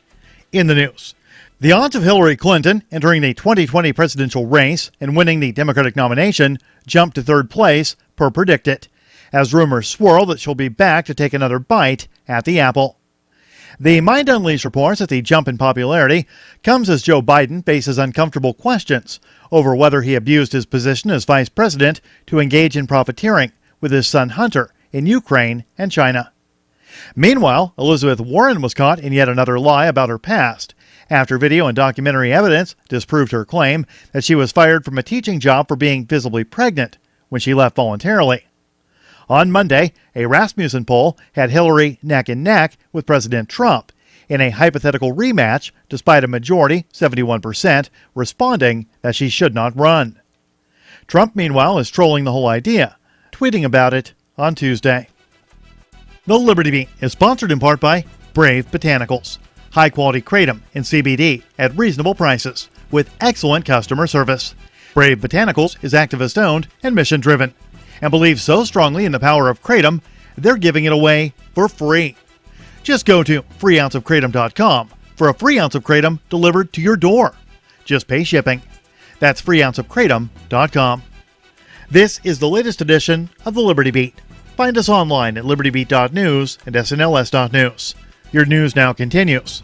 In the news, the odds of Hillary Clinton entering the 2020 presidential race and winning the Democratic nomination jumped to third place per predicted, as rumors swirl that she'll be back to take another bite at the apple. The Mind Unleashed reports that the jump in popularity comes as Joe Biden faces uncomfortable questions over whether he abused his position as vice president to engage in profiteering with his son Hunter in Ukraine and China. Meanwhile, Elizabeth Warren was caught in yet another lie about her past, after video and documentary evidence disproved her claim that she was fired from a teaching job for being visibly pregnant when she left voluntarily. On Monday, a Rasmussen poll had Hillary neck and neck with President Trump in a hypothetical rematch, despite a majority, 71%, responding that she should not run. Trump, meanwhile, is trolling the whole idea, tweeting about it on Tuesday. The Liberty Beat is sponsored in part by Brave Botanicals. High-quality kratom and CBD at reasonable prices with excellent customer service. Brave Botanicals is activist-owned and mission-driven and believes so strongly in the power of kratom, they're giving it away for free. Just go to freeounceofkratom.com for a free ounce of kratom delivered to your door. Just pay shipping. That's freeounceofkratom.com. This is the latest edition of the Liberty Beat. Find us online at libertybeat.news and snls.news. Your news now continues.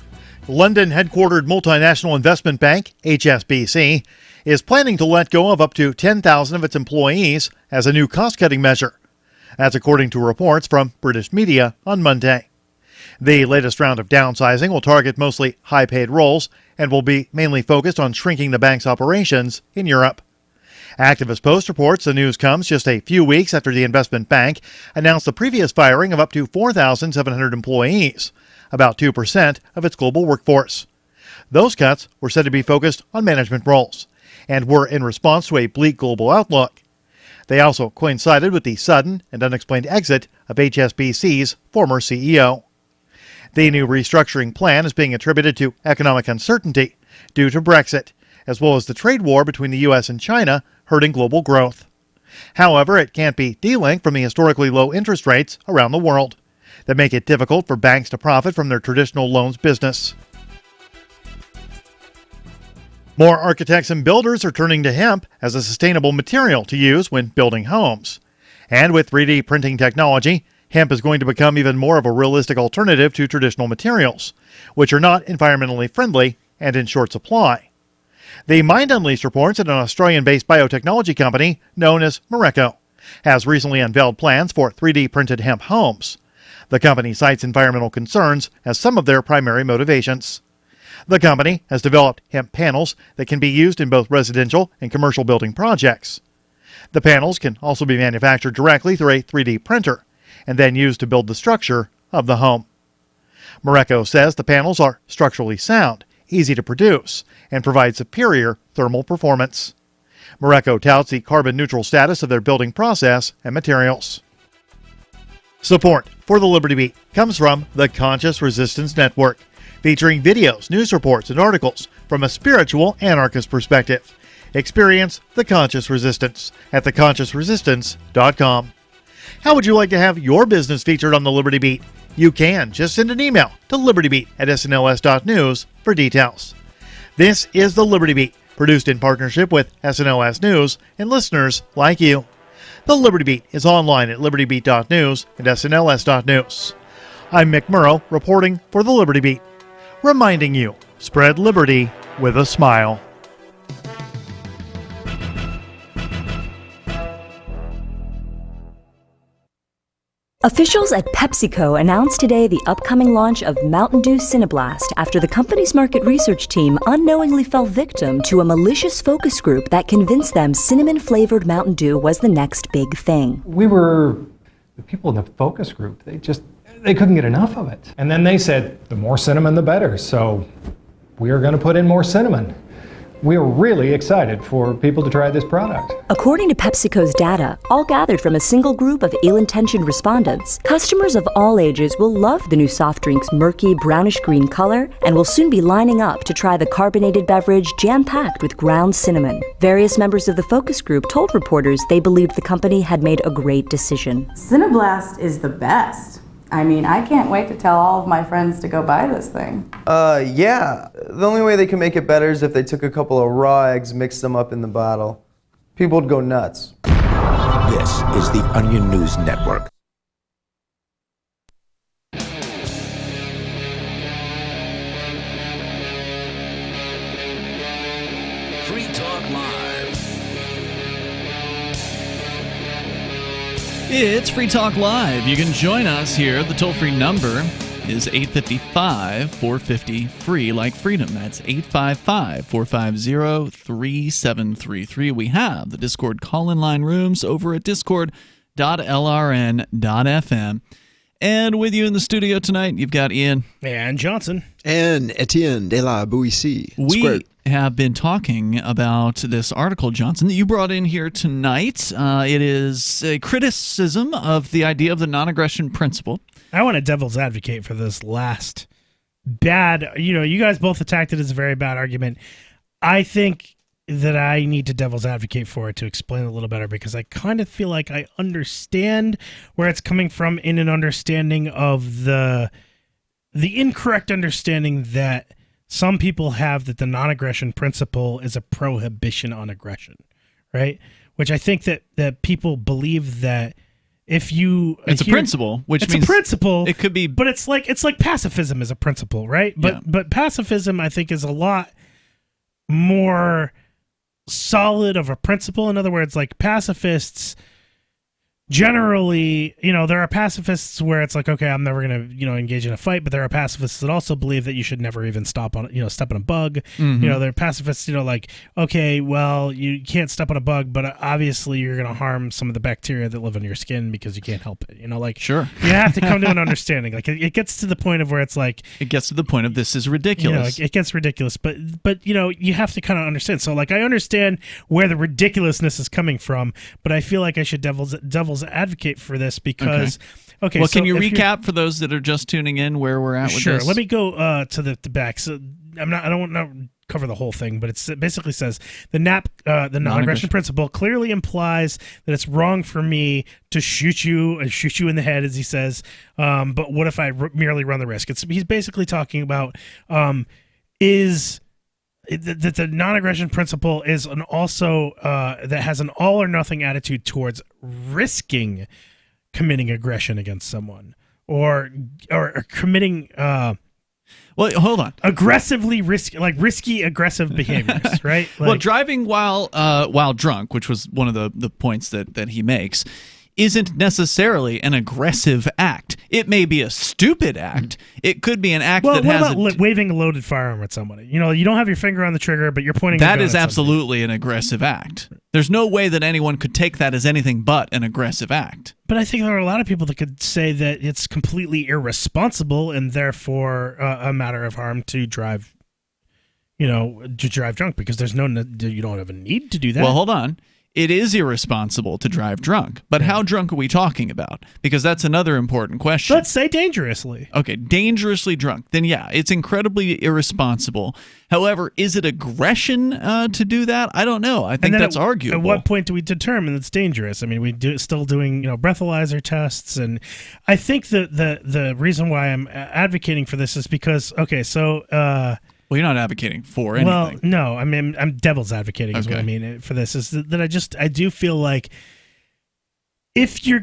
London-headquartered multinational investment bank, HSBC, is planning to let go of up to 10,000 of its employees as a new cost-cutting measure. That's according to reports from British media on Monday. The latest round of downsizing will target mostly high-paid roles and will be mainly focused on shrinking the bank's operations in Europe. Activist Post reports the news comes just a few weeks after the investment bank announced the previous firing of up to 4,700 employees, about 2% of its global workforce. Those cuts were said to be focused on management roles and were in response to a bleak global outlook. They also coincided with the sudden and unexplained exit of HSBC's former CEO. The new restructuring plan is being attributed to economic uncertainty due to Brexit, as well as the trade war between the U.S. and China hurting global growth. However, it can't be delinked from the historically low interest rates around the world that make it difficult for banks to profit from their traditional loans business. More architects and builders are turning to hemp as a sustainable material to use when building homes. And with 3D printing technology, hemp is going to become even more of a realistic alternative to traditional materials, which are not environmentally friendly and in short supply. The Mind Unleashed reports that an Australian-based biotechnology company known as Moreco has recently unveiled plans for 3D printed hemp homes. The company cites environmental concerns as some of their primary motivations. The company has developed hemp panels that can be used in both residential and commercial building projects. The panels can also be manufactured directly through a 3D printer and then used to build the structure of the home. Moreco says the panels are structurally sound, easy to produce, and provide superior thermal performance. Moreco touts the carbon-neutral status of their building process and materials. Support for the Liberty Beat comes from the Conscious Resistance Network, featuring videos, news reports, and articles from a spiritual anarchist perspective. Experience the Conscious Resistance at theconsciousresistance.com. How would you like to have your business featured on the Liberty Beat? You can just send an email to libertybeat@snls.news for details. This is the Liberty Beat, produced in partnership with SNLS News and listeners like you. The Liberty Beat is online at libertybeat.news and snls.news. I'm Mick Murrow, reporting for the Liberty Beat, reminding you, spread liberty with a smile. Officials at PepsiCo announced today the upcoming launch of Mountain Dew Cinnablast after the company's market research team unknowingly fell victim to a malicious focus group that convinced them cinnamon-flavored Mountain Dew was the next big thing. The people in the focus group, they couldn't get enough of it. And then they said, the more cinnamon, the better. So we are going to put in more cinnamon. We are really excited for people to try this product. According to PepsiCo's data, all gathered from a single group of ill-intentioned respondents, customers of all ages will love the new soft drink's murky brownish-green color and will soon be lining up to try the carbonated beverage jam-packed with ground cinnamon. Various members of the focus group told reporters they believed the company had made a great decision. Cinnablast is the best. I mean, I can't wait to tell all of my friends to go buy this thing. Yeah. The only way they can make it better is if they took a couple of raw eggs, mixed them up in the bottle. People would go nuts. This is the Onion News Network. Free Talk Live. It's Free Talk Live. You can join us here. The toll-free number is 855-450-FREE, like freedom. That's 855-450-3733. We have the Discord call-in line rooms over at discord.lrn.fm. And with you in the studio tonight, you've got Ian. And Johnson. And Etienne de la Boetie. We have been talking about this article, Johnson, that you brought in here tonight. It is a criticism of the idea of the non-aggression principle. I want to devil's advocate for this last bad, you guys both attacked it as a very bad argument. I think that I need to devil's advocate for it to explain a little better, because I kind of feel like I understand where it's coming from in an understanding of the incorrect understanding that some people have that the non-aggression principle is a prohibition on aggression, right? Which I think that people believe that if you It's a principle, which it's means a principle. it could be, but it's like pacifism is a principle, right? But pacifism, I think, is a lot more solid of a principle. In other words, like pacifists generally, there are pacifists where it's like, okay, I'm never going to, engage in a fight, but there are pacifists that also believe that you should never even step on a bug. Mhm. There are pacifists, like, okay, well, you can't step on a bug, but obviously you're going to harm some of the bacteria that live on your skin because you can't help it. Sure. You have to come to an understanding. Like, it gets to the point of where it's like, it gets to the point of this is ridiculous. it gets ridiculous, but you have to kind of understand. So, like, I understand where the ridiculousness is coming from, but I feel like I should devil's advocate for this because okay, well, so can you if recap for those that are just tuning in where we're at with sure this? let me go to the back. So I don't want to cover the whole thing, but it basically says the non-aggression principle clearly implies that it's wrong for me to shoot you in the head, as he says, but what if I merely run the risk? He's basically talking about that the non-aggression principle is that has an all or nothing attitude towards risking committing aggression against someone or committing well, hold on, aggressively risky aggressive behaviors, right? Well, driving while drunk, which was one of the points that he makes, isn't necessarily an aggressive act. It may be a stupid act. It could be an act that has waving a loaded firearm at somebody. You don't have your finger on the trigger, but you're pointing. That is absolutely an aggressive act. There's no way that anyone could take that as anything but an aggressive act. But I think there are a lot of people that could say that it's completely irresponsible and therefore a matter of harm to drive. To drive drunk because you don't have a need to do that. Well, hold on. It is irresponsible to drive drunk, but how drunk are we talking about? Because that's another important question. Let's say dangerously. Okay, dangerously drunk. Then yeah, it's incredibly irresponsible. However, is it aggression to do that? I don't know. I think that's arguable. At what point do we determine it's dangerous? I mean, still doing breathalyzer tests, and I think the reason why I'm advocating for this is because well, you're not advocating for anything. Well, no, I mean, I'm devil's advocating is what I mean for this. Is that I do feel like if you're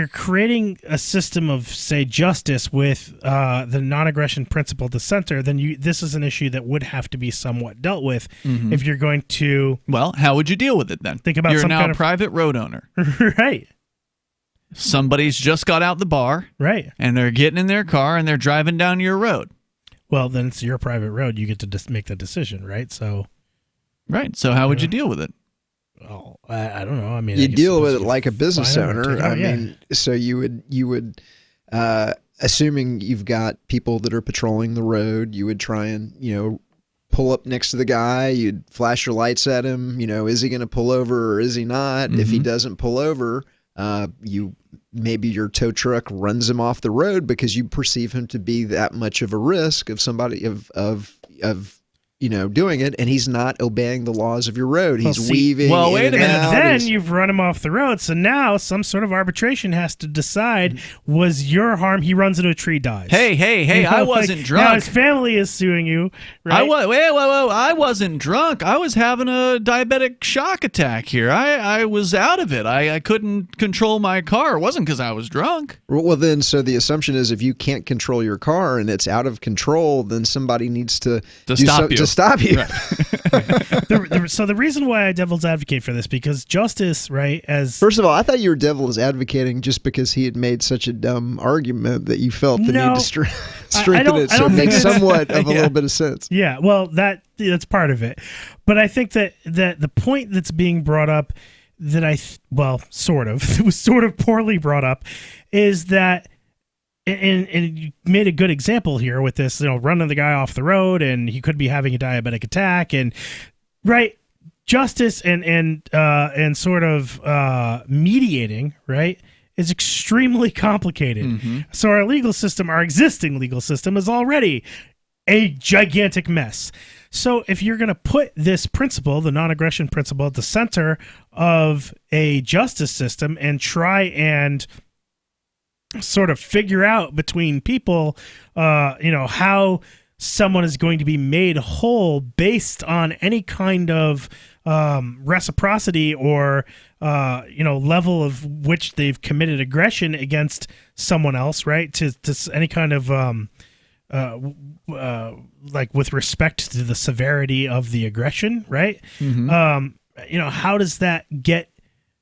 creating a system of, say, justice with the non-aggression principle at the center, then this is an issue that would have to be somewhat dealt with if you're going to. Well, how would you deal with it then? Think about you're some now kind a private road owner, right? Somebody's just got out the bar, right? And they're getting in their car and they're driving down your road. Well, then it's your private road. You get to just make the decision, right? So how would you deal with it? Oh, I don't know. I mean, you deal with it like a business owner. I mean, so you would, assuming you've got people that are patrolling the road, you would try and pull up next to the guy. You'd flash your lights at him. Is he going to pull over or is he not? If he doesn't pull over, maybe your tow truck runs him off the road because you perceive him to be that much of a risk of somebody of doing it, and he's not obeying the laws of your road. He's weaving. Well, wait a minute. Out. Then you've run him off the road. So now some sort of arbitration has to decide: was your harm? He runs into a tree, dies. Hey! I wasn't drunk. Now his family is suing you. Right? I wasn't drunk. I was having a diabetic shock attack here. I was out of it. I couldn't control my car. It wasn't because I was drunk. Well, then, so the assumption is if you can't control your car and it's out of control, then somebody needs to stop you. Stop you. Right. So the reason why I devil's advocate for this, because justice, right? First of all, I thought you were devil's advocating just because he had made such a dumb argument that you felt the need to strengthen it so it makes somewhat of a little bit of sense. Yeah, well, that's part of it, but I think that the point that's being brought up that it was sort of poorly brought up, is that. And you made a good example here with this, running the guy off the road, and he could be having a diabetic attack, and right, justice and sort of mediating, right, is extremely complicated. Mm-hmm. So our existing legal system is already a gigantic mess. So if you're going to put this principle, the non-aggression principle, at the center of a justice system and try and sort of figure out between people, how someone is going to be made whole based on any kind of reciprocity or level of which they've committed aggression against someone else, right? To any kind of like with respect to the severity of the aggression, right? How does that get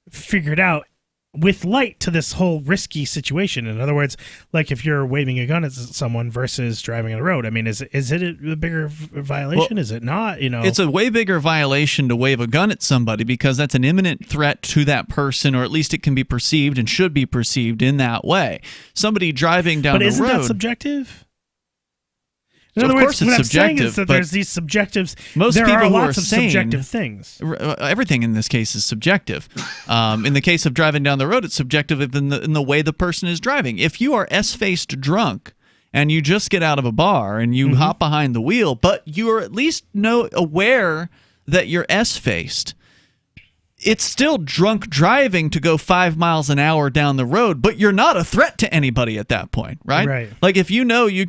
figured out with light to this whole risky situation? In other words, like if you're waving a gun at someone versus driving on the road, I mean, is it a bigger violation? Well, is it not? It's a way bigger violation to wave a gun at somebody because that's an imminent threat to that person, or at least it can be perceived and should be perceived in that way. Somebody driving down the road. But isn't that subjective? In other words, what I'm saying is that there's these subjectives. Most people are who lots are of sane, subjective things. Everything in this case is subjective. In the case of driving down the road, it's subjective in the way the person is driving. If you are S-faced drunk and you just get out of a bar and you hop behind the wheel, but you are at least aware that you're S-faced, it's still drunk driving to go 5 miles an hour down the road, but you're not a threat to anybody at that point, right? Right. Like if you know you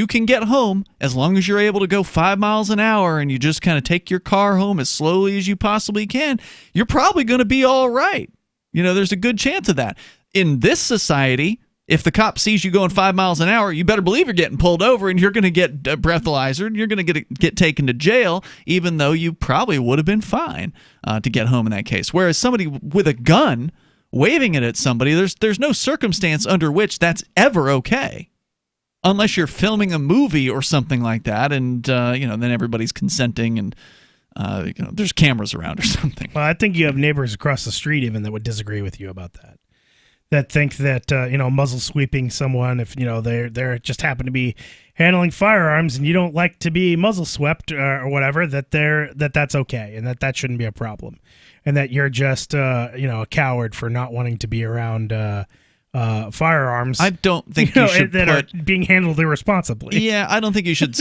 can get home as long as you're able to go 5 miles an hour and you just kind of take your car home as slowly as you possibly can, you're probably going to be all right. There's a good chance of that. In this society, if the cop sees you going 5 miles an hour, you better believe you're getting pulled over and you're going to get a breathalyzer and you're going to get taken to jail, even though you probably would have been fine to get home in that case. Whereas somebody with a gun waving it at somebody, there's no circumstance under which that's ever okay, unless you're filming a movie or something like that, and then everybody's consenting and there's cameras around or something. Well, I think you have neighbors across the street even that would disagree with you about that. That think that muzzle sweeping someone if they're just happen to be handling firearms and you don't like to be muzzle swept or whatever, that's okay and that shouldn't be a problem, and that you're just a coward for not wanting to be around firearms. I don't think you should that are being handled irresponsibly. Yeah, I don't think you should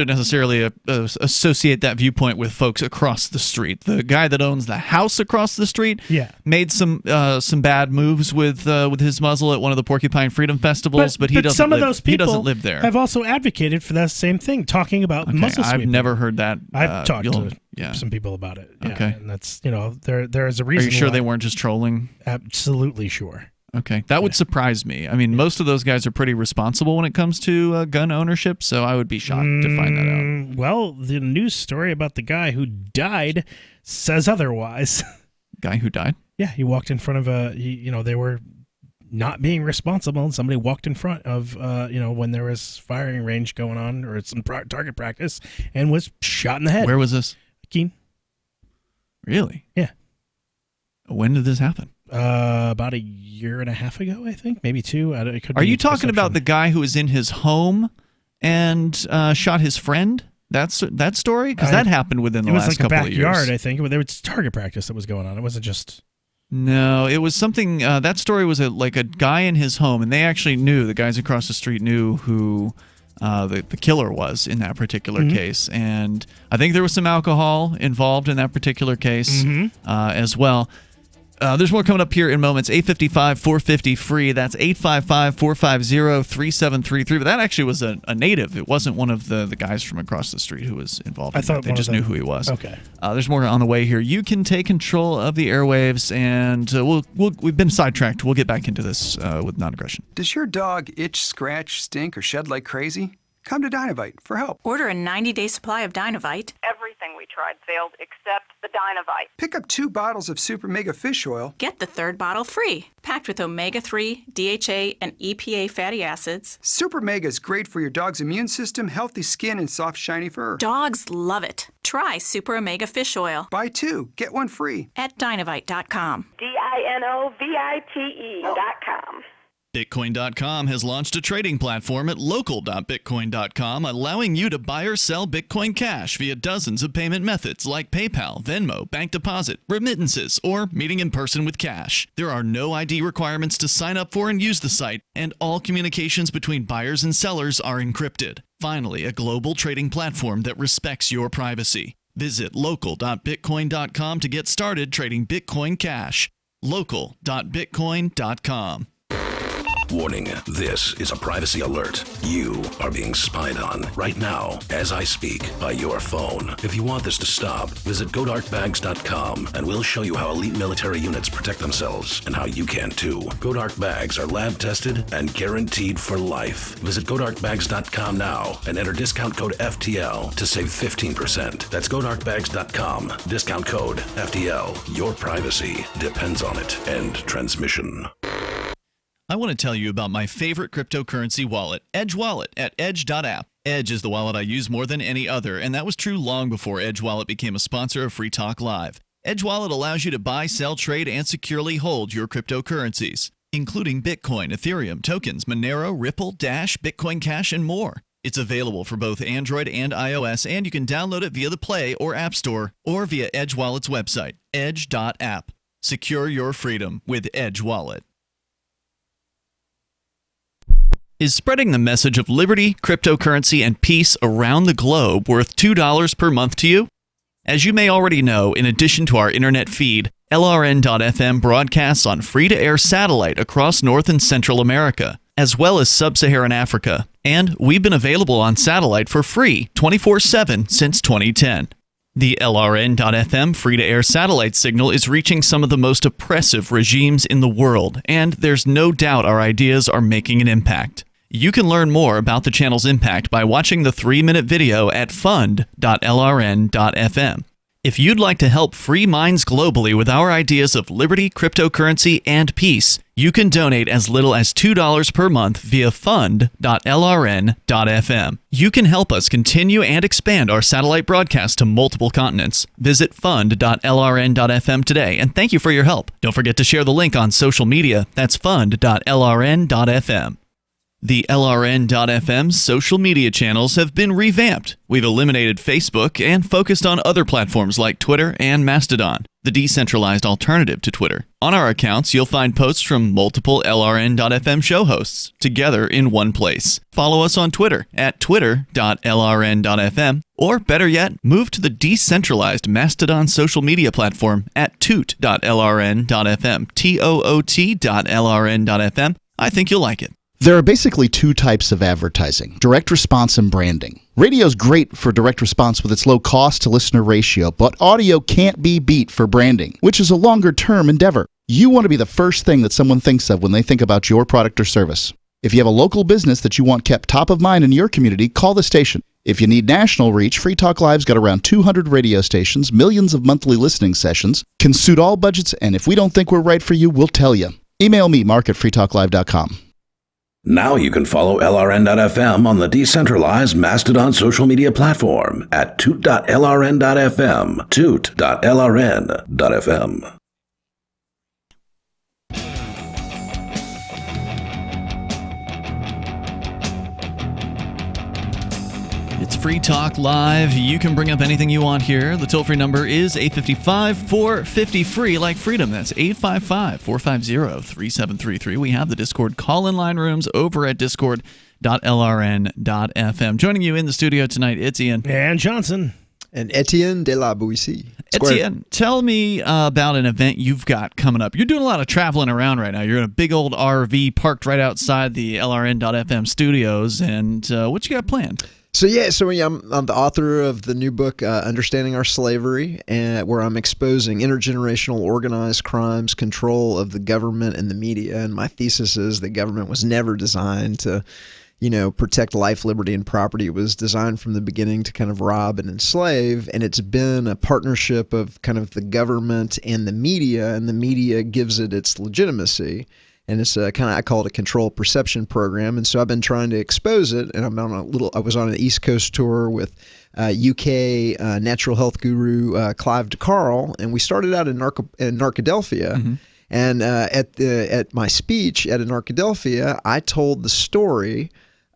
necessarily associate that viewpoint with folks across the street. The guy that owns the house across the street made some bad moves with his muzzle at one of the Porcupine Freedom Festivals, but he doesn't live there. Have also advocated for that same thing, talking about muzzle sweeping. I've never heard that. I've talked to some people about it. Yeah, okay, and that's there is a reason. Are you sure they weren't just trolling? Absolutely sure. Okay, that would surprise me. I mean, most of those guys are pretty responsible when it comes to gun ownership, so I would be shocked to find that out. Well, the news story about the guy who died says otherwise. Guy who died? Yeah, he walked in front of they were not being responsible, and somebody walked in front of, when there was firing range going on or some target practice, and was shot in the head. Where was this? Keene. Really? Yeah. When did this happen? About a year and a half ago, I think, maybe 2. Are you talking about the guy who was in his home and shot his friend? That story? Because that happened within the last couple of years. It was like a backyard, I think. There was target practice that was going on. It wasn't just... No, it was something... that story was like a guy in his home, and they actually knew, the guys across the street knew who the killer was in that particular case. And I think there was some alcohol involved in that particular case as well. There's more coming up here in moments. 855-450-FREE. That's 855-450-3733. But that actually was a native. It wasn't one of the guys from across the street who was involved in that. They just knew who he was. Okay. There's more on the way here. You can take control of the airwaves, and we've been sidetracked. We'll get back into this with non-aggression. Does your dog itch, scratch, stink, or shed like crazy? Come to Dynavite for help. Order a 90-day supply of Dynavite. Everything we tried failed except the Dynavite. Pick up 2 bottles of Super Mega Fish Oil. Get the 3rd bottle free. Packed with omega-3, DHA, and EPA fatty acids. Super Mega is great for your dog's immune system, healthy skin, and soft, shiny fur. Dogs love it. Try Super Omega Fish Oil. Buy 2, get 1 free. At Dynavite.com. DINOVITE.com. Bitcoin.com has launched a trading platform at local.bitcoin.com, allowing you to buy or sell Bitcoin Cash via dozens of payment methods like PayPal, Venmo, bank deposit, remittances, or meeting in person with cash. There are no ID requirements to sign up for and use the site, and all communications between buyers and sellers are encrypted. Finally, a global trading platform that respects your privacy. Visit local.bitcoin.com to get started trading Bitcoin Cash. Local.bitcoin.com. Warning, this is a privacy alert. You are being spied on right now as I speak by your phone. If you want this to stop, visit GoDarkBags.com and we'll show you how elite military units protect themselves and how you can too. Go Dark Bags are lab tested and guaranteed for life. Visit GoDarkBags.com now and enter discount code FTL to save 15%. That's GoDarkBags.com. Discount code FTL. Your privacy depends on it. End transmission. I want to tell you about my favorite cryptocurrency wallet, Edge Wallet, at edge.app. Edge is the wallet I use more than any other, and that was true long before Edge Wallet became a sponsor of Free Talk Live. Edge Wallet allows you to buy, sell, trade, and securely hold your cryptocurrencies, including Bitcoin, Ethereum, tokens, Monero, Ripple, Dash, Bitcoin Cash, and more. It's available for both Android and iOS, and you can download it via the Play or App Store or via Edge Wallet's website, edge.app. Secure your freedom with Edge Wallet. Is spreading the message of liberty, cryptocurrency, and peace around the globe worth $2 per month to you? As you may already know, in addition to our internet feed, LRN.FM broadcasts on free-to-air satellite across North and Central America, as well as Sub-Saharan Africa. And we've been available on satellite for free 24/7 since 2010. The LRN.FM free-to-air satellite signal is reaching some of the most oppressive regimes in the world, and there's no doubt our ideas are making an impact. You can learn more about the channel's impact by watching the 3-minute video at fund.lrn.fm. If you'd like to help free minds globally with our ideas of liberty, cryptocurrency, and peace, you can donate as little as $2 per month via fund.lrn.fm. You can help us continue and expand our satellite broadcast to multiple continents. Visit fund.lrn.fm today, and thank you for your help. Don't forget to share the link on social media. That's fund.lrn.fm. The LRN.FM's social media channels have been revamped. We've eliminated Facebook and focused on other platforms like Twitter and Mastodon, the decentralized alternative to Twitter. On our accounts, you'll find posts from multiple LRN.FM show hosts together in one place. Follow us on Twitter at twitter.lrn.fm, or better yet, move to the decentralized Mastodon social media platform at toot.lrn.fm, toot.lrn.fm. I think you'll like it. There are basically two types of advertising, direct response and branding. Radio's great for direct response with its low cost to listener ratio, but audio can't be beat for branding, which is a longer-term endeavor. You want to be the first thing that someone thinks of when they think about your product or service. If you have a local business that you want kept top of mind in your community, call the station. If you need national reach, Free Talk Live's got around 200 radio stations, millions of monthly listening sessions, can suit all budgets, and if we don't think we're right for you, we'll tell you. Email me, mark@freetalklive.com. Now you can follow LRN.FM on the decentralized Mastodon social media platform at toot.lrn.fm, toot.lrn.fm. It's Free Talk Live. You can bring up anything you want here. The toll-free number is 855-450-FREE, like freedom. That's 855-450-3733. We have the Discord call-in line rooms over at discord.lrn.fm. Joining you in the studio tonight, Etienne. And Johnson. And Etienne de la Boetie. Etienne, tell me about an event you've got coming up. You're doing a lot of traveling around right now. You're in a big old RV parked right outside the LRN.FM studios. And what you got planned? So I'm the author of the new book, Understanding Our Slavery, where I'm exposing intergenerational organized crimes, control of the government and the media. And my thesis is that government was never designed to, protect life, liberty, and property. It was designed from the beginning to kind of rob and enslave. And it's been a partnership of kind of the government and the media gives it its legitimacy. And it's I call it a control perception program. And so I've been trying to expose it. And I was on an East Coast tour with UK natural health guru Clive DeCarl, and we started out in Narcadelphia. Mm-hmm. And at my speech at Narcadelphia, I told the story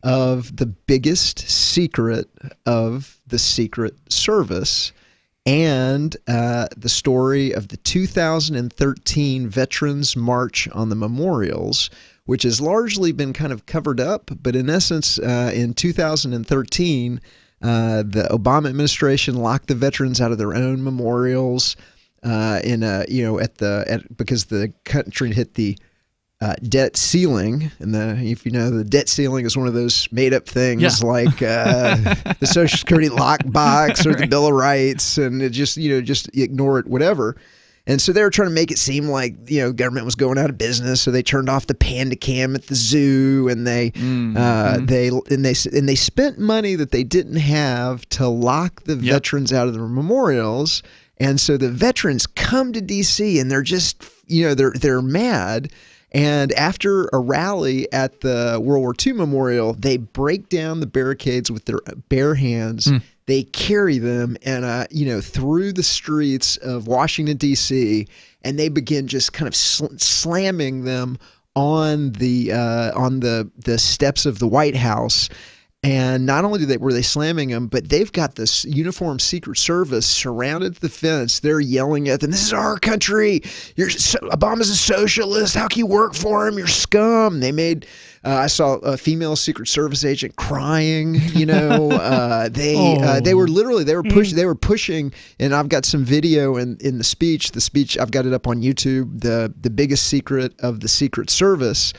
of the biggest secret of the Secret Service, and the story of the 2013 Veterans March on the Memorials, which has largely been kind of covered up. But in essence, in 2013, the Obama administration locked the veterans out of their own memorials because the country hit the debt ceiling, and if you know, the debt ceiling is one of those made-up things like the Social Security lockbox or the Bill of Rights, and it just ignore it, whatever. And so they were trying to make it seem like government was going out of business, so they turned off the panda cam at the zoo, and they spent money that they didn't have to lock the veterans out of their memorials. And so the veterans come to D.C. and they're just they're mad. And after a rally at the World War II Memorial, they break down the barricades with their bare hands. They carry them and through the streets of Washington, D.C., and they begin just kind of slamming them on the steps of the White House. And not only were they slamming them, but they've got this uniformed Secret Service surrounded the fence. They're yelling at them, "This is our country. Obama's a socialist. How can you work for him? You're scum." They made. I saw a female Secret Service agent crying. They were pushing, and I've got some video in the speech. The speech, I've got it up on YouTube. The biggest secret of the Secret Service.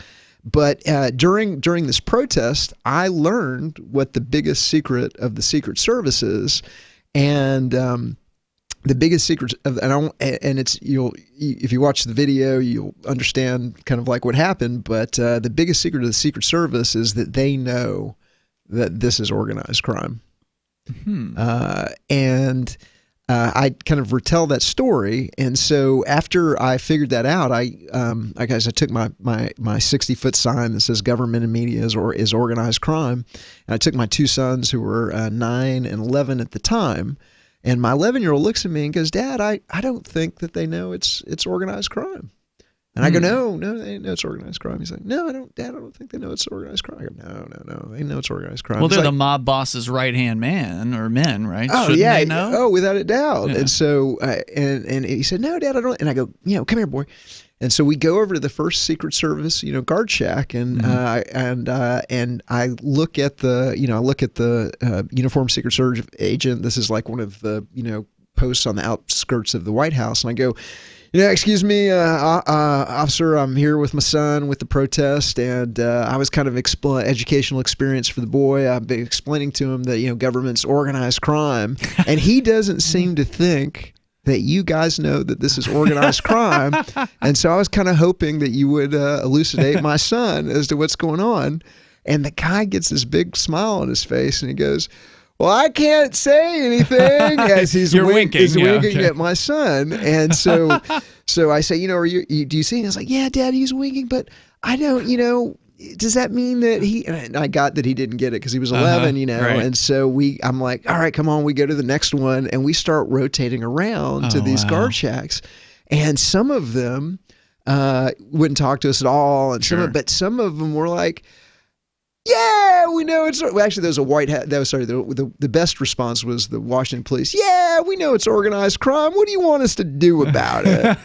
But during this protest, I learned what the biggest secret of the Secret Service is, and the biggest secret if you watch the video, you'll understand kind of like what happened. But the biggest secret of the Secret Service is that they know that this is organized crime, and I kind of retell that story. And so after I figured that out, I took my 60-foot sign that says "Government and Media is organized crime," and I took my two sons who were 9 and 11 at the time. And my 11-year-old looks at me and goes, "Dad, I don't think that they know it's organized crime." And I go, no, they know it's organized crime. He's like, "No, Dad, I don't think they know it's organized crime." I go, no, they know it's organized crime. Well, they're the mob boss's right-hand man or men, right? Oh, Shouldn't yeah. they know? Oh, without a doubt. Yeah. And so, and he said, "No, Dad, I don't." And I go, "Come here, boy." And so we go over to the first Secret Service, guard shack, and I look at the uniformed Secret Service agent. This is like one of the posts on the outskirts of the White House, and I go, "Excuse me, officer, I'm here with my son with the protest," and I was kind of educational experience for the boy. I've been explaining to him that government's organized crime, and he doesn't seem to think that you guys know that this is organized crime. And so I was kind of hoping that you would elucidate my son as to what's going on. And the guy gets this big smile on his face, and he goes, "Well, I can't say anything," as he's winking at my son. And so I say, do you see? And I was like, "Yeah, Dad, he's winking, but I don't, does that mean that he," and I got that he didn't get it because he was 11, right. And so I'm like, "All right, come on," we go to the next one, and we start rotating around to these guard shacks. And some of them wouldn't talk to us at all. And but some of them were like, "Yeah, we know it's." Well, actually, there was a white hat. The best response was the Washington police. "Yeah, we know it's organized crime. What do you want us to do about it?"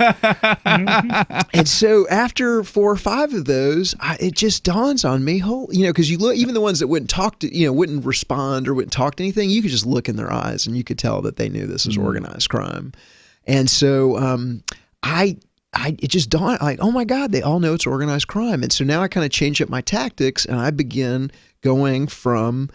And so after 4 or 5 of those, it just dawns on me, because you look, even the ones that wouldn't talk to, wouldn't respond or wouldn't talk to anything, you could just look in their eyes and you could tell that they knew this was organized crime. And so it just dawned like, oh my God, they all know it's organized crime. And so now I kind of change up my tactics, and I begin going from,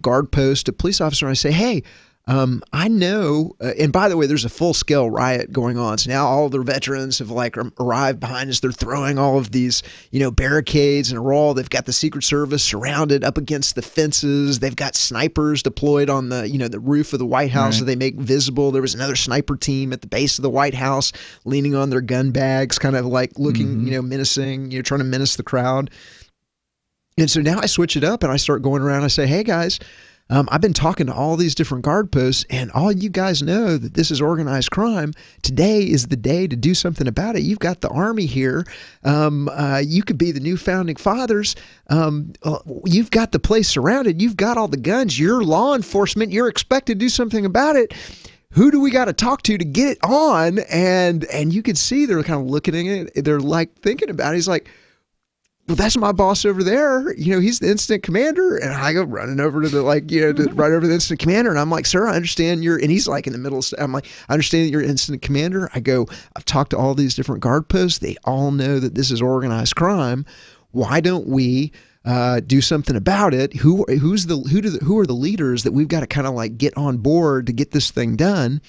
guard post to police officer. And I say, "Hey, I know," and by the way, there's a full-scale riot going on. So now all the veterans have arrived behind us. They're throwing all of these, barricades in a row. They've got the Secret Service surrounded up against the fences. They've got snipers deployed on the, the roof of the White House that they make visible. There was another sniper team at the base of the White House leaning on their gun bags, kind of like looking, menacing, trying to menace the crowd. And so now I switch it up and I start going around. I say, "Hey guys, I've been talking to all these different guard posts, and all you guys know that this is organized crime. Today is the day to do something about it. You've got the Army here. You could be the new founding fathers. You've got the place surrounded. You've got all the guns. You're law enforcement. You're expected to do something about it. Who do we got to talk to get it on?" And you could see they're kind of looking at it. They're like thinking about it. He's like, well, that's my boss over there. He's the incident commander. And I go running over to the, right over the incident commander. And I'm like, sir, I understand and he's like in the middle of, I'm like, I understand that you're incident commander. I go, I've talked to all these different guard posts. They all know that this is organized crime. Why don't we do something about it? Who are the leaders that we've got to kind of get on board to get this thing done?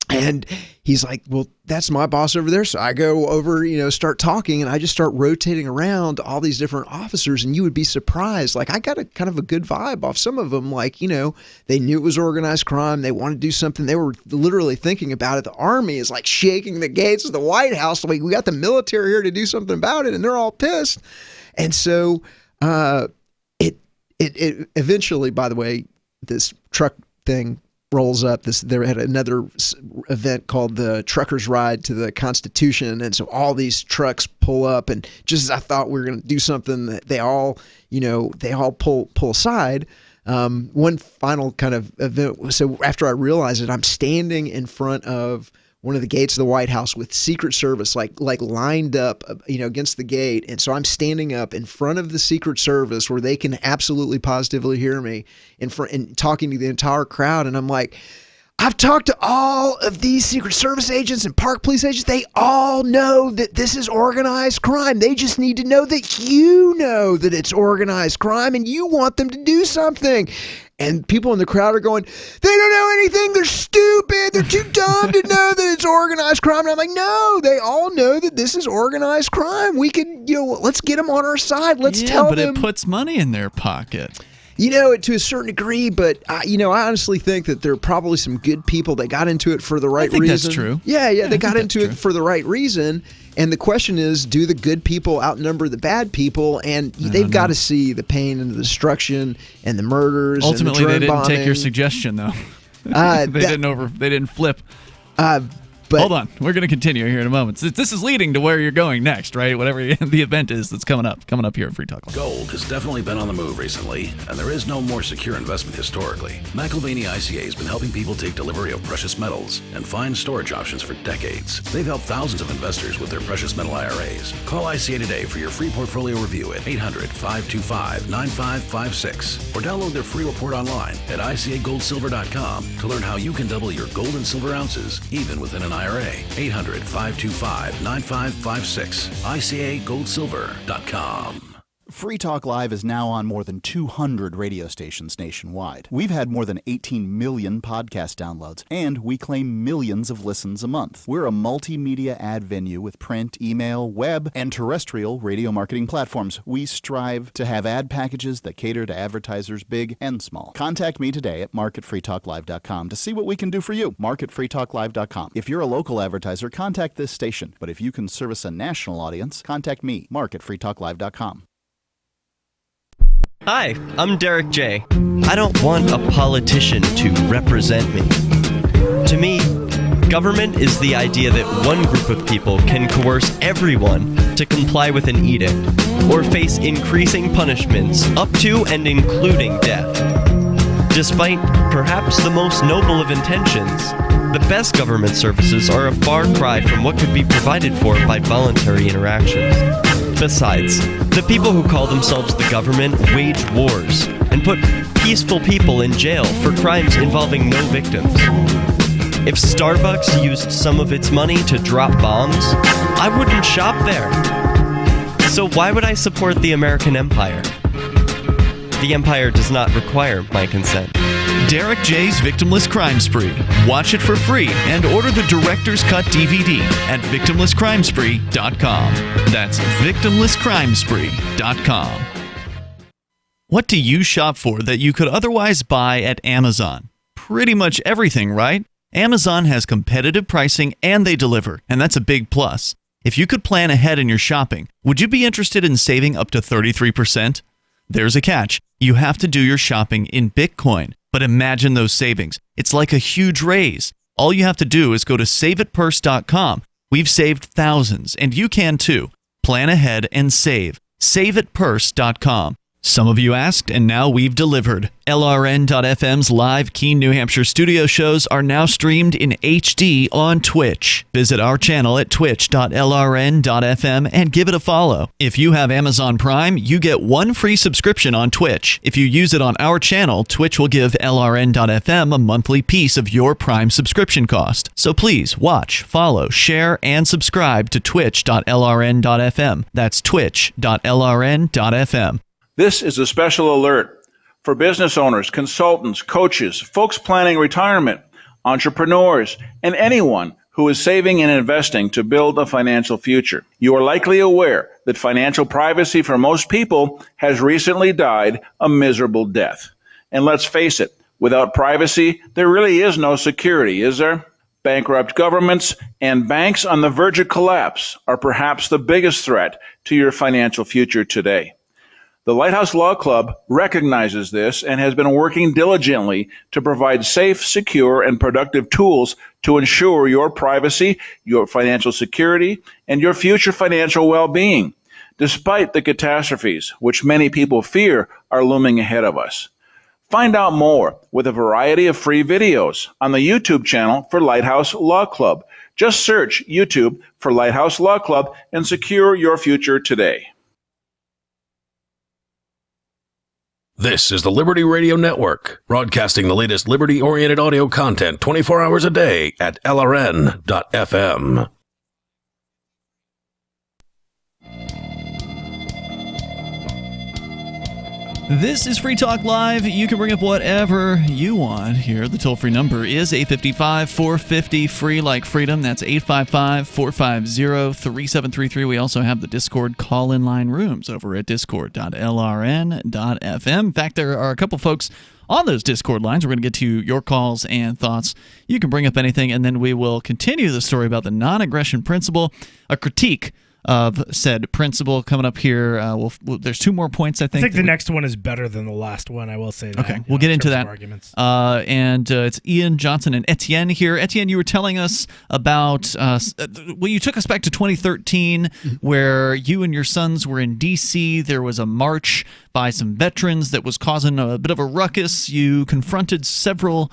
And he's like, well, that's my boss over there. So I go over, start talking, and I just start rotating around all these different officers, and you would be surprised. I got a kind of a good vibe off some of them. They knew it was organized crime. They wanted to do something. They were literally thinking about it. The Army is shaking the gates of the White House. We got the military here to do something about it, and they're all pissed. And so it eventually, by the way, this truck thing rolls up. There had another event called the Truckers Ride to the Constitution, and so all these trucks pull up, and just as I thought we were going to do something, that they all pull aside. One final kind of event. So after I realized it, I'm standing in front of one of the gates of the White House with Secret Service lined up, against the gate. And so I'm standing up in front of the Secret Service where they can absolutely positively hear me in front and talking to the entire crowd. And I'm like, I've talked to all of these Secret Service agents and Park Police agents. They all know that this is organized crime. They just need to know that you know that it's organized crime and you want them to do something. And people in the crowd are going, they don't know anything. They're stupid. They're too dumb to know that it's organized crime. And I'm like, no, they all know that this is organized crime. We can, let's get them on our side. Let's tell them. But it puts money in their pocket. To a certain degree, but I honestly think that there are probably some good people that got into it for the right reason. I think that's true. Yeah, they got into it for the right reason. And the question is, do the good people outnumber the bad people? And they've got to see the pain and the destruction and the murders. Ultimately, and the they didn't bombing. take your suggestion, though. They didn't flip. But hold on, we're going to continue here in a moment. This is leading to where you're going next, right? Whatever the event is that's coming up here at Free Talk Live. Gold has definitely been on the move recently, and there is no more secure investment historically. McIlvaney ICA has been helping people take delivery of precious metals and find storage options for decades. They've helped thousands of investors with their precious metal IRAs. Call ICA today for your free portfolio review at 800-525-9556 or download their free report online at ICAGoldSilver.com to learn how you can double your gold and silver ounces even within an IRA. 800-525-9556. ICAGoldSilver.com. Free Talk Live is now on more than 200 radio stations nationwide. We've had more than 18 million podcast downloads, and we claim millions of listens a month. We're a multimedia ad venue with print, email, web, and terrestrial radio marketing platforms. We strive to have ad packages that cater to advertisers big and small. Contact me today at marketfreetalklive.com to see what we can do for you. Marketfreetalklive.com. If you're a local advertiser, contact this station. But if you can service a national audience, contact me, marketfreetalklive.com. Hi, I'm Derek J. I don't want a politician to represent me. To me, government is the idea that one group of people can coerce everyone to comply with an edict or face increasing punishments up to and including death. Despite perhaps the most noble of intentions, the best government services are a far cry from what could be provided for by voluntary interactions. Besides, the people who call themselves the government wage wars and put peaceful people in jail for crimes involving no victims. If Starbucks used some of its money to drop bombs, I wouldn't shop there. So why would I support the American empire? The empire does not require my consent. Derek J's Victimless Crime Spree. Watch it for free and order the Director's Cut DVD at victimlesscrimespree.com. That's victimlesscrimespree.com. What do you shop for that you could otherwise buy at Amazon? Pretty much everything, right? Amazon has competitive pricing and they deliver, and that's a big plus. If you could plan ahead in your shopping, would you be interested in saving up to 33%? There's a catch. You have to do your shopping in Bitcoin. But imagine those savings. It's like a huge raise. All you have to do is go to saveitpurse.com. We've saved thousands, and you can too. Plan ahead and save. Saveitpurse.com. Some of you asked, and now we've delivered. LRN.FM's live Keene, New Hampshire studio shows are now streamed in HD on Twitch. Visit our channel at twitch.lrn.fm and give it a follow. If you have Amazon Prime, you get one free subscription on Twitch. If you use it on our channel, Twitch will give LRN.FM a monthly piece of your Prime subscription cost. So please watch, follow, share, and subscribe to twitch.lrn.fm. That's twitch.lrn.fm. This is a special alert for business owners, consultants, coaches, folks planning retirement, entrepreneurs, and anyone who is saving and investing to build a financial future. You are likely aware that financial privacy for most people has recently died a miserable death. And let's face it, without privacy, there really is no security, is there? Bankrupt governments and banks on the verge of collapse are perhaps the biggest threat to your financial future today. The Lighthouse Law Club recognizes this and has been working diligently to provide safe, secure, and productive tools to ensure your privacy, your financial security, and your future financial well-being, despite the catastrophes which many people fear are looming ahead of us. Find out more with a variety of free videos on the YouTube channel for Lighthouse Law Club. Just search YouTube for Lighthouse Law Club and secure your future today. This is the Liberty Radio Network, broadcasting the latest liberty-oriented audio content 24 hours a day at LRN.FM. This is Free Talk Live. You can bring up whatever you want here. The toll-free number is 855-450-FREE like freedom. That's 855-450-3733. We also have the Discord call-in line rooms over at discord.lrn.fm. In fact, there are a couple folks on those Discord lines. We're going to get to your calls and thoughts. You can bring up anything, and then we will continue the story about the non-aggression principle, a critique of said principle coming up here. There's two more points, I think. I think the next one is better than the last one, I will say that. Okay, we'll get into that. It's Ian, Johnson, and Etienne here. Etienne, you were telling us about, you took us back to 2013, where you and your sons were in D.C. There was a march by some veterans that was causing a bit of a ruckus. You confronted several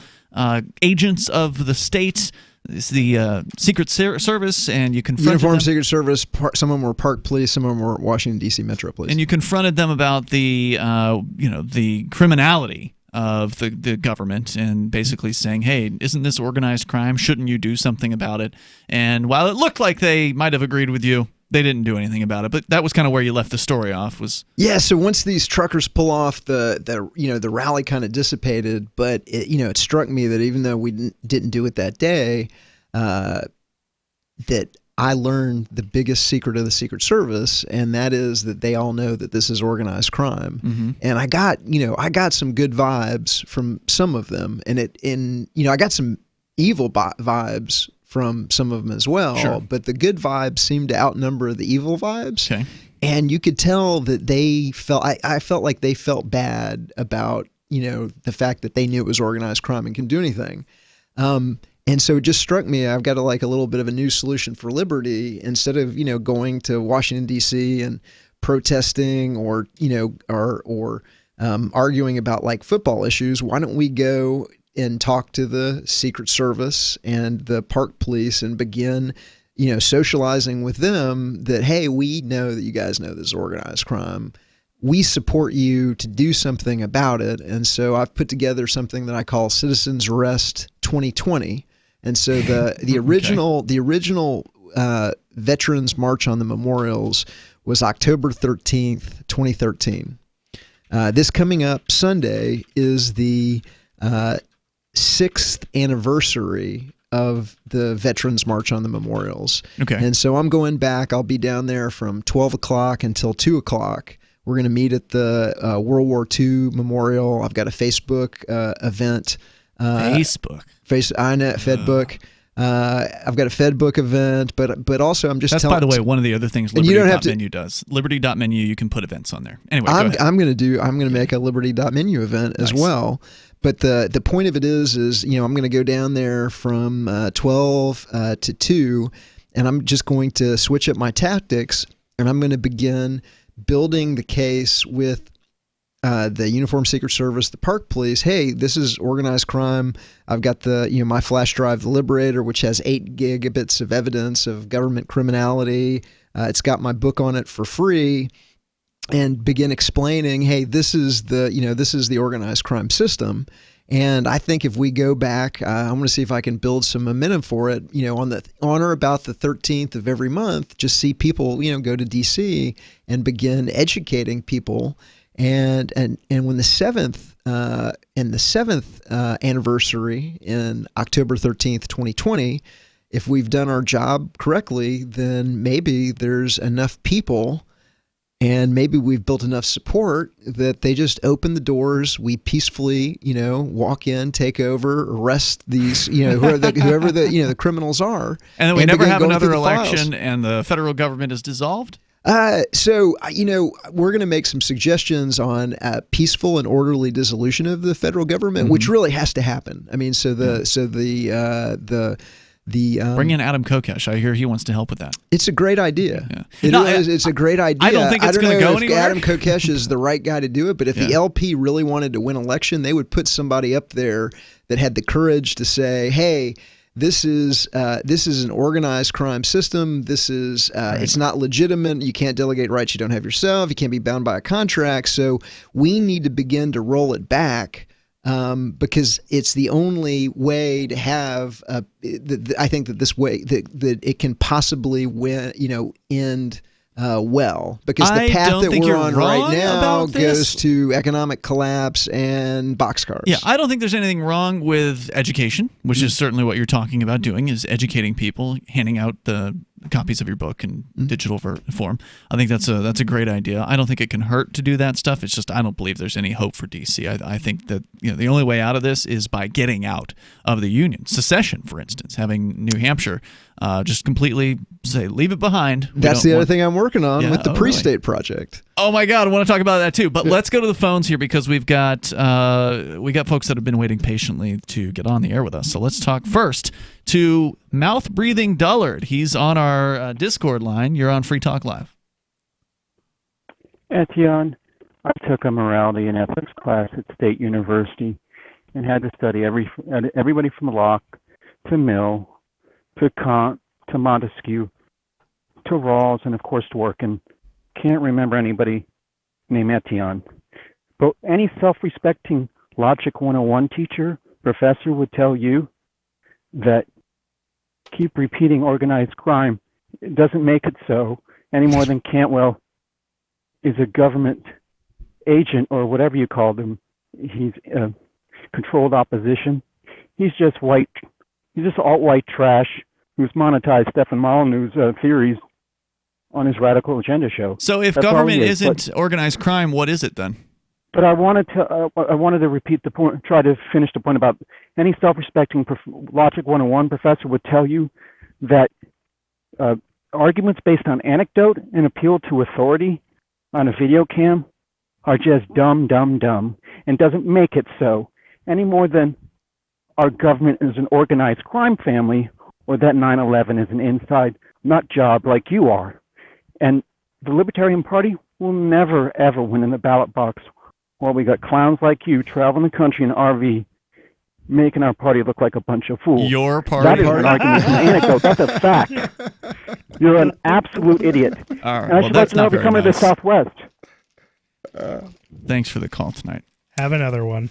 agents of the state. It's the Secret Service, and you confronted Uniformed them. Secret Service. Some of them were Park Police. Some of them were Washington D.C. Metro Police. And you confronted them about the the criminality of the government, and basically saying, "Hey, isn't this organized crime? Shouldn't you do something about it?" And while it looked like they might have agreed with you, they didn't do anything about it. But that was kind of where you left the story off. So once these truckers pull off, the rally kind of dissipated. But it struck me that even though we didn't do it that day, that I learned the biggest secret of the Secret Service, and that is that they all know that this is organized crime. Mm-hmm. And I got some good vibes from some of them, and I got some evil vibes from some of them as well. Sure. But the good vibes seemed to outnumber the evil vibes. Okay. And you could tell that they felt, I felt like they felt bad about, the fact that they knew it was organized crime and couldn't do anything. And so it just struck me, I've got a little bit of a new solution for liberty. Instead of, going to Washington, D.C. and protesting or arguing about football issues, why don't we go and talk to the Secret Service and the Park Police and begin, socializing with them that, hey, we know that you guys know this is organized crime. We support you to do something about it. And so I've put together something that I call Citizens Arrest 2020. And so the original Veterans March on the Memorials was October 13th, 2013. This coming up Sunday is the 6th anniversary of the Veterans March on the Memorials. Okay. And so I'm going back. I'll be down there from 12 o'clock until 2 o'clock. We're going to meet at the World War II Memorial. I've got a Facebook event. Facebook? I know, Fedbook. I've got a Fedbook event, but also I'm just That's, by the way, one of the other things Liberty.menu does. Liberty.menu, you can put events on there. Anyway, go ahead. I'm going to make a Liberty.menu event as well. But the point of it is I'm going to go down there from 12 to 2, and I'm just going to switch up my tactics, and I'm going to begin building the case with the Uniformed Secret Service, the Park Police, hey, this is organized crime. I've got the, my flash drive, the Liberator, which has 8 gigabits of evidence of government criminality. It's got my book on it for free, and begin explaining, hey, this is the organized crime system. And I think if we go back, I'm going to see if I can build some momentum for it. On or about the 13th of every month, just see people, go to D.C. and begin educating people. And when the 7th anniversary in October 13th, 2020, if we've done our job correctly, then maybe there's enough people. And maybe we've built enough support that they just open the doors. We peacefully, walk in, take over, arrest these, whoever the criminals are. And then we never have another election, and the federal government is dissolved. So we're going to make some suggestions on peaceful and orderly dissolution of the federal government, which really has to happen. I mean, Bring in Adam Kokesh. I hear he wants to help with that. It's a great idea. Yeah. It's a great idea. I don't think it's going to go anywhere. Adam Kokesh is the right guy to do it, but if the LP really wanted to win election, they would put somebody up there that had the courage to say, hey, this is an organized crime system. This is it's not legitimate. You can't delegate rights you don't have yourself. You can't be bound by a contract. So we need to begin to roll it back. Because it's the only way to have. I think that this way that it can possibly end well, because the path that we're on right now goes to economic collapse and boxcars. Yeah, I don't think there's anything wrong with education, which is certainly what you're talking about doing, is educating people, handing out the copies of your book in digital form. I think that's a great idea. I don't think it can hurt to do that stuff. It's just I don't believe there's any hope for D.C. I think that the only way out of this is by getting out of the Union. Secession, for instance, having New Hampshire just completely say leave it behind. That's the other thing I'm working on with the pre-state project. Oh my God, I want to talk about that too. But let's go to the phones here, because we've got folks that have been waiting patiently to get on the air with us. So let's talk first to Mouth-Breathing Dullard. He's on our Discord line. You're on Free Talk Live. Etienne, I took a morality and ethics class at State University and had to study everybody from Locke to Mill to Kant to Montesquieu to Rawls and, of course, Dworkin. Can't remember anybody named Etienne. But any self-respecting Logic 101 teacher, professor would tell you that keep repeating organized crime. It doesn't make it so any more than Cantwell is a government agent or whatever you call them. He's controlled opposition. He's just white. He's just alt-white trash who's monetized Stefan Molyneux's theories on his Radical Agenda show. So if government isn't organized crime, what is it then? But I wanted to repeat the point, try to finish the point about any self-respecting Logic 101 professor would tell you that arguments based on anecdote and appeal to authority on a video cam are just dumb, and doesn't make it so any more than our government is an organized crime family, or that 9/11 is an inside nut job like you are. And the Libertarian Party will never, ever win in the ballot box while we got clowns like you traveling the country in an RV making our party look like a bunch of fools. Your party? That is an argument. It's an anecdote. That's a fact. You're an absolute idiot. All right. And I should like to know if you're coming to the Southwest. Thanks for the call tonight. Have another one.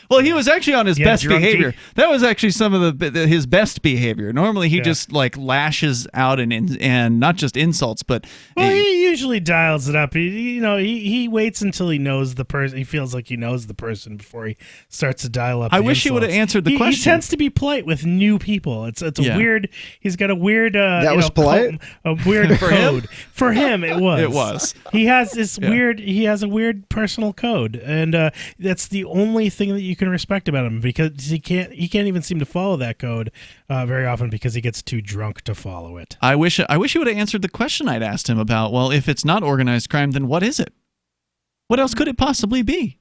Well, he was actually on his best behavior. That was actually some of his best behavior. Normally, he just lashes out and not just insults, but he usually dials it up. He waits until he knows the person. He feels like he knows the person before he starts to dial up. I wish he would have answered the question. He tends to be polite with new people. It's a weird. He's got a weird. That was polite. A weird code for him. It was. It was. He has this weird. He has a weird personal code, and that's the only thing that you can respect about him, because he can't even seem to follow that code very often because he gets too drunk to follow it. I wish he would have answered the question I'd asked him about, well, if it's not organized crime, then what is it? What else could it possibly be?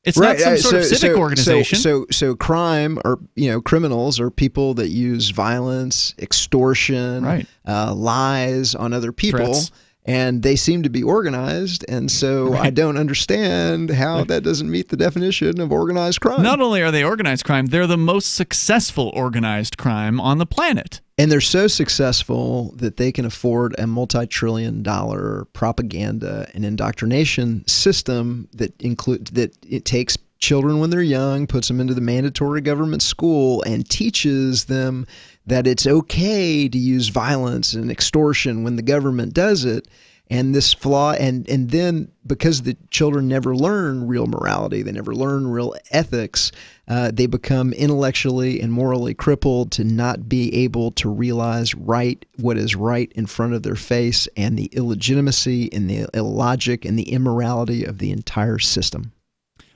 It's not some sort of civic organization. So crime, or criminals, are people that use violence, extortion, lies on other people. Threats. And they seem to be organized, and so I don't understand how that doesn't meet the definition of organized crime. Not only are they organized crime, they're the most successful organized crime on the planet. And they're so successful that they can afford a multi-trillion-dollar propaganda and indoctrination system that it takes children when they're young, puts them into the mandatory government school, and teaches them that it's okay to use violence and extortion when the government does it. And this flaw, and then because the children never learn real morality, they never learn real ethics, they become intellectually and morally crippled to not be able to realize what is right in front of their face, and the illegitimacy and the illogic and the immorality of the entire system.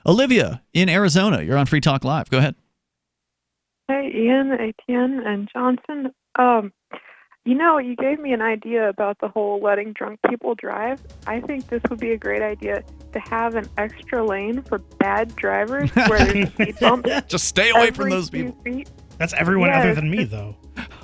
Olivia in Arizona, you're on Free Talk Live. Go ahead. Hey, Ian, Etienne, and Johnson. You gave me an idea about the whole letting drunk people drive. I think this would be a great idea to have an extra lane for bad drivers where there's speed bumps. Just stay away from those people. That's everyone other than me, though.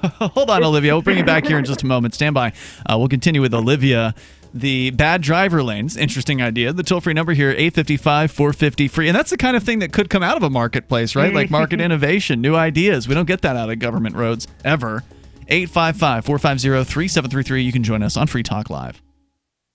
Hold on, Olivia. We'll bring you back here in just a moment. Stand by. We'll continue with Olivia. The bad driver lanes, interesting idea. The toll-free number here, 855-450-FREE. And that's the kind of thing that could come out of a marketplace, right? Like market innovation, new ideas. We don't get that out of government roads ever. 855-450-3733. You can join us on Free Talk Live.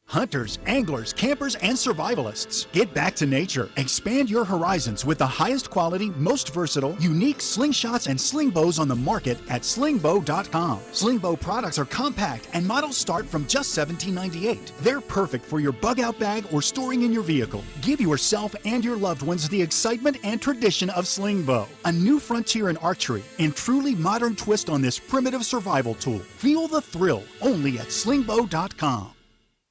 Hunters, anglers, campers, and survivalists. Get back to nature. Expand your horizons with the highest quality, most versatile, unique slingshots and sling bows on the market at slingbow.com. Slingbow products are compact and models start from just $17.98. They're perfect for your bug-out bag or storing in your vehicle. Give yourself and your loved ones the excitement and tradition of Slingbow, a new frontier in archery and truly modern twist on this primitive survival tool. Feel the thrill only at slingbow.com.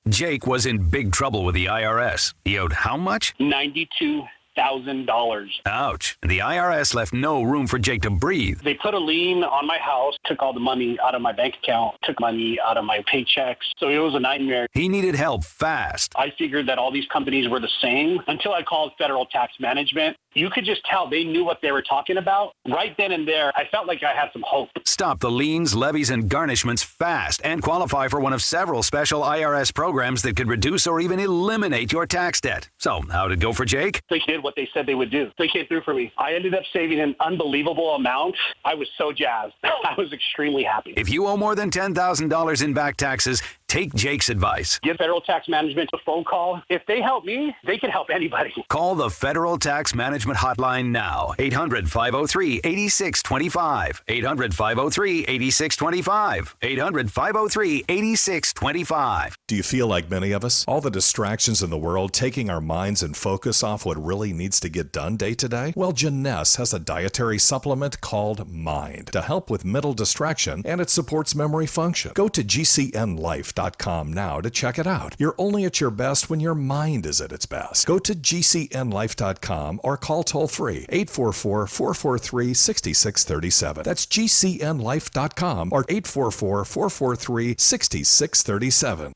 Jake was in big trouble with the IRS. He owed how much? $92,000. Ouch. The IRS left no room for Jake to breathe. They put a lien on my house, took all the money out of my bank account, took money out of my paychecks. So it was a nightmare. He needed help fast. I figured that all these companies were the same until I called Federal Tax Management. You could just tell they knew what they were talking about. Right then and there, I felt like I had some hope. Stop the liens, levies, and garnishments fast and qualify for one of several special IRS programs that could reduce or even eliminate your tax debt. So, how'd it go for Jake? They did what they said they would do. They came through for me. I ended up saving an unbelievable amount. I was so jazzed. I was extremely happy. If you owe more than $10,000 in back taxes, take Jake's advice. Give Federal Tax Management a phone call. If they help me, they can help anybody. Call the Federal Tax Management Hotline now. 800-503-8625. 800-503-8625. 800-503-8625. Do you feel like many of us? All the distractions in the world taking our minds and focus off what really needs to get done day to day? Well, Janess has a dietary supplement called Mind to help with mental distraction, and it supports memory function. Go to GCNlife.com now to check it out. You're only at your best when your mind is at its best. Go to GCNlife.com or call toll-free 844-443-6637. That's GCNlife.com or 844-443-6637.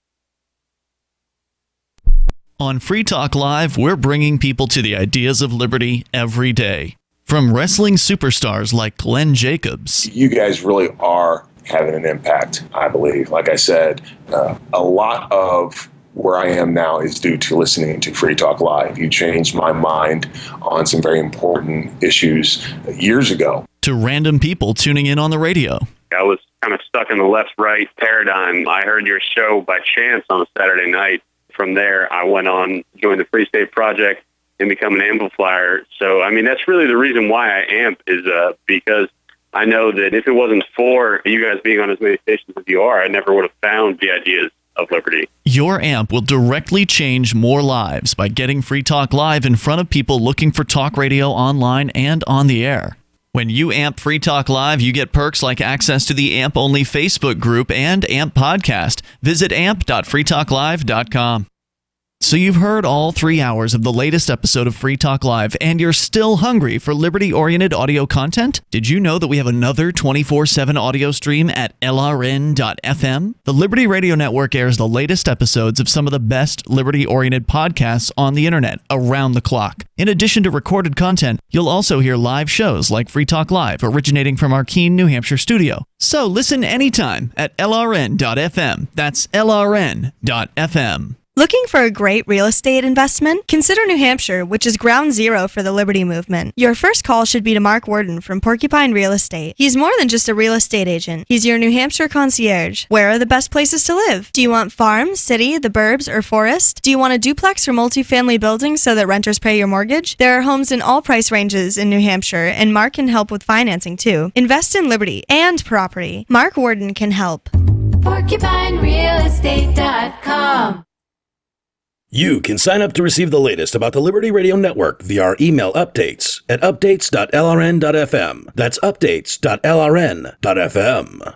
On Free Talk Live, we're bringing people to the ideas of liberty every day. From wrestling superstars like Glenn Jacobs. You guys really are having an impact, I believe. Like I said, a lot of where I am now is due to listening to Free Talk Live. You changed my mind on some very important issues years ago. To random people tuning in on the radio. I was kind of stuck in the left-right paradigm. I heard your show by chance on a Saturday night. From there, I went on, joined the Free State Project, and become an amplifier. So, I mean, that's really the reason why I amp is because I know that if it wasn't for you guys being on as many stations as you are, I never would have found the ideas of liberty. Your amp will directly change more lives by getting Free Talk Live in front of people looking for talk radio online and on the air. When you amp Free Talk Live, you get perks like access to the AMP-only Facebook group and AMP podcast. Visit amp.freetalklive.com. So you've heard all 3 hours of the latest episode of Free Talk Live, and you're still hungry for liberty-oriented audio content? Did you know that we have another 24/7 audio stream at LRN.FM? The Liberty Radio Network airs the latest episodes of some of the best liberty-oriented podcasts on the internet around the clock. In addition to recorded content, you'll also hear live shows like Free Talk Live, originating from our Keene, New Hampshire studio. So listen anytime at LRN.FM. That's LRN.FM. Looking for a great real estate investment? Consider New Hampshire, which is ground zero for the Liberty Movement. Your first call should be to Mark Worden from Porcupine Real Estate. He's more than just a real estate agent. He's your New Hampshire concierge. Where are the best places to live? Do you want farm, city, the burbs, or forest? Do you want a duplex or multifamily building so that renters pay your mortgage? There are homes in all price ranges in New Hampshire, and Mark can help with financing too. Invest in liberty and property. Mark Worden can help. PorcupineRealEstate.com. You can sign up to receive the latest about the Liberty Radio Network via our email updates at updates.lrn.fm. That's updates.lrn.fm.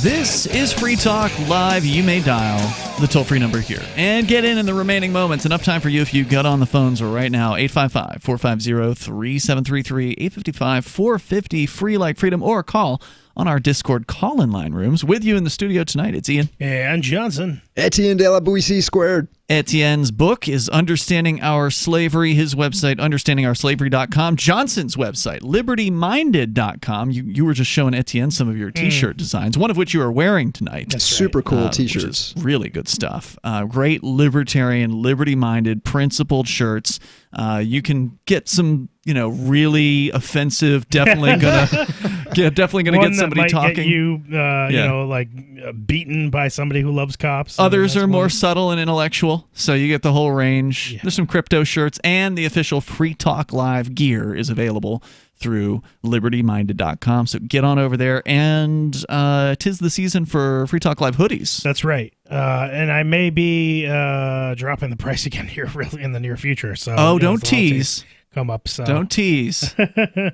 This is Free Talk Live. You may dial the toll-free number here and get in the remaining moments. Enough time for you if you got on the phones right now. 855-450-3733, 855-450, free like freedom, or call on our Discord call-in line rooms. With you in the studio tonight, it's Ian. And Johnson. Etienne de la Boetie squared. Etienne's book is Understanding Our Slavery. His website, understandingOurslavery.com. Johnson's website, libertyminded.com. You were just showing Etienne some of your T-shirt designs, one of which you are wearing tonight. That's super cool T-shirts. Really good stuff. Great libertarian, liberty-minded, principled shirts. You can get some, really offensive. Definitely gonna get somebody talking. Get you, beaten by somebody who loves cops. Others are more subtle and intellectual, so you get the whole range. Yeah. There's some crypto shirts, and the official Free Talk Live gear is available through libertyminded.com. So get on over there, and 'tis the season for Free Talk Live hoodies. That's right. And I may be dropping the price again here really in the near future. So don't tease. Come up. So don't tease.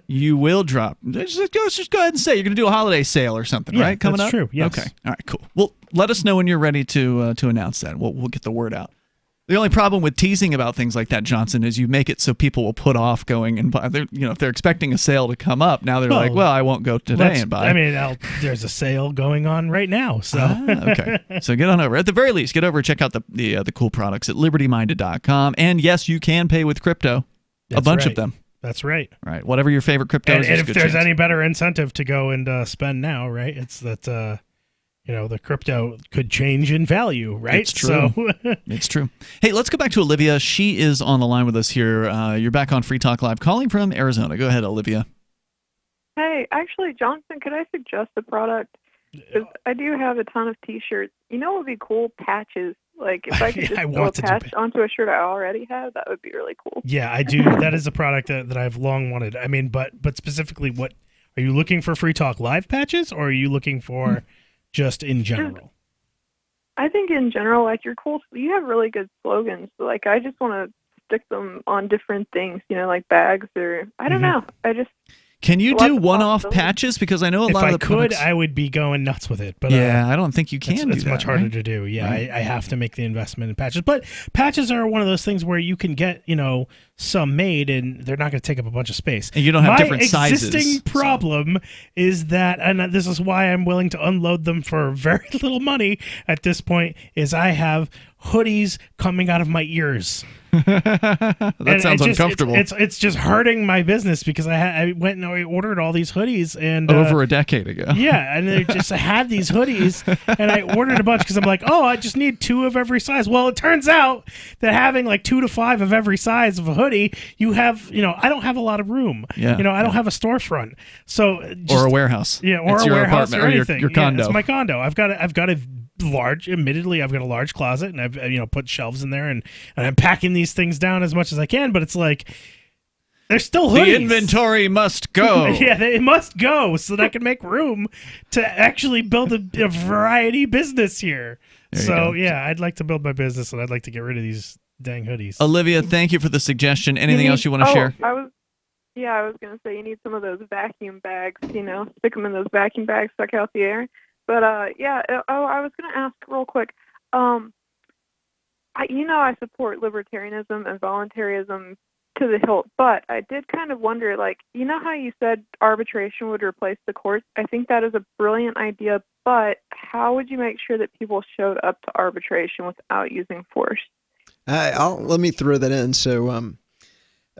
You will drop. Let's just go ahead and say you're going to do a holiday sale or something, right? Coming that's up. True. Yes. Okay. All right. Cool. Well, let us know when you're ready to announce that. We'll get the word out. The only problem with teasing about things like that, Johnson, is you make it so people will put off going and buy. If they're expecting a sale to come up, now they're like, well, I won't go today and buy. I mean, there's a sale going on right now. So okay. So get on over. At the very least, get over and check out the cool products at libertyminded.com. And yes, you can pay with crypto. That's a bunch right. of them. That's right. Right. Whatever your favorite crypto is. And if there's any better incentive to go and spend now, right? It's that the crypto could change in value, right? It's true. So it's true. Hey, let's go back to Olivia. She is on the line with us here. You're back on Free Talk Live, calling from Arizona. Go ahead, Olivia. Hey, actually, Johnson, could I suggest a product? 'Cause I do have a ton of T-shirts. It would be cool? Patches. Like, if I could just throw a patch onto a shirt I already have, that would be really cool. Yeah, I do. That is a product that I've long wanted. I mean, but specifically, what are you looking for? Free Talk Live patches, or are you looking for just in general? I think in general, like, you're cool. You have really good slogans. So, like, I just want to stick them on different things, like bags or I don't know. Can you do one-off patches? Because I know a lot of the products... I would be going nuts with it. But I don't think you can. It's much harder to do. Yeah, right. I have to make the investment in patches. But patches are one of those things where you can get, some made, and they're not going to take up a bunch of space. And you don't have different sizes. My existing problem is that, and this is why I'm willing to unload them for very little money at this point, is I have hoodies coming out of my ears. That sounds uncomfortable. It's just hurting my business because I went and I ordered all these hoodies and over a decade ago. Yeah, and I just had these hoodies and I ordered a bunch because I'm like, I just need 2 of every size. Well, it turns out that having like 2 to 5 of every size of a hoodie, you have, I don't have a lot of room. Yeah, I don't have a storefront, so or a warehouse. Yeah, or it's a your warehouse apartment or anything. Or your condo. It's my condo. I've got a large, admittedly, I've got a large closet and I've put shelves in there and I'm packing these things down as much as I can, but it's like there's still hoodies. The inventory must go. Yeah, it must go so that I can make room to actually build a variety business here. So yeah, I'd like to build my business and I'd like to get rid of these dang hoodies. Olivia, thank you for the suggestion. Anything else you want to share? Yeah, I was going to say you need some of those vacuum bags, stick them in those vacuum bags, suck out the air. But, I was going to ask real quick. I support libertarianism and voluntarism to the hilt, but I did kind of wonder, how you said arbitration would replace the courts? I think that is a brilliant idea, but how would you make sure that people showed up to arbitration without using force? Let me throw that in. So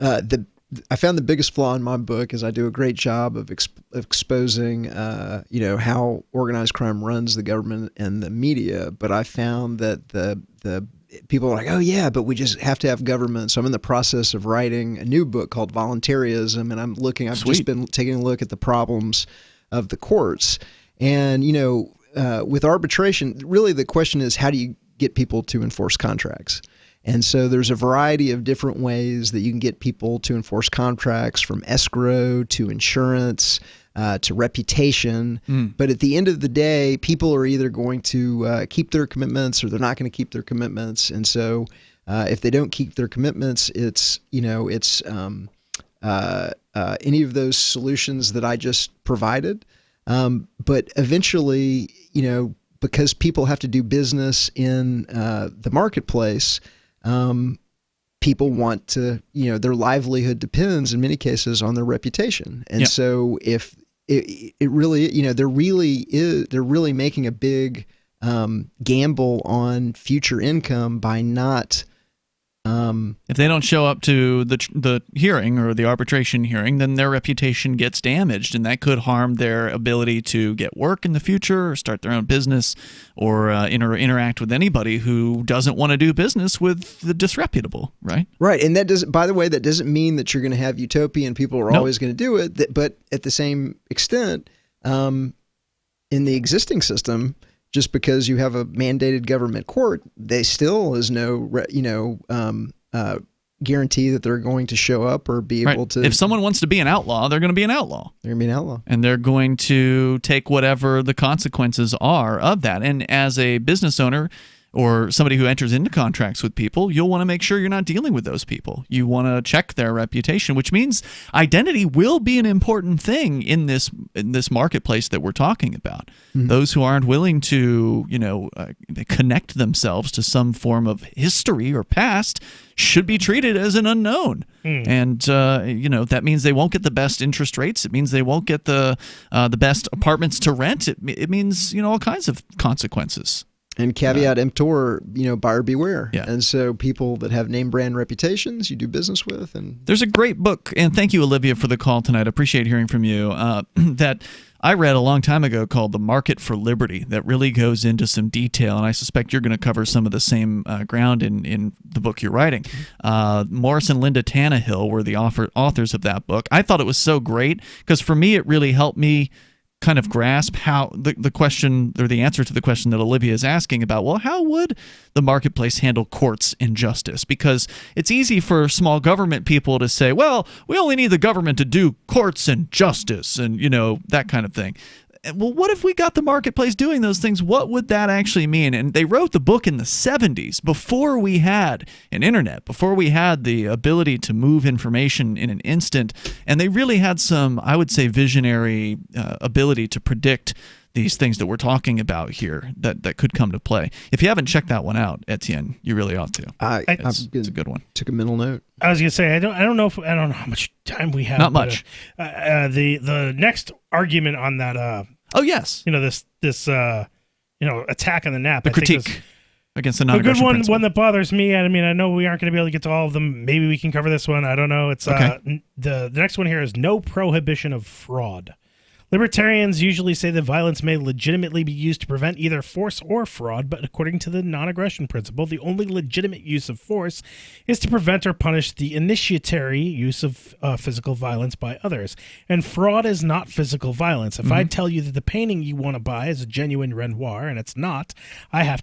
I found the biggest flaw in my book is I do a great job of exposing, how organized crime runs the government and the media. But I found that the people are like, oh yeah, but we just have to have government. So I'm in the process of writing a new book called Voluntarism, and I've just been taking a look at the problems of the courts. And with arbitration, really the question is, how do you get people to enforce contracts? And so there's a variety of different ways that you can get people to enforce contracts, from escrow to insurance to reputation. But at the end of the day, people are either going to keep their commitments or they're not going to keep their commitments. And so if they don't keep their commitments, it's any of those solutions that I just provided. But eventually, because people have to do business in the marketplace, people want to, their livelihood depends in many cases on their reputation. And so if it really, they're really making a big gamble on future income by not. If they don't show up to the hearing or the arbitration hearing, then their reputation gets damaged, and that could harm their ability to get work in the future or start their own business or interact with anybody who doesn't want to do business with the disreputable, right? Right, and that doesn't. By the way, that doesn't mean that you're going to have utopia and people are always going to do it. But at the same extent, in the existing system, just because you have a mandated government court, they still is no, guarantee that they're going to show up or be able to. If someone wants to be an outlaw, they're going to be an outlaw. They're going to be an outlaw. And they're going to take whatever the consequences are of that. And as a business owner or somebody who enters into contracts with people, you'll want to make sure you're not dealing with those people. You want to check their reputation, which means identity will be an important thing in this marketplace that we're talking about. Mm-hmm. Those who aren't willing to, connect themselves to some form of history or past should be treated as an unknown. And that means they won't get the best interest rates. It means they won't get the best apartments to rent. It means all kinds of consequences. And caveat emptor, buyer beware. Yeah. And so people that have name brand reputations you do business with. And there's a great book, and thank you, Olivia, for the call tonight. I appreciate hearing from you, that I read a long time ago called The Market for Liberty, that really goes into some detail, and I suspect you're going to cover some of the same ground in the book you're writing. Morris and Linda Tannehill were the authors of that book. I thought it was so great because for me it really helped me kind of grasp how the question or the answer to the question that Olivia is asking about, well, how would the marketplace handle courts and justice? Because it's easy for small government people to say, well, we only need the government to do courts and justice and, that kind of thing. Well, what if we got the marketplace doing those things? What would that actually mean? And they wrote the book in the 70s, before we had an internet, before we had the ability to move information in an instant. And they really had some, I would say, visionary ability to predict these things that we're talking about here that could come to play. If you haven't checked that one out, Etienne, you really ought to. It's a good one. Took a mental note. I was gonna say I don't know how much time we have. Not much. The next argument on that. Oh yes. This attack on the NAP. The critique against the non-aggression principle. principle. One that bothers me. I mean, I know we aren't going to be able to get to all of them. Maybe we can cover this one. I don't know. It's okay. The next one here is no prohibition of fraud. Libertarians usually say that violence may legitimately be used to prevent either force or fraud, but according to the non-aggression principle, the only legitimate use of force is to prevent or punish the initiatory use of physical violence by others. And fraud is not physical violence. If I tell you that the painting you want to buy is a genuine Renoir and it's not, I have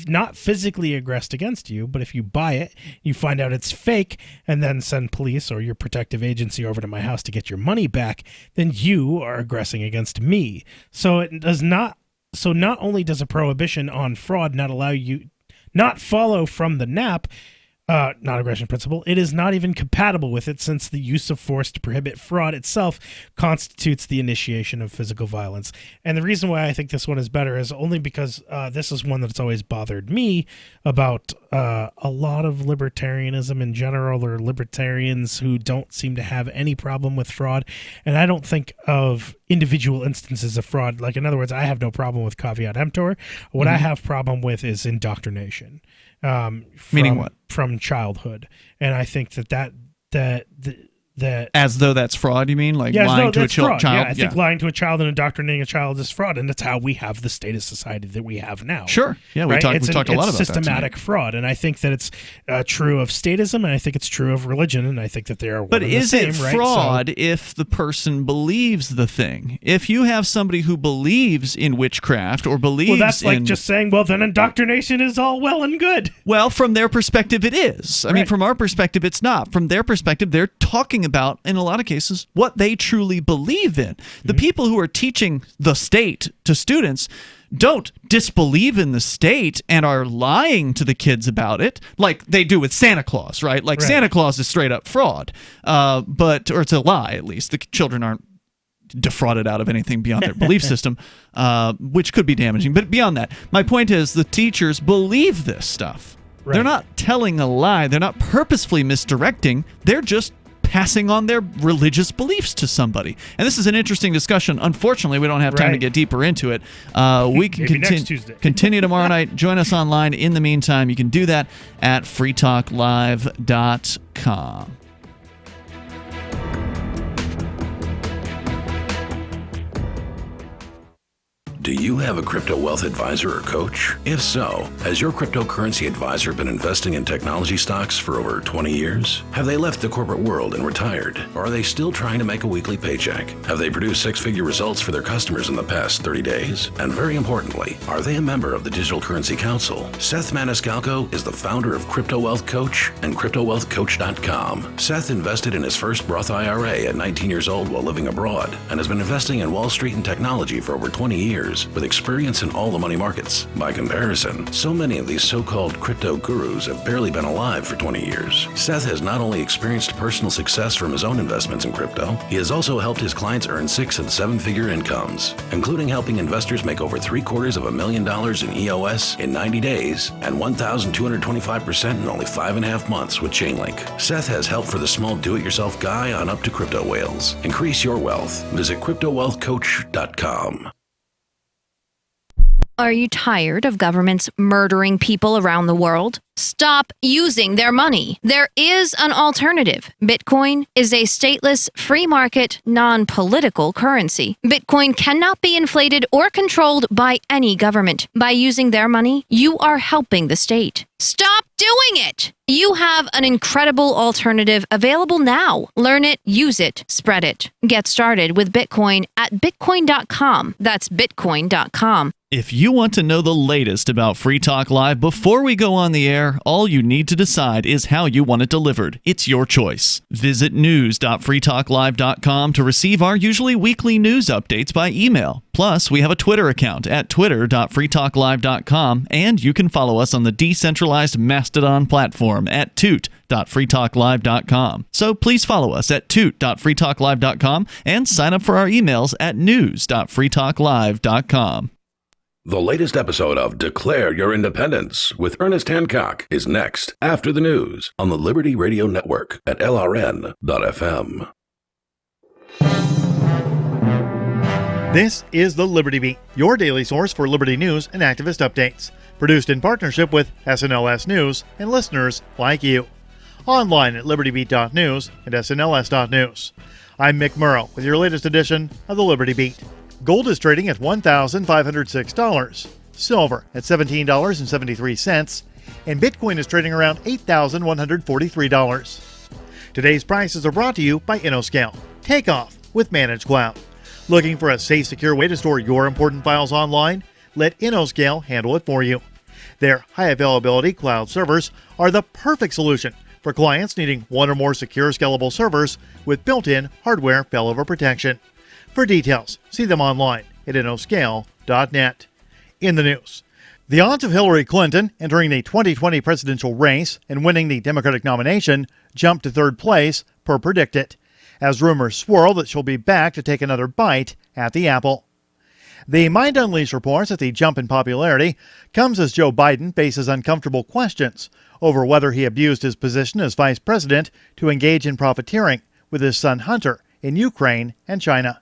not physically aggressed against you, but if you buy it, you find out it's fake, and then send police or your protective agency over to my house to get your money back, then you are aggressing against me. So it does not. So not only does a prohibition on fraud not allow you not follow from the NAP, non-aggression principle, it is not even compatible with it, since the use of force to prohibit fraud itself constitutes the initiation of physical violence. And the reason why I think this one is better is only because this is one that's always bothered me about a lot of libertarianism in general, or libertarians who don't seem to have any problem with fraud. And I don't think of individual instances of fraud. Like, in other words, I have no problem with caveat emptor. What I have problem with is indoctrination. Meaning what? From childhood. And I think that as though that's fraud, you mean? Like lying to a child? Yeah, I think lying to a child and indoctrinating a child is fraud, and that's how we have the statist society that we have now. Sure. Yeah, we right? talked a lot about that. It's systematic fraud, and I think that it's true of statism, and I think it's true of religion, and I think that they are one But and the is same, it right? fraud if the person believes the thing? If you have somebody who believes in witchcraft or believes Well, that's like in... just saying, well, then indoctrination is all well and good. Well, from their perspective, it is. I mean, from our perspective, it's not. From their perspective, they're talking about, in a lot of cases, what they truly believe in. The people who are teaching the state to students don't disbelieve in the state and are lying to the kids about it like they do with Santa Claus, right? Like Santa Claus is straight up fraud, or it's a lie, at least. The children aren't defrauded out of anything beyond their belief system, which could be damaging. But beyond that, my point is the teachers believe this stuff. Right. They're not telling a lie. They're not purposefully misdirecting. They're just passing on their religious beliefs to somebody. And this is an interesting discussion. Unfortunately, we don't have time to get deeper into it. We can continue tomorrow night. Join us online. In the meantime, you can do that at freetalklive.com. Do you have a crypto wealth advisor or coach? If so, has your cryptocurrency advisor been investing in technology stocks for over 20 years? Have they left the corporate world and retired? Or are they still trying to make a weekly paycheck? Have they produced six-figure results for their customers in the past 30 days? And very importantly, are they a member of the Digital Currency Council? Seth Maniscalco is the founder of Crypto Wealth Coach and CryptoWealthCoach.com. Seth invested in his first Roth IRA at 19 years old while living abroad and has been investing in Wall Street and technology for over 20 years with experience in all the money markets. By comparison, so many of these so-called crypto gurus have barely been alive for 20 years. Seth has not only experienced personal success from his own investments in crypto, he has also helped his clients earn 6- and 7-figure incomes, including helping investors make over $750,000 in EOS in 90 days and 1,225% in only 5.5 months with Chainlink. Seth has help for the small do-it-yourself guy on up to crypto whales. Increase your wealth. Visit CryptoWealthCoach.com. Are you tired of governments murdering people around the world? Stop using their money. There is an alternative. Bitcoin is a stateless, free market, non-political currency. Bitcoin cannot be inflated or controlled by any government. By using their money, you are helping the state. Stop doing it! You have an incredible alternative available now. Learn it, use it, spread it. Get started with Bitcoin at Bitcoin.com. That's Bitcoin.com. If you want to know the latest about Free Talk Live before we go on the air, all you need to decide is how you want it delivered. It's your choice. Visit news.freetalklive.com to receive our usually weekly news updates by email. Plus, we have a Twitter account at twitter.freetalklive.com, and you can follow us on the decentralized Mastodon platform at toot.freetalklive.com. So please follow us at toot.freetalklive.com and sign up for our emails at news.freetalklive.com. The latest episode of Declare Your Independence with Ernest Hancock is next after the news on the Liberty Radio Network at LRN.FM. This is the Liberty Beat, your daily source for liberty news and activist updates. Produced in partnership with SNLS News and listeners like you. Online at libertybeat.news and snls.news. I'm Mick Murrow with your latest edition of the Liberty Beat. Gold is trading at $1,506, silver at $17.73, and Bitcoin is trading around $8,143. Today's prices are brought to you by InnoScale. Take off with Managed Cloud. Looking for a safe, secure way to store your important files online? Let InnoScale handle it for you. Their high availability cloud servers are the perfect solution for clients needing one or more secure, scalable servers with built-in hardware failover protection. For details, see them online at InnoScale.net. In the news, The odds of Hillary Clinton entering the 2020 presidential race and winning the Democratic nomination jumped to third place per Predictit, as rumors swirl that she'll be back to take another bite at the apple. The Mind Unleashed reports that the jump in popularity comes as Joe Biden faces uncomfortable questions over whether he abused his position as vice president to engage in profiteering with his son Hunter in Ukraine and China.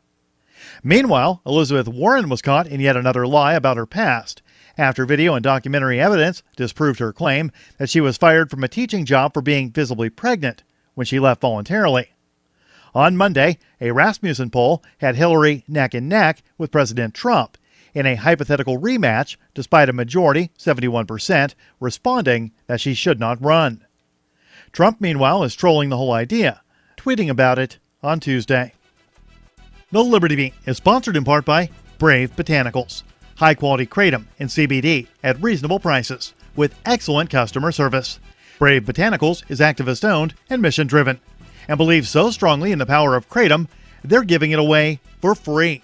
Meanwhile, Elizabeth Warren was caught in yet another lie about her past, after video and documentary evidence disproved her claim that she was fired from a teaching job for being visibly pregnant when she left voluntarily. On Monday, a Rasmussen poll had Hillary neck and neck with President Trump in a hypothetical rematch, despite a majority, 71%, responding that she should not run. Trump, meanwhile, is trolling the whole idea, tweeting about it on Tuesday. The Liberty Beat is sponsored in part by Brave Botanicals. High-quality kratom and CBD at reasonable prices with excellent customer service. Brave Botanicals is activist-owned and mission-driven and believes so strongly in the power of kratom, they're giving it away for free.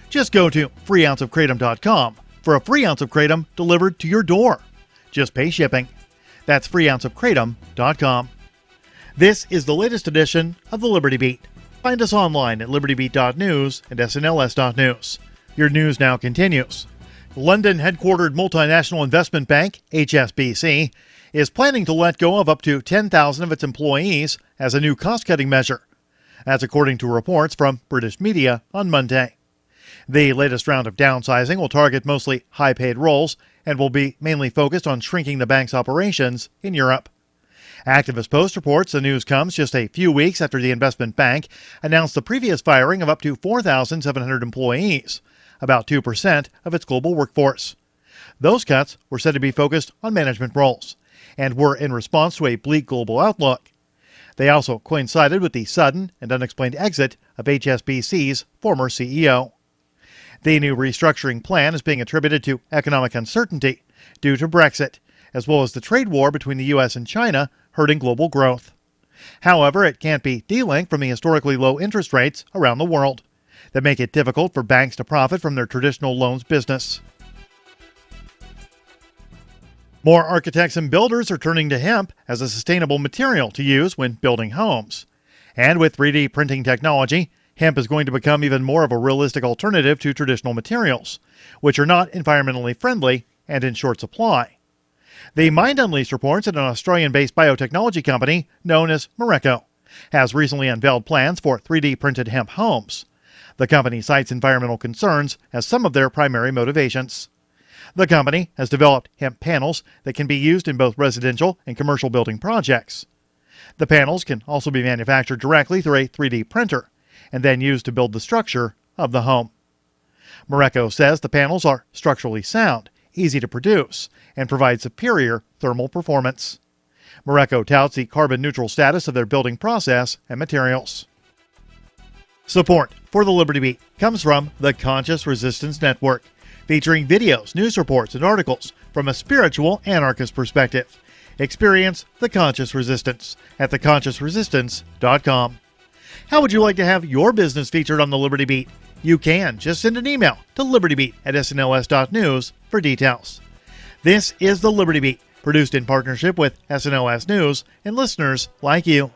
Just go to freeounceofkratom.com for a free ounce of kratom delivered to your door. Just pay shipping. That's freeounceofkratom.com. This is the latest edition of the Liberty Beat. Find us online at libertybeat.news and snls.news. Your news now continues. London-headquartered multinational investment bank, HSBC, is planning to let go of up to 10,000 of its employees as a new cost-cutting measure. That's according to reports from British media on Monday. The latest round of downsizing will target mostly high-paid roles and will be mainly focused on shrinking the bank's operations in Europe. Activist Post reports the news comes just a few weeks after the investment bank announced the previous firing of up to 4,700 employees, about 2% of its global workforce. Those cuts were said to be focused on management roles and were in response to a bleak global outlook. They also coincided with the sudden and unexplained exit of HSBC's former CEO. The new restructuring plan is being attributed to economic uncertainty due to Brexit, as well as the trade war between the U.S. and China hurting global growth. However, it can't be delinked from the historically low interest rates around the world that make it difficult for banks to profit from their traditional loans business. More architects and builders are turning to hemp as a sustainable material to use when building homes. And with 3D printing technology, hemp is going to become even more of a realistic alternative to traditional materials, which are not environmentally friendly and in short supply. The Mind Unleashed reports that an Australian-based biotechnology company known as Moreco has recently unveiled plans for 3D printed hemp homes. The company cites environmental concerns as some of their primary motivations. The company has developed hemp panels that can be used in both residential and commercial building projects. The panels can also be manufactured directly through a 3D printer and then used to build the structure of the home. Moreco says the panels are structurally sound, easy to produce, and provide superior thermal performance. Moreco touts the carbon-neutral status of their building process and materials. Support for the Liberty Beat comes from the Conscious Resistance Network, featuring videos, news reports, and articles from a spiritual anarchist perspective. Experience the Conscious Resistance at theconsciousresistance.com. How would you like to have your business featured on the Liberty Beat? You can. Just send an email to libertybeat@snls.news for details. This is the Liberty Beat, produced in partnership with SNLS News and listeners like you.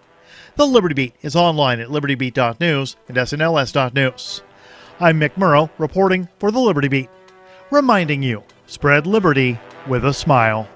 The Liberty Beat is online at libertybeat.news and snls.news. I'm Mick Murrow, reporting for the Liberty Beat, reminding you, spread liberty with a smile.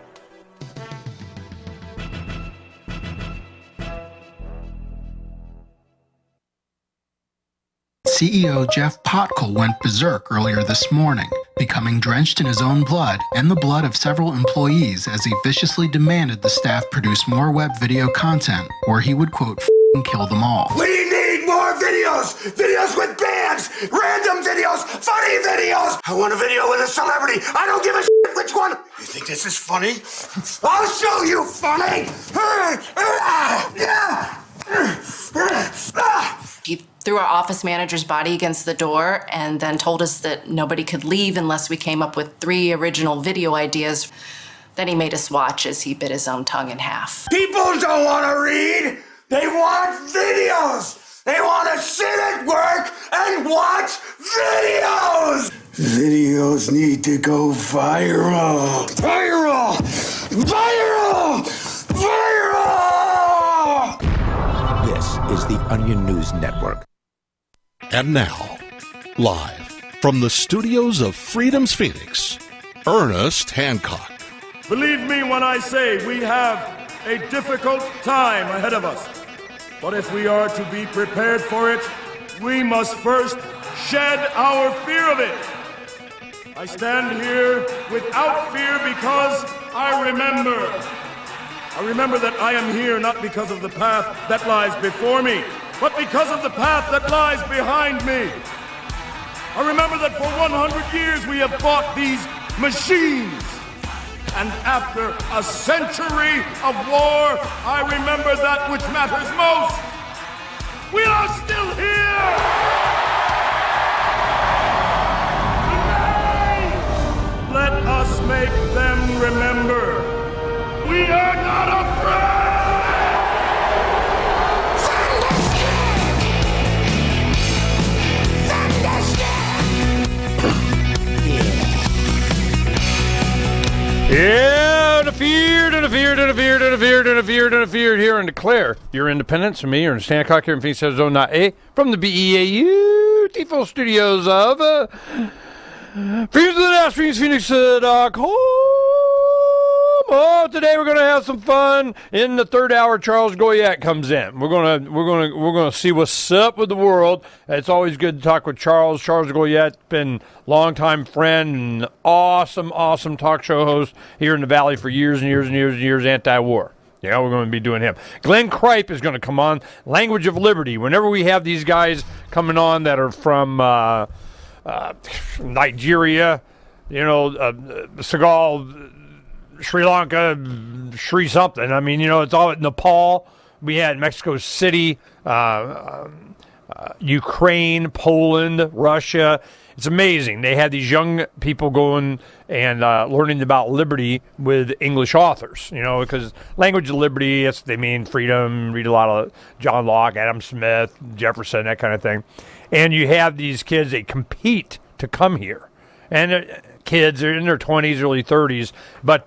CEO Jeff Potkel went berserk earlier this morning, becoming drenched in his own blood and the blood of several employees as he viciously demanded the staff produce more web video content, or he would, quote, kill them all. We need more videos! Videos with bands! Random videos! Funny videos! I want a video with a celebrity! I don't give a shit which one! You think this is funny? I'll show you funny! He threw our office manager's body against the door and then told us that nobody could leave unless we came up with 3 original video ideas. Then he made us watch as he bit his own tongue in half. People don't want to read! They want videos! They want to sit at work and watch videos! Videos need to go viral. Viral! Viral! Viral! This is the Onion News Network. And now, live from the studios of Freedom's Phoenix, Ernest Hancock. Believe me when I say we have a difficult time ahead of us. But if we are to be prepared for it, we must first shed our fear of it. I stand here without fear because I remember that I am here not because of the path that lies before me, but because of the path that lies behind me. I remember that for 100 years we have fought these machines. And after a century of war, I remember that which matters most. We are still here! Let us make them remember. We are not afraid! Yeah, interfered here and declare your independence from me, Ernest Hancock, here in Phoenix, Arizona, from the beautiful studios of Phoenix.com. Oh, today we're gonna have some fun. In the third hour, Charles Goyette comes in. We're gonna see what's up with the world. It's always good to talk with Charles. Charles Goyette, been longtime friend and awesome talk show host here in the Valley for years and years and years and years. Anti-war. Yeah, we're going to be doing him. Glenn Kripe is going to come on. Language of Liberty. Whenever we have these guys coming on that are from Nigeria, Senegal, Sri Lanka, Sri something. I mean, it's all Nepal. We had Mexico City, Ukraine, Poland, Russia. It's amazing. They had these young people going and learning about liberty with English authors, because language of liberty, they mean freedom, read a lot of John Locke, Adam Smith, Jefferson, that kind of thing. And you have these kids, they compete to come here. And kids are in their 20s, early 30s, but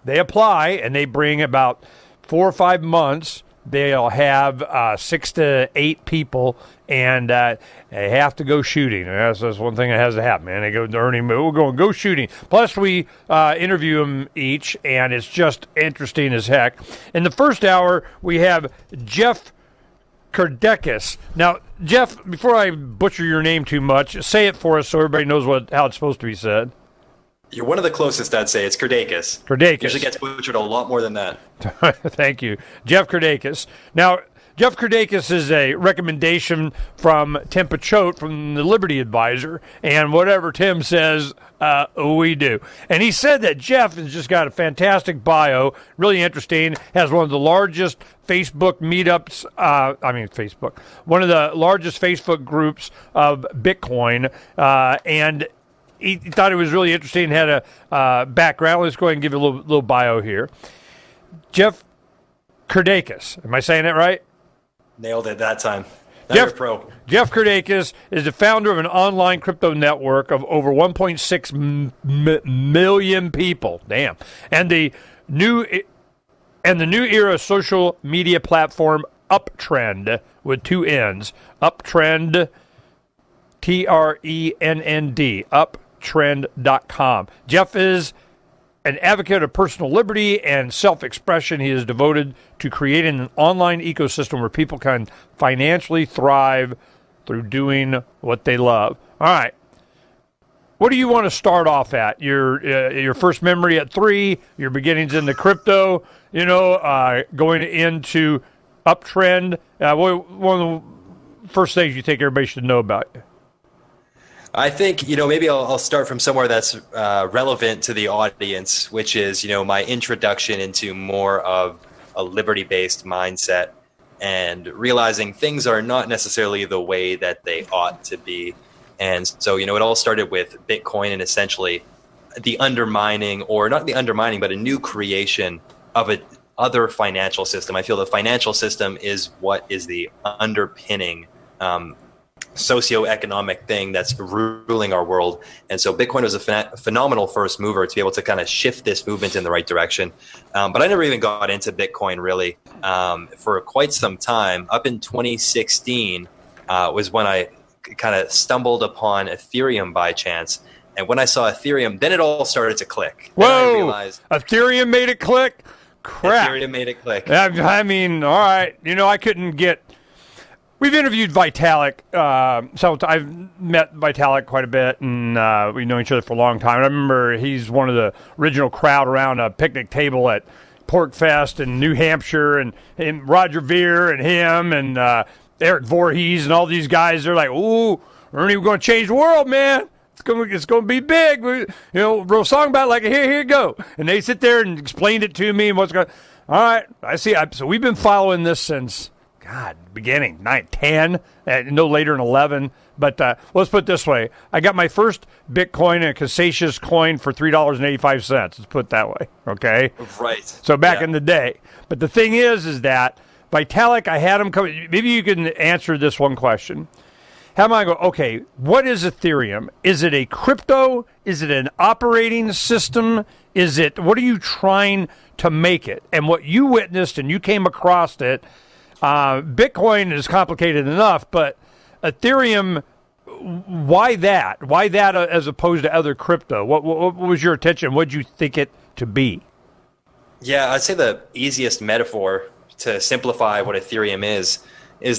they apply and they bring about 4 or 5 months. They'll have 6 to 8 people, and they have to go shooting. That's one thing that has to happen, man. They go we're going go shooting. Plus, we interview them each, and it's just interesting as heck. In the first hour, we have Jeff Kurdekis. Now, Jeff, before I butcher your name too much, say it for us so everybody knows how it's supposed to be said. You're one of the closest, I'd say. It's Kurdekis. Usually gets butchered a lot more than that. Thank you. Jeff Kurdekis. Now, Jeff Kurdekis is a recommendation from Tim Pachote from the Liberty Advisor, and whatever Tim says, we do. And he said that Jeff has just got a fantastic bio, really interesting, has one of the largest Facebook meetups, one of the largest Facebook groups of Bitcoin, and he thought it was really interesting, had a background. Let's go ahead and give you a little bio here. Jeff Kurdekis. Am I saying that right? Nailed it that time. Jeff Kurdekis is the founder of an online crypto network of over 1.6 million people. Damn. And the new era social media platform Uptrend with 2 N's. Uptrend, TRENND. Uptrend.com. Jeff is an advocate of personal liberty and self-expression. He is devoted to creating an online ecosystem where people can financially thrive through doing what they love. All right. What do you want to start off at? Your first memory at 3, your beginnings into crypto, going into Uptrend. One of the first things you think everybody should know about you? I think, maybe I'll start from somewhere that's relevant to the audience, which is, my introduction into more of a liberty-based mindset and realizing things are not necessarily the way that they ought to be. And so, it all started with Bitcoin and essentially the undermining, or not the undermining, but a new creation of an other financial system. I feel the financial system is what is the underpinning socioeconomic thing that's ruling our world. And so Bitcoin was a phenomenal first mover to be able to kind of shift this movement in the right direction. But I never even got into Bitcoin really for quite some time. Up in 2016 was when I kind of stumbled upon Ethereum by chance. And when I saw Ethereum, then it all started to click. Whoa! Then I realized Ethereum made it click? Crap. Ethereum made it click. I mean, all right. I couldn't get... We've interviewed Vitalik. So I've met Vitalik quite a bit, and we've known each other for a long time. I remember he's one of the original crowd around a picnic table at Pork Fest in New Hampshire, and Roger Ver and him and Eric Voorhees and all these guys. They're like, "Ooh, Ernie, we're going to change the world, man. It's going to be big. Wrote a song about it, like, here you go." And they sit there and explained it to me and what's going. All right, I see. So we've been following this since. God, beginning 9, 10, no later than 11. But let's put it this way: I got my first Bitcoin, a Casasius coin, for $3.85. Let's put it that way. Okay. Right. So back in the day. But the thing is that Vitalik, I had him come. Maybe you can answer this one question. How am I going? Okay, what is Ethereum? Is it a crypto? Is it an operating system? What are you trying to make it? And what you witnessed and you came across it. Bitcoin is complicated enough, but Ethereum, why that? Why that as opposed to other crypto? What was your attention? What did you think it to be? Yeah, I'd say the easiest metaphor to simplify what Ethereum is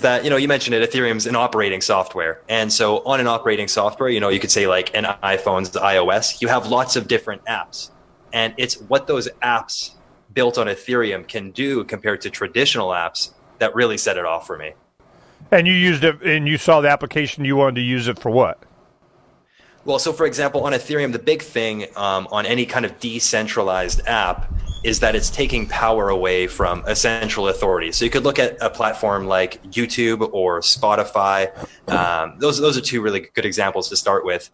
that, you mentioned it, Ethereum's an operating software. And so on an operating software, you could say like an iPhone's iOS, you have lots of different apps. And it's what those apps built on Ethereum can do compared to traditional apps that really set it off for me. And you used it, and you saw the application, you wanted to use it for what? Well, so for example, on Ethereum, the big thing on any kind of decentralized app is that it's taking power away from a central authority. So you could look at a platform like YouTube or Spotify. Those are two really good examples to start with.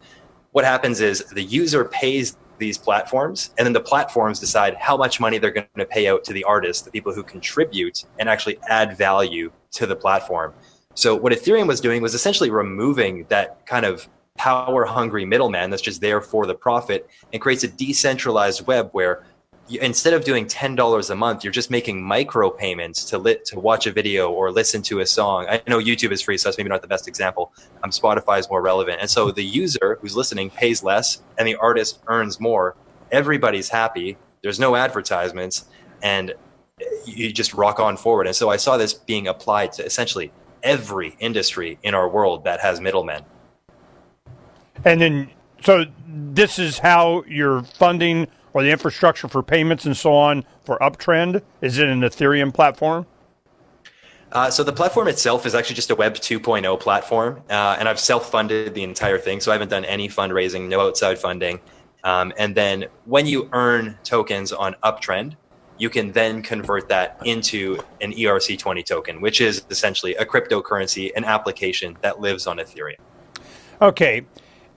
What happens is the user pays these platforms, and then the platforms decide how much money they're going to pay out to the artists, the people who contribute and actually add value to the platform. So what Ethereum was doing was essentially removing that kind of power-hungry middleman that's just there for the profit, and creates a decentralized web where instead of doing $10 a month, you're just making micro payments to watch a video or listen to a song. I know YouTube is free, so that's maybe not the best example. Spotify is more relevant. And so the user who's listening pays less and the artist earns more. Everybody's happy. There's no advertisements, and you just rock on forward. And so I saw this being applied to essentially every industry in our world that has middlemen. And then, so this is how you're funding or the infrastructure for payments and so on for Uptrend? Is it an Ethereum platform? So the platform itself is actually just a Web 2.0 platform, and I've self-funded the entire thing, so I haven't done any fundraising, no outside funding. And then when you earn tokens on Uptrend, you can then convert that into an ERC20 token, which is essentially a cryptocurrency, an application that lives on Ethereum. Okay.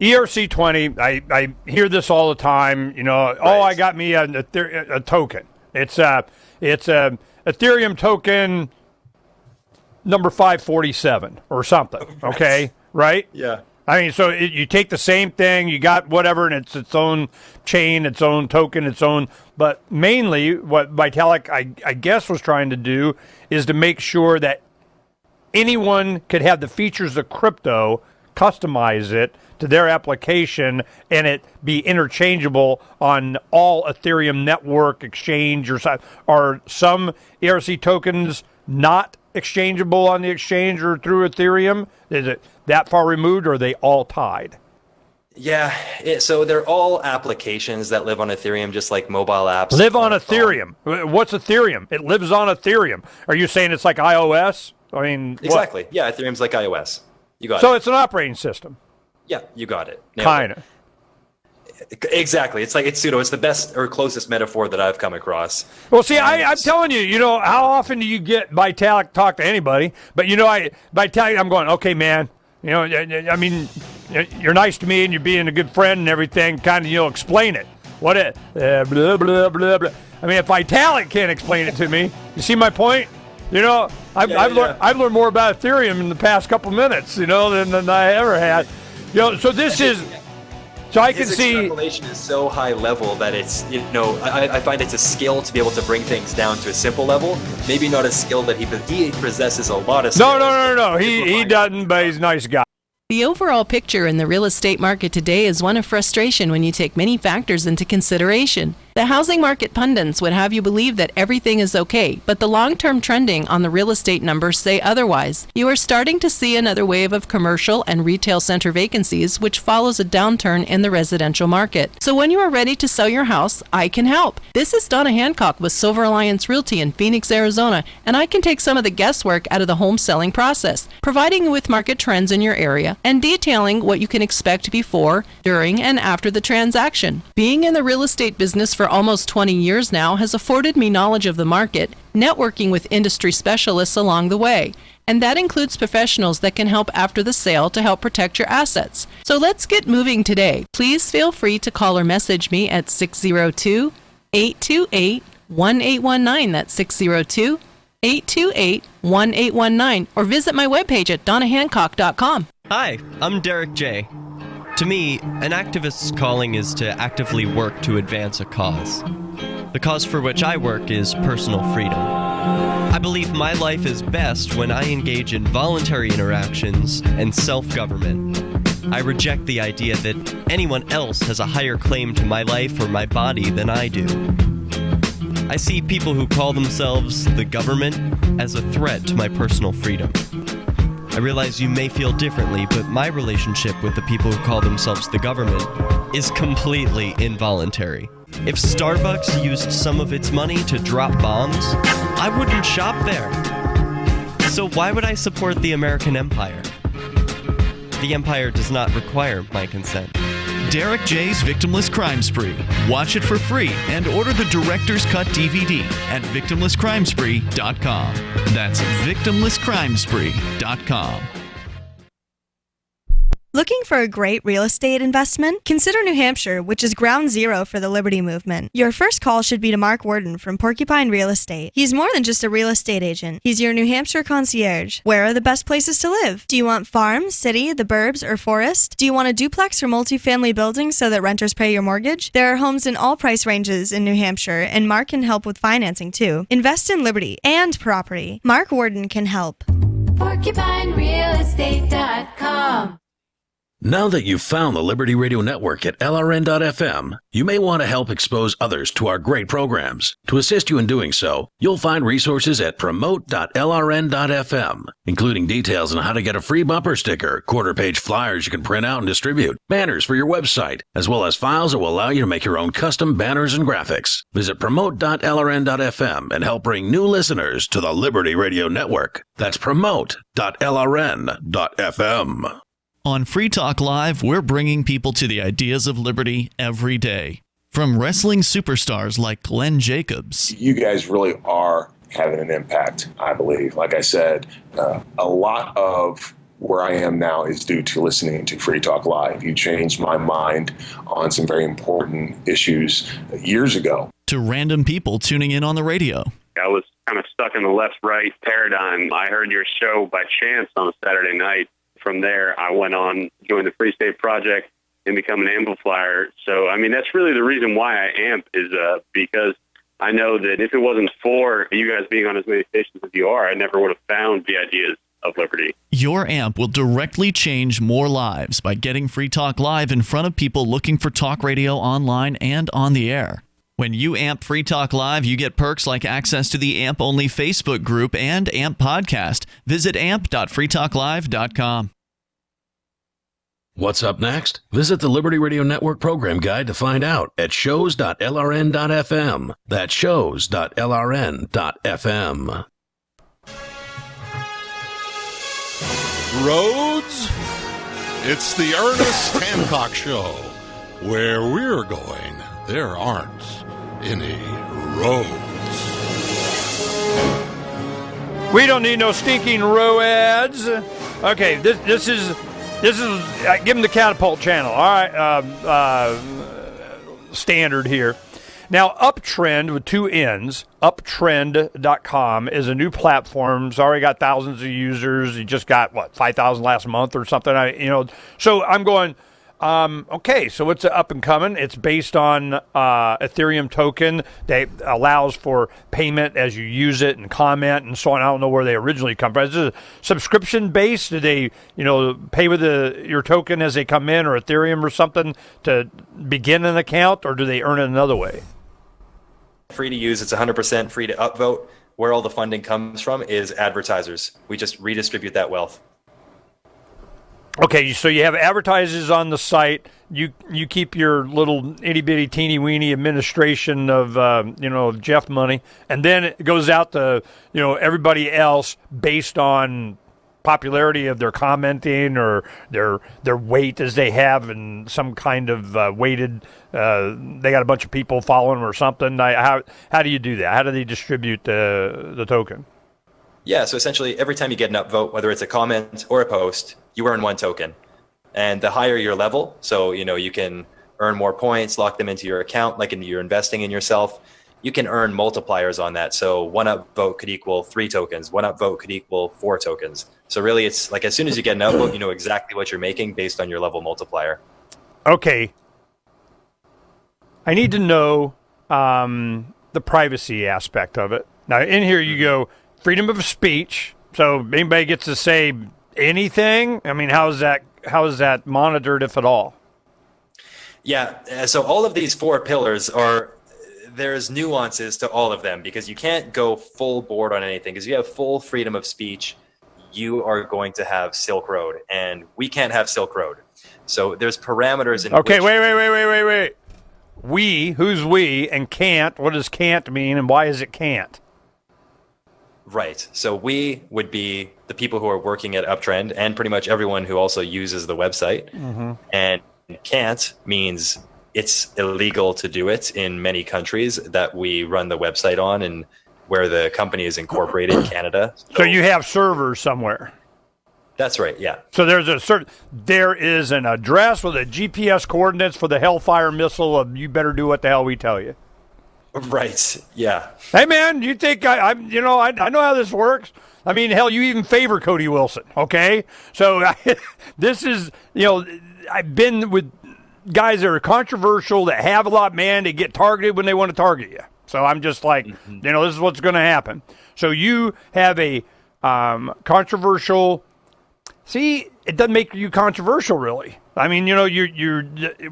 ERC20, I hear this all the time. Right. Oh, I got me a token. It's a Ethereum token number 547 or something. Okay, right? Yeah. I mean, so you take the same thing, you got whatever, and it's its own chain, its own token, its own. But mainly, what Vitalik, I guess, was trying to do is to make sure that anyone could have the features of crypto, customize it to their application, and it be interchangeable on all Ethereum network exchange. Are some ERC tokens not exchangeable on the exchange or through Ethereum? Is it that far removed, or are they all tied? Yeah, so they're all applications that live on Ethereum, just like mobile apps. Live on Ethereum. What's Ethereum? It lives on Ethereum. Are you saying it's like iOS? I mean, exactly. What? Yeah, Ethereum's like iOS. You got it. So it's an operating system. Yeah, you got it. Kind of. Exactly. It's like it's pseudo. It's the best or closest metaphor that I've come across. Well, see, I'm telling you, how often do you get Vitalik talk to anybody? But Vitalik, I'm going, okay, man. I mean, you're nice to me and you're being a good friend and everything. Kind of, explain it. What it? Blah blah blah blah. I mean, if Vitalik can't explain it to me, you see my point? You know, I've learned more about Ethereum in the past couple minutes, than I ever had. So this is. So I can see extrapolation is so high level that it's, I find it's a skill to be able to bring things down to a simple level. Maybe not a skill that he possesses a lot of skills. No. He doesn't, but he's a nice guy. The overall picture in the real estate market today is one of frustration when you take many factors into consideration. The housing market pundits would have you believe that everything is okay, but the long-term trending on the real estate numbers say otherwise. You are starting to see another wave of commercial and retail center vacancies, which follows a downturn in the residential market. So when you are ready to sell your house, I can help. This is Donna Hancock with Silver Alliance Realty in Phoenix, Arizona, and I can take some of the guesswork out of the home selling process, providing you with market trends in your area and detailing what you can expect before, during, and after the transaction. Being in the real estate business for almost 20 years now has afforded me knowledge of the market, networking with industry specialists along the way. And that includes professionals that can help after the sale to help protect your assets. So let's get moving today. Please feel free to call or message me at 602-828-1819. That's 602-828-1819. Or visit my webpage at donnahancock.com. Hi, I'm Derek J. To me, an activist's calling is to actively work to advance a cause. The cause for which I work is personal freedom. I believe my life is best when I engage in voluntary interactions and self-government. I reject the idea that anyone else has a higher claim to my life or my body than I do. I see people who call themselves the government as a threat to my personal freedom. I realize you may feel differently, but my relationship with the people who call themselves the government is completely involuntary. If Starbucks used some of its money to drop bombs, I wouldn't shop there. So why would I support the American empire? The empire does not require my consent. Derek J's Victimless Crime Spree. Watch it for free and order the Director's Cut DVD at victimlesscrimespree.com. That's victimlesscrimespree.com. Looking for a great real estate investment? Consider New Hampshire, which is ground zero for the Liberty Movement. Your first call should be to Mark Worden from Porcupine Real Estate. He's more than just a real estate agent. He's your New Hampshire concierge. Where are the best places to live? Do you want farm, city, the burbs, or forest? Do you want a duplex or multifamily building so that renters pay your mortgage? There are homes in all price ranges in New Hampshire, and Mark can help with financing too. Invest in liberty and property. Mark Worden can help. PorcupineRealEstate.com. Now that you've found the Liberty Radio Network at LRN.FM, you may want to help expose others to our great programs. To assist you in doing so, you'll find resources at promote.lrn.fm, including details on how to get a free bumper sticker, quarter-page flyers you can print out and distribute, banners for your website, as well as files that will allow you to make your own custom banners and graphics. Visit promote.lrn.fm and help bring new listeners to the Liberty Radio Network. That's promote.lrn.fm. On Free Talk Live, we're bringing people to the ideas of liberty every day. From wrestling superstars like Glenn Jacobs. You guys really are having an impact, I believe. Like I said, a lot of where I am now is due to listening to Free Talk Live. You changed my mind on some very important issues years ago. To random people tuning in on the radio. I was kind of stuck in the left-right paradigm. I heard your show by chance on a Saturday night. From there, I went on, joined the Free State Project, and become an amplifier. So, I mean, that's really the reason why I amp is because I know that if it wasn't for you guys being on as many stations as you are, I never would have found the ideas of liberty. Your amp will directly change more lives by getting Free Talk Live in front of people looking for talk radio online and on the air. When you amp Free Talk Live, you get perks like access to the AMP-only Facebook group and AMP podcast. Visit amp.freetalklive.com. What's up next? Visit the Liberty Radio Network program guide to find out at shows.lrn.fm. That's shows.lrn.fm. Roads? It's the Ernest Hancock Show. Where we're going, there aren't any roads. We don't need no stinking roads. Okay, this is give them the catapult channel. All right, standard here. Now, Uptrend with 2 N's, uptrend.com is a new platform. It's already got thousands of users. You just got, 5,000 last month or something. So I'm going, okay, so it's up and coming. It's based on Ethereum token that allows for payment as you use it and comment and so on. I don't know where they originally come from. Is it subscription based? Do they, pay with your token as they come in, or Ethereum or something to begin an account, or do they earn it another way? Free to use. It's 100% free to upvote. Where all the funding comes from is advertisers. We just redistribute that wealth. Okay, so you have advertisers on the site. You keep your little itty bitty teeny weeny administration of Jeff money, and then it goes out to everybody else based on popularity of their commenting or their weight as they have in some kind of weighted. They got a bunch of people following them or something. How do you do that? How do they distribute the token? Yeah, so essentially every time you get an upvote, whether it's a comment or a post, you earn 1 token. And the higher your level, so you can earn more points, lock them into your account, like you're investing in yourself, you can earn multipliers on that. So 1 upvote could equal 3 tokens, 1 upvote could equal 4 tokens. So really it's like as soon as you get an upvote, you know exactly what you're making based on your level multiplier. Okay. I need to know the privacy aspect of it. Now in here you go, freedom of speech. So anybody gets to say anything? I mean, how is that monitored, if at all? Yeah, so all of these 4 pillars there's nuances to all of them, because you can't go full board on anything. Because you have full freedom of speech, you are going to have Silk Road, and we can't have Silk Road. So there's parameters in Okay, wait. We, who's we, and can't, what does can't mean, and why is it can't? Right. So we would be the people who are working at Uptrend and pretty much everyone who also uses the website. Mm-hmm. And can't means it's illegal to do it in many countries that we run the website on and where the company is incorporated in Canada. So you have servers somewhere. That's right, yeah. So there is an address with a GPS coordinates for the Hellfire missile of you better do what the hell we tell you. Right. Yeah. Hey man, you think I know how this works? I mean, hell, you even favor Cody Wilson, okay? So this is, I've been with guys that are controversial, that have a lot, man, they get targeted when they want to target you. So I'm just like, this is what's going to happen. So you have a controversial. See, it doesn't make you controversial, really. I mean, you're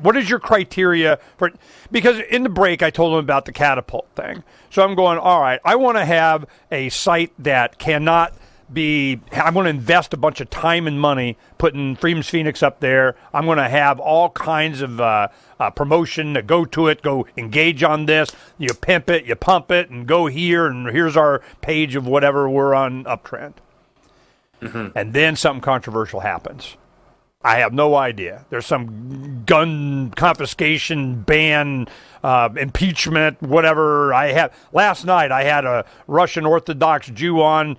what is your criteria for? Because in the break, I told them about the catapult thing. So I'm going, all right, I want to have a site that cannot be. I'm going to invest a bunch of time and money putting Freedom's Phoenix up there. I'm going to have all kinds of promotion to go to it, go engage on this. You pimp it, you pump it, and go here, and here's our page of whatever we're on Uptrend. Mm-hmm. And then something controversial happens. I have no idea. There's some gun confiscation ban, impeachment, whatever. Last night I had a Russian Orthodox Jew on,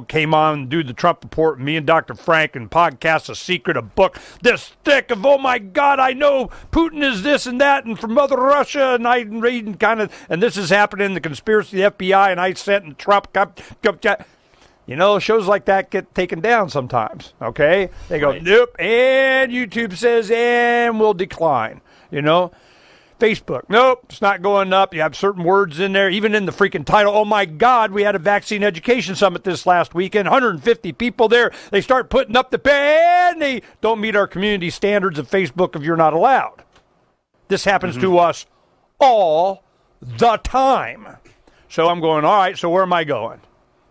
came on, do the Trump report, me and Dr. Frank, and podcast A Secret, a book this thick of, oh my God, I know Putin is this and that, and from Mother Russia, and I'm reading and this is happening, the conspiracy of the FBI, and I sent, and Trump shows like that get taken down sometimes, okay? They go, nope, and YouTube says, and we'll decline, Facebook, nope, it's not going up. You have certain words in there, even in the freaking title. Oh, my God, we had a vaccine education summit this last weekend, 150 people there. They start putting up the pay, and they don't meet our community standards of Facebook if you're not allowed. This happens to us all the time. So I'm going, all right, so where am I going?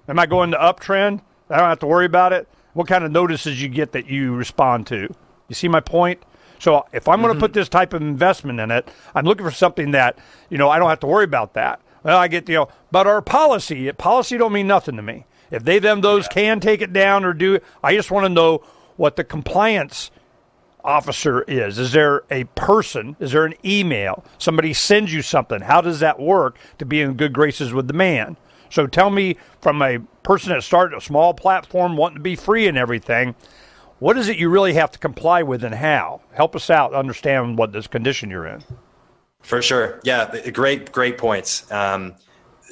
Am I going to Uptrend? I don't have to worry about it. What kind of notices you get that you respond to? You see my point? So if I'm going to put this type of investment in it, I'm looking for something that, I don't have to worry about that. Well, I get but our policy don't mean nothing to me. If those can take it down or do it, I just want to know what the compliance officer is. Is there a person? Is there an email? Somebody sends you something. How does that work to be in good graces with the man? So tell me, from a person that started a small platform wanting to be free and everything, what is it you really have to comply with and how? Help us out understand what this condition you're in. For sure. Yeah, great points.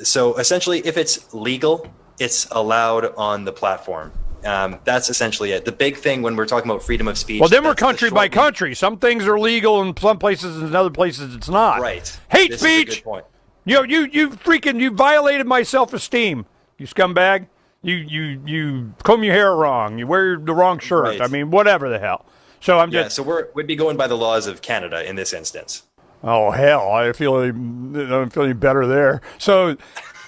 So essentially, if it's legal, it's allowed on the platform. That's essentially it. The big thing when we're talking about freedom of speech. Well, then we're country by country. Some things are legal in some places, and in other places it's not. Right. Hate This speech. is a good point. You violated my self-esteem. You scumbag. You comb your hair wrong. You wear the wrong shirt. Right. I mean, whatever the hell. So I'm just. So we'd be going by the laws of Canada in this instance. Oh hell! I'm feeling better there. So,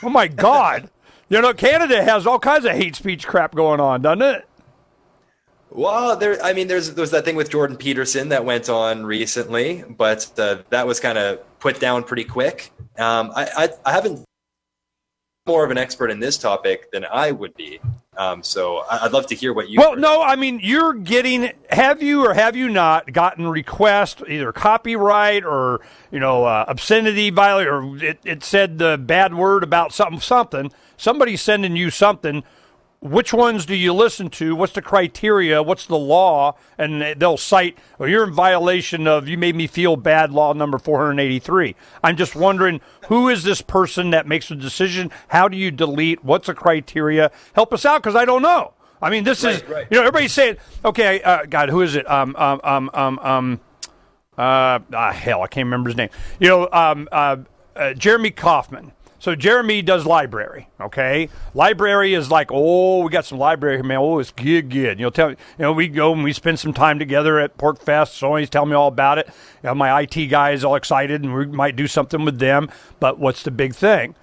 oh my God, Canada has all kinds of hate speech crap going on, doesn't it? Well, there's that thing with Jordan Peterson that went on recently, but that was kind of put down pretty quick. I haven't more of an expert in this topic than I would be. So I'd love to hear what you. Well, no, I mean, you're getting. Have you or have you not gotten requests, either copyright or obscenity violation, or it said the bad word about something. Somebody's sending you something. Which ones do you listen to? What's the criteria? What's the law? And they'll cite, well, you're in violation of, you made me feel bad, law number 483. I'm just wondering, who is this person that makes the decision? How do you delete? What's the criteria? Help us out, because I don't know. I mean, this is, everybody's saying, okay, God, who is it? Hell, I can't remember his name. Jeremy Kaufman. So Jeremy does library, okay? Library is like, we got some library here, man. Oh, it's good. We go and we spend some time together at Pork Fest. So he's telling me all about it. My IT guy is all excited, and we might do something with them. But what's the big thing?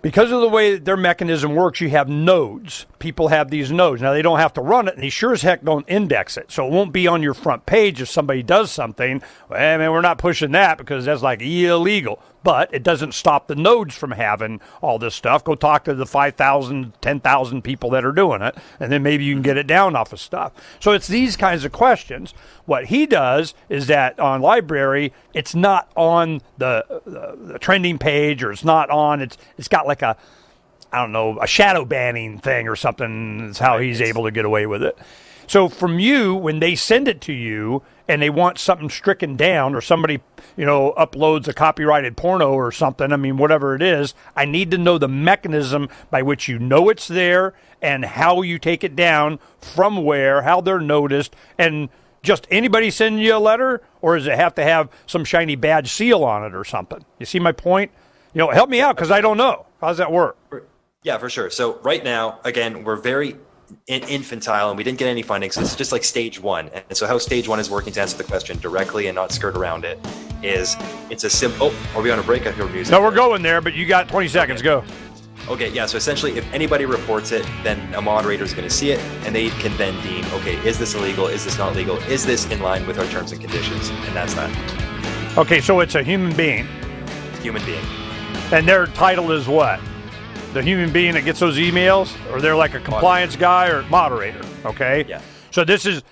Because of the way that their mechanism works, you have nodes. People have these nodes. Now, they don't have to run it, and they sure as heck don't index it. So it won't be on your front page if somebody does something. Well, man, we're not pushing that because that's like illegal. But it doesn't stop the nodes from having all this stuff. Go talk to the 5,000, 10,000 people that are doing it, and then maybe you can get it down off of stuff. So it's these kinds of questions. What he does is that on library, it's not on the trending page, or it's not on, it's got like a shadow banning thing or something. Is how he's able to get away with it. So from you, when they send it to you and they want something stricken down, or somebody, uploads a copyrighted porno or something, I mean, whatever it is, I need to know the mechanism by which you know it's there and how you take it down, from where, how they're noticed, and just anybody sending you a letter, or does it have to have some shiny badge seal on it or something? You see my point? Help me out, because I don't know. How does that work? Yeah, for sure. So right now, again, we're very infantile, and we didn't get any funding, so it's just like stage one. And so how stage one is working, to answer the question directly and not skirt around it, is it's a simple. Are we on a break? I hear music. No, we're going there, but you got 20 seconds. Go. Okay, yeah. So essentially, if anybody reports it, then a moderator is going to see it, and they can then deem, okay, is this illegal? Is this not legal? Is this in line with our terms and conditions? And that's that. Okay, so it's a human being. Human being. And their title is what? The human being that gets those emails, or they're like a compliance guy or moderator, okay? Yeah. So this is...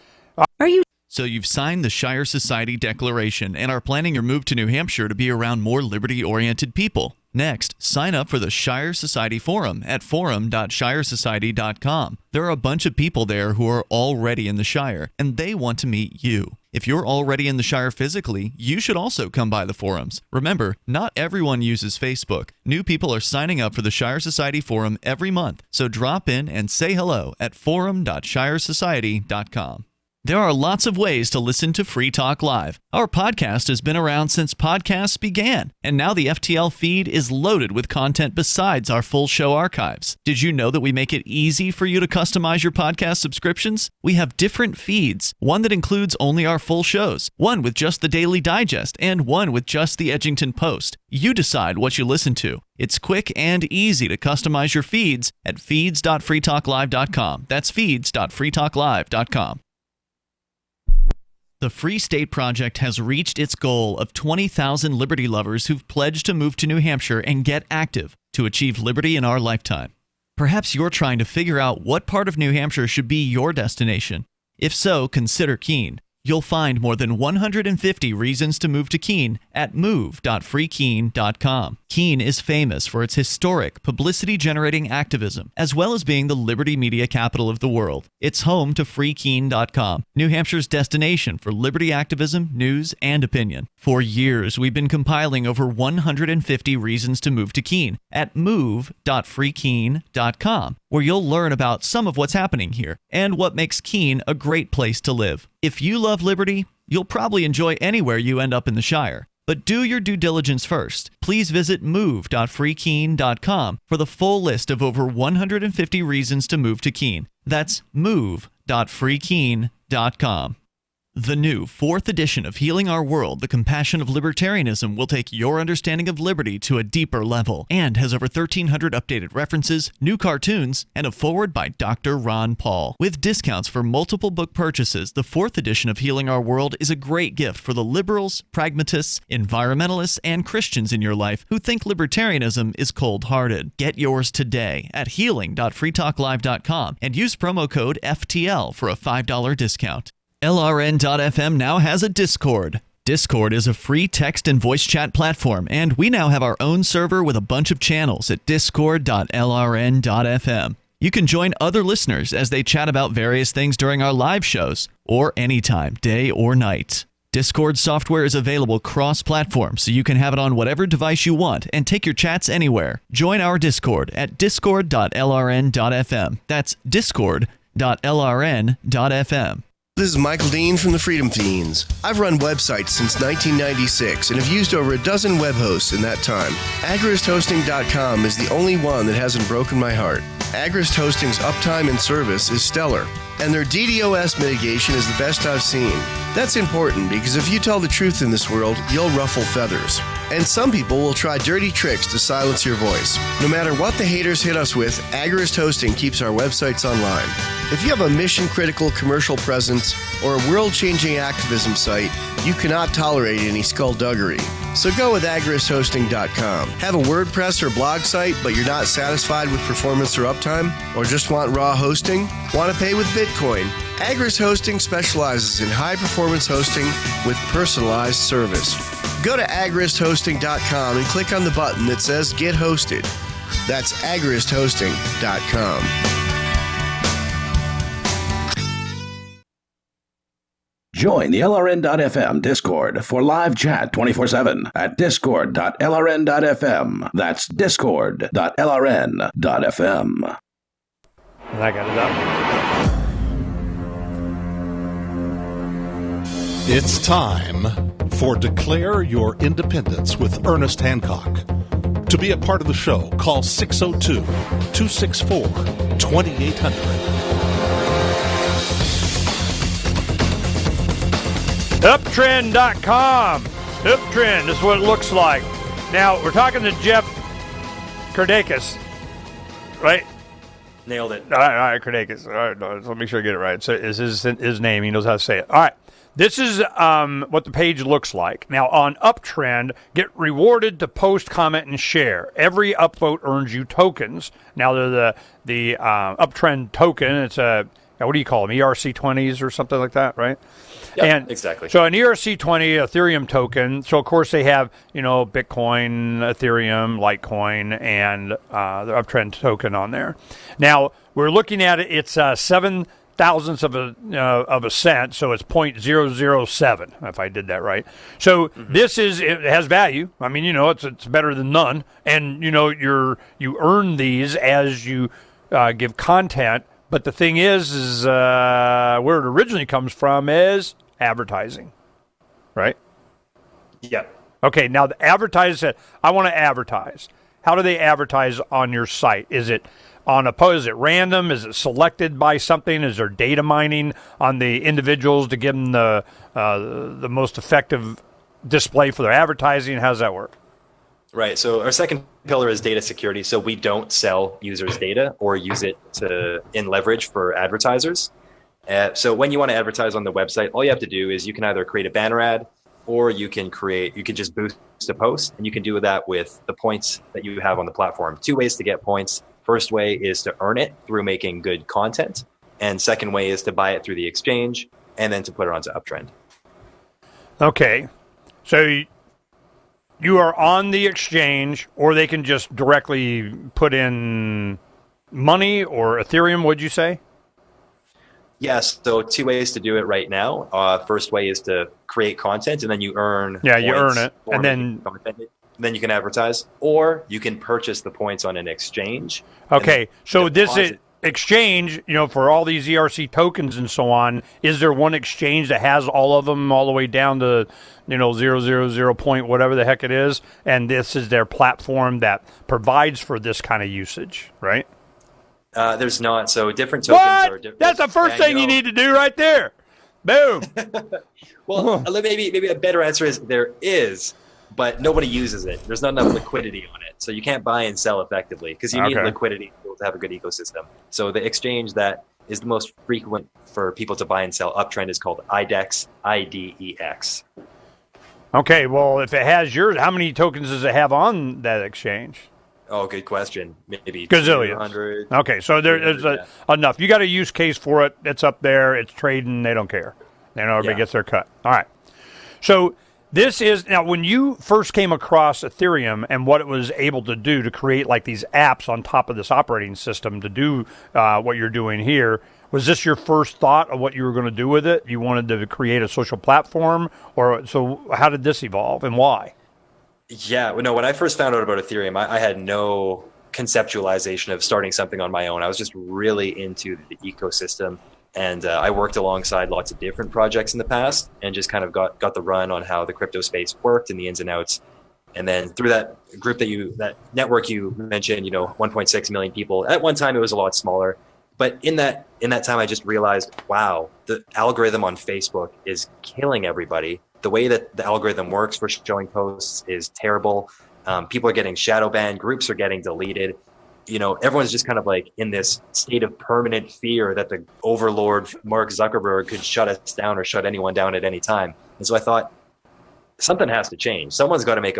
So you've signed the Shire Society Declaration and are planning your move to New Hampshire to be around more liberty-oriented people. Next, sign up for the Shire Society Forum at forum.shiresociety.com. There are a bunch of people there who are already in the Shire, and they want to meet you. If you're already in the Shire physically, you should also come by the forums. Remember, not everyone uses Facebook. New people are signing up for the Shire Society Forum every month, so drop in and say hello at forum.shiresociety.com. There are lots of ways to listen to Free Talk Live. Our podcast has been around since podcasts began, and now the FTL feed is loaded with content besides our full show archives. Did you know that we make it easy for you to customize your podcast subscriptions? We have different feeds, one that includes only our full shows, one with just the Daily Digest, and one with just the Edgington Post. You decide what you listen to. It's quick and easy to customize your feeds at feeds.freetalklive.com. That's feeds.freetalklive.com. The Free State Project has reached its goal of 20,000 liberty lovers who've pledged to move to New Hampshire and get active to achieve liberty in our lifetime. Perhaps you're trying to figure out what part of New Hampshire should be your destination. If so, consider Keene. You'll find more than 150 reasons to move to Keene at move.freekeene.com. Keene is famous for its historic, publicity-generating activism, as well as being the liberty media capital of the world. It's home to freekeene.com, New Hampshire's destination for liberty activism, news, and opinion. For years, we've been compiling over 150 reasons to move to Keene at move.freekeene.com, where you'll learn about some of what's happening here and what makes Keene a great place to live. If you love liberty, you'll probably enjoy anywhere you end up in the Shire. But do your due diligence first. Please visit move.freekeene.com for the full list of over 150 reasons to move to Keene. That's move.freekeene.com. The new 4th edition of Healing Our World, The Compassion of Libertarianism will take your understanding of liberty to a deeper level and has over 1,300 updated references, new cartoons, and a foreword by Dr. Ron Paul. With discounts for multiple book purchases, the 4th edition of Healing Our World is a great gift for the liberals, pragmatists, environmentalists, and Christians in your life who think libertarianism is cold-hearted. Get yours today at healing.freetalklive.com and use promo code FTL for a $5 discount. LRN.FM now has a Discord. Discord is a free text and voice chat platform, and we now have our own server with a bunch of channels at discord.lrn.fm. You can join other listeners as they chat about various things during our live shows, or anytime, day or night. Discord software is available cross-platform, so you can have it on whatever device you want and take your chats anywhere. Join our Discord at discord.lrn.fm. That's discord.lrn.fm. This is Michael Dean from the Freedom Fiends. I've run websites since 1996 and have used over a dozen web hosts in that time. AgristHosting.com is the only one that hasn't broken my heart. Agrist Hosting's uptime and service is stellar, and their DDoS mitigation is the best I've seen. That's important because if you tell the truth in this world, you'll ruffle feathers. And some people will try dirty tricks to silence your voice. No matter what the haters hit us with, Agrist Hosting keeps our websites online. If you have a mission-critical commercial presence or a world-changing activism site, you cannot tolerate any skullduggery. So go with agristhosting.com. Have a WordPress or blog site, but you're not satisfied with performance or uptime? Or just want raw hosting? Want to pay with Bitcoin? Agrist Hosting specializes in high-performance hosting with personalized service. Go to agristhosting.com and click on the button that says Get Hosted. That's agristhosting.com. Join the LRN.FM Discord for live chat 24/7 at discord.lrn.fm. That's discord.lrn.fm. And I got it up. It's time for Declare Your Independence with Ernest Hancock. To be a part of the show, call 602-264-2800. Uptrend.com. Uptrend, this is what it looks like. Now, we're talking to Jeff Kardakis, right? Nailed it. All right, Kardakis. All right, no, let me make sure I get it right. So is his name. He knows how to say it. All right. This is what the page looks like. Now, on Uptrend, get rewarded to post, comment, and share. Every upvote earns you tokens. Now, they're the Uptrend token. It's a, what do you call them, ERC20s or something like that, right? Yeah, exactly. So an ERC20 Ethereum token. So, of course, they have, Bitcoin, Ethereum, Litecoin, and the Uptrend token on there. Now, we're looking at it. It's 7 thousandths of a cent, so it's 0.007, if I did that right. So it has value. I mean, it's better than none, and you earn these as you give content. But the thing is where it originally comes from is advertising, right? Yep. Okay. Now the advertiser said, "I want to advertise." How do they advertise on your site? Is it is it random? Is it selected by something? Is there data mining on the individuals to give them the most effective display for their advertising? How does that work? Right. So our second pillar is data security. So we don't sell users' data or use it in leverage for advertisers. So when you want to advertise on the website, all you have to do is you can either create a banner ad or you can just boost a post, and you can do that with the points that you have on the platform. 2 ways to get points. First way is to earn it through making good content. And second way is to buy it through the exchange and then to put it onto Uptrend. Okay. So you are on the exchange, or they can just directly put in money or Ethereum, would you say? Yes, so 2 ways to do it right now. First way is to create content, and then you earn Yeah, you points earn it, for and then making content. Then you can advertise, or you can purchase the points on an exchange. and okay. then So this deposit- is exchange. For all these ERC tokens and so on. Is there one exchange that has all of them all the way down to 0.000 point whatever the heck it is, and this is their platform that provides for this kind of usage, right? There's not. So different tokens What? are different. That's the first Yeah, I thing you know. need to do right there. Boom. Well, maybe a better answer is there is, but nobody uses it. There's not enough liquidity on it, so you can't buy and sell effectively because you need Okay. liquidity to have a good ecosystem. So the exchange that is the most frequent for people to buy and sell uptrend is called IDEX, IDEX. Okay, well, if it has yours, how many tokens does it have on that exchange? Oh, good question. Maybe Gazillions. 200. Okay, so there's enough. You got a use case for it. It's up there. It's trading. They don't care. Everybody gets their cut. All right. So this is now when you first came across Ethereum and what it was able to do to create like these apps on top of this operating system to do what you're doing here. Was this your first thought of what you were going to do with it? You wanted to create a social platform, or so? How did this evolve and why? Yeah, no, when I first found out about Ethereum, I had no conceptualization of starting something on my own. I was just really into the ecosystem. And I worked alongside lots of different projects in the past and just kind of got the run on how the crypto space worked and the ins and outs. And then through that group that network you mentioned, 1.6 million people. At one time, it was a lot smaller. But in that time, I just realized, wow, the algorithm on Facebook is killing everybody. The way that the algorithm works for showing posts is terrible. People are getting shadow banned. Groups are getting deleted. Everyone's just kind of like in this state of permanent fear that the overlord Mark Zuckerberg could shut us down or shut anyone down at any time. And so I thought something has to change. Someone's got to make a